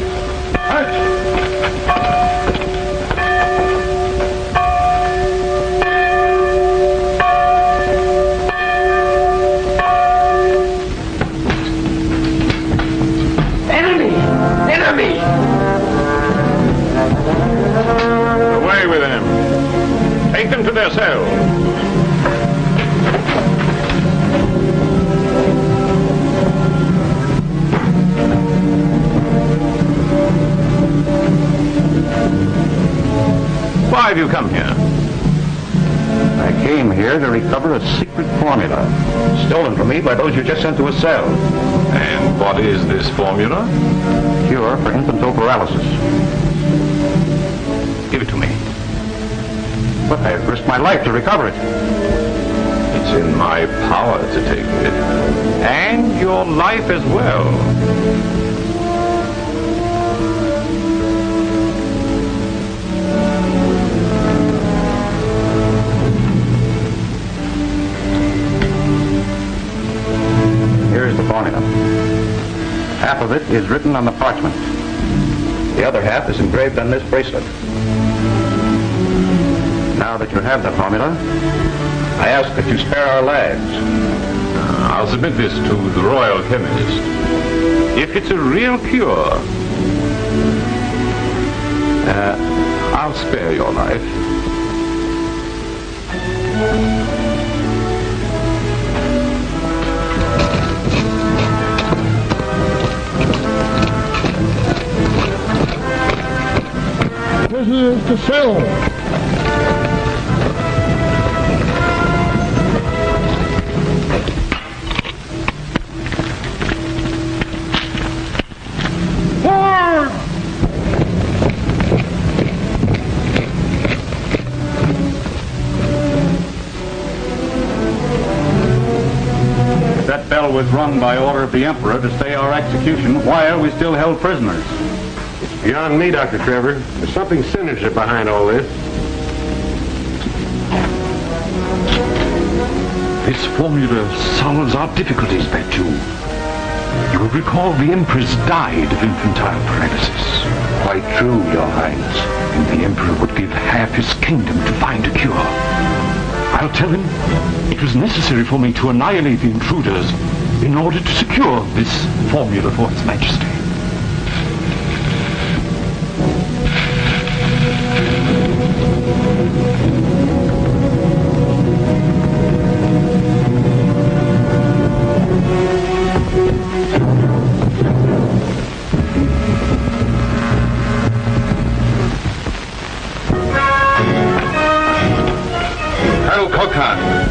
March. Enemy! Enemy! Away with them. Take them to their cells. Why have you come here? I came here to recover a secret formula, stolen from me by those you just sent to a cell. And what is this formula? Cure for infantile paralysis. Give it to me. But I've risked my life to recover it. It's in my power to take it. And your life as well. Here's the formula. Half of it is written on the parchment. The other half is engraved on this bracelet. Now that you have the formula, I ask that you spare our lives. I'll submit this to the royal chemist. If it's a real cure, I'll spare your life. This is the cell. That bell was rung by order of the Emperor to stay our execution. Why are we still held prisoners? Beyond me, Dr. Trevor. There's something sinister behind all this. This formula solves our difficulties, Batu. You will recall the Empress died of infantile paralysis. Quite true, Your Highness. And the Emperor would give half his kingdom to find a cure. I'll tell him it was necessary for me to annihilate the intruders in order to secure this formula for His Majesty.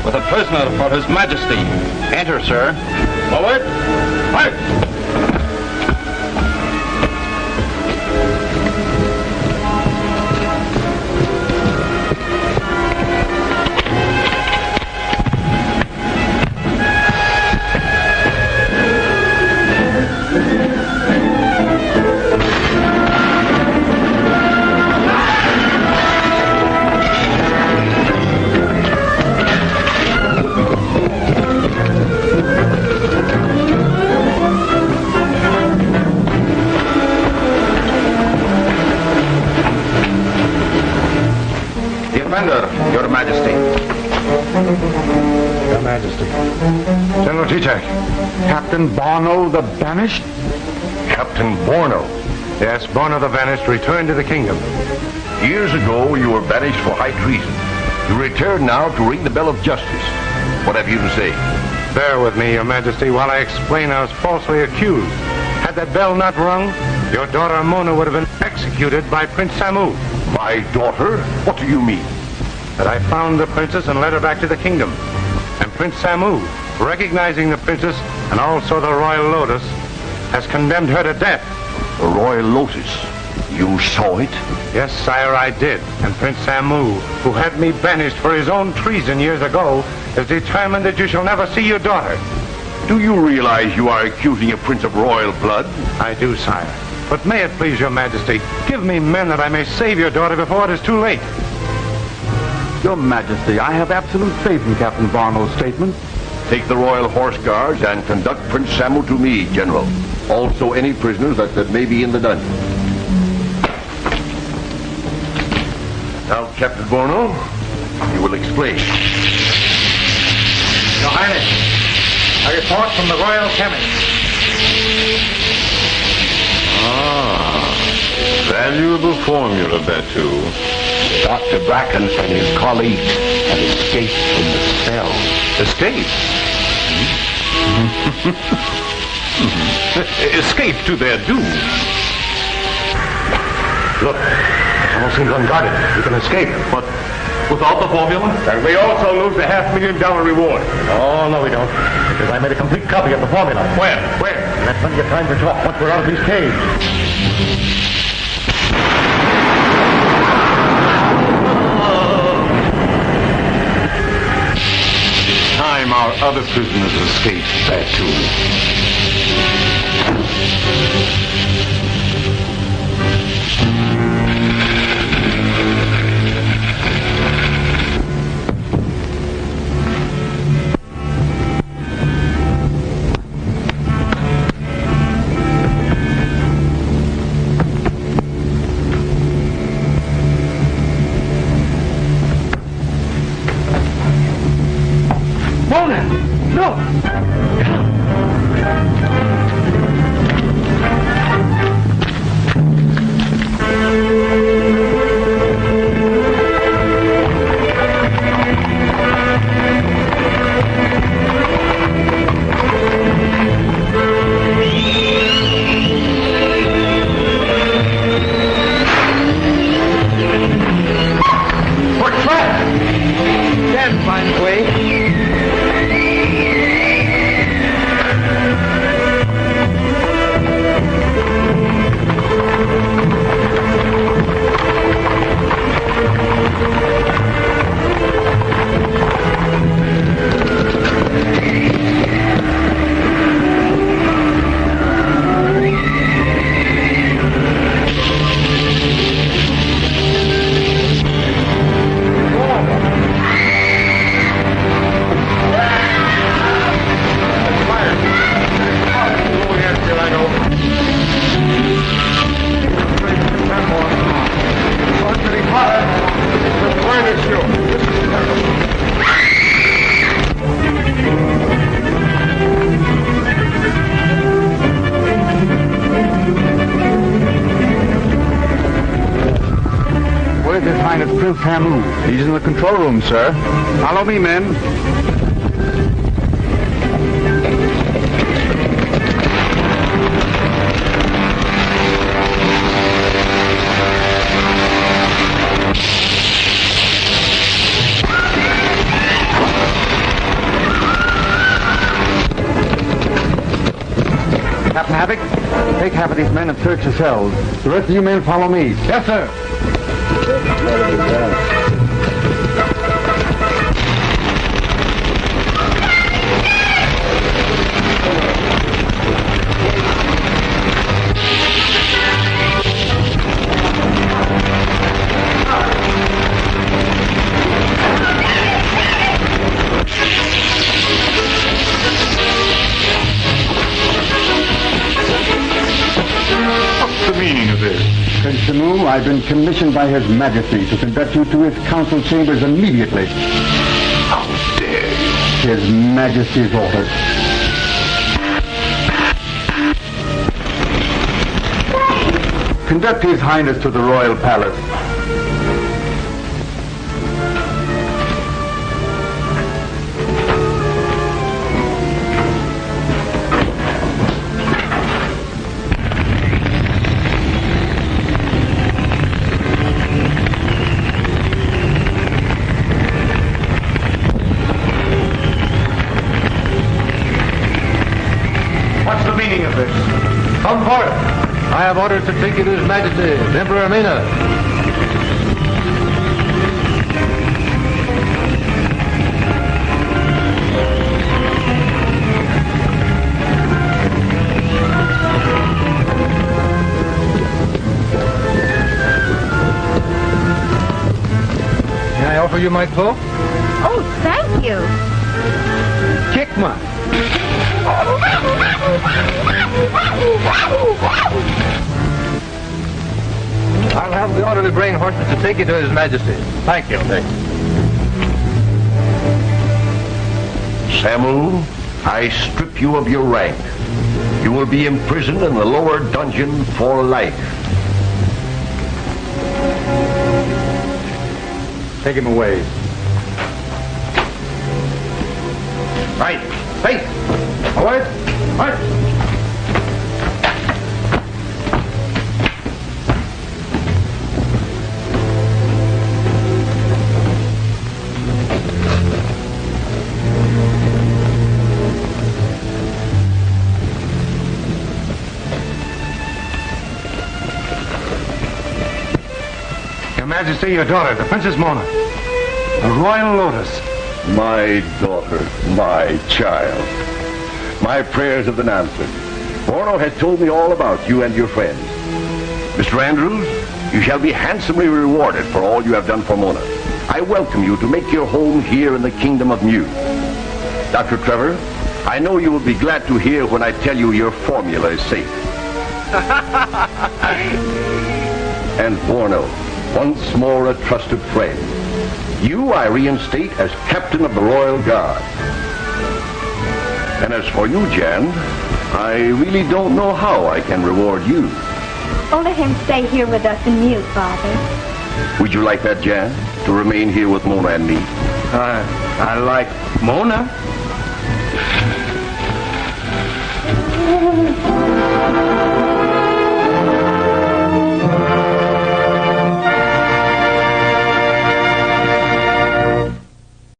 With a prisoner for His Majesty. Enter, sir. Forward. Fight! Jack? Captain Barno the Banished? Captain Borno. Yes, Borno the Vanished returned to the kingdom. Years ago, you were banished for high treason. You return now to ring the bell of justice. What have you to say? Bear with me, Your Majesty, while I explain I was falsely accused. Had that bell not rung, your daughter Mona would have been executed by Prince Samu. My daughter? What do you mean? But I found the princess and led her back to the kingdom. And Prince Samu, recognizing the princess and also the Royal Lotus, has condemned her to death. The Royal Lotus? You saw it? Yes, sire, I did. And Prince Samu, who had me banished for his own treason years ago, is determined that you shall never see your daughter. Do you realize you are accusing a prince of royal blood? I do, sire. But may it please your majesty, give me men that I may save your daughter before it is too late. Your Majesty, I have absolute faith in Captain Barno's statement. Take the Royal Horse Guards and conduct Prince Samu to me, General. Also any prisoners that may be in the dungeon. Now, Captain Borno, you will explain. Your Highness, a report from the Royal Chemist. Valuable formula, Batu. Dr. Bracken and his colleagues have escaped from the cell. Escape? Escape to their doom. Look, it all seems unguarded. We can escape. But without the formula? And we also lose the $500,000 reward. Oh, no, we don't. Because I made a complete copy of the formula. When? And that's plenty of time for talk once we're out of these caves. Time our other prisoners escape, Batu. He's in the control room, sir. Follow me, men. Captain Havoc, take half of these men and search the cells. The rest of you men follow me. Yes, sir. Prince Samu, I've been commissioned by His Majesty to conduct you to his council chambers immediately. How dare you? His Majesty's orders. Conduct His Highness to the royal palace. What's the meaning of this? Come forth. I have orders to take you to His Majesty, Emperor Amina. Can I offer you my cloak? Oh, thank you. Chikma. I'll have the order to bring horses to take you to His Majesty. Thank you. Samuel, I strip you of your rank. You will be imprisoned in the lower dungeon for life. Take him away. Right. Face. Forward. March. Your Majesty, your daughter, the Princess Mona. A royal lotus. My daughter, my child. My prayers have been answered. Borno has told me all about you and your friends. Mr. Andrews, you shall be handsomely rewarded for all you have done for Mona. I welcome you to make your home here in the Kingdom of Mu. Dr. Trevor, I know you will be glad to hear when I tell you your formula is safe. And Borno, once more a trusted friend. You I reinstate as captain of the Royal Guard. And as for you, Jan, I really don't know how I can reward you. Oh, let him stay here with us in Mu, Father. Would you like that, Jan? To remain here with Mona and me? I like Mona.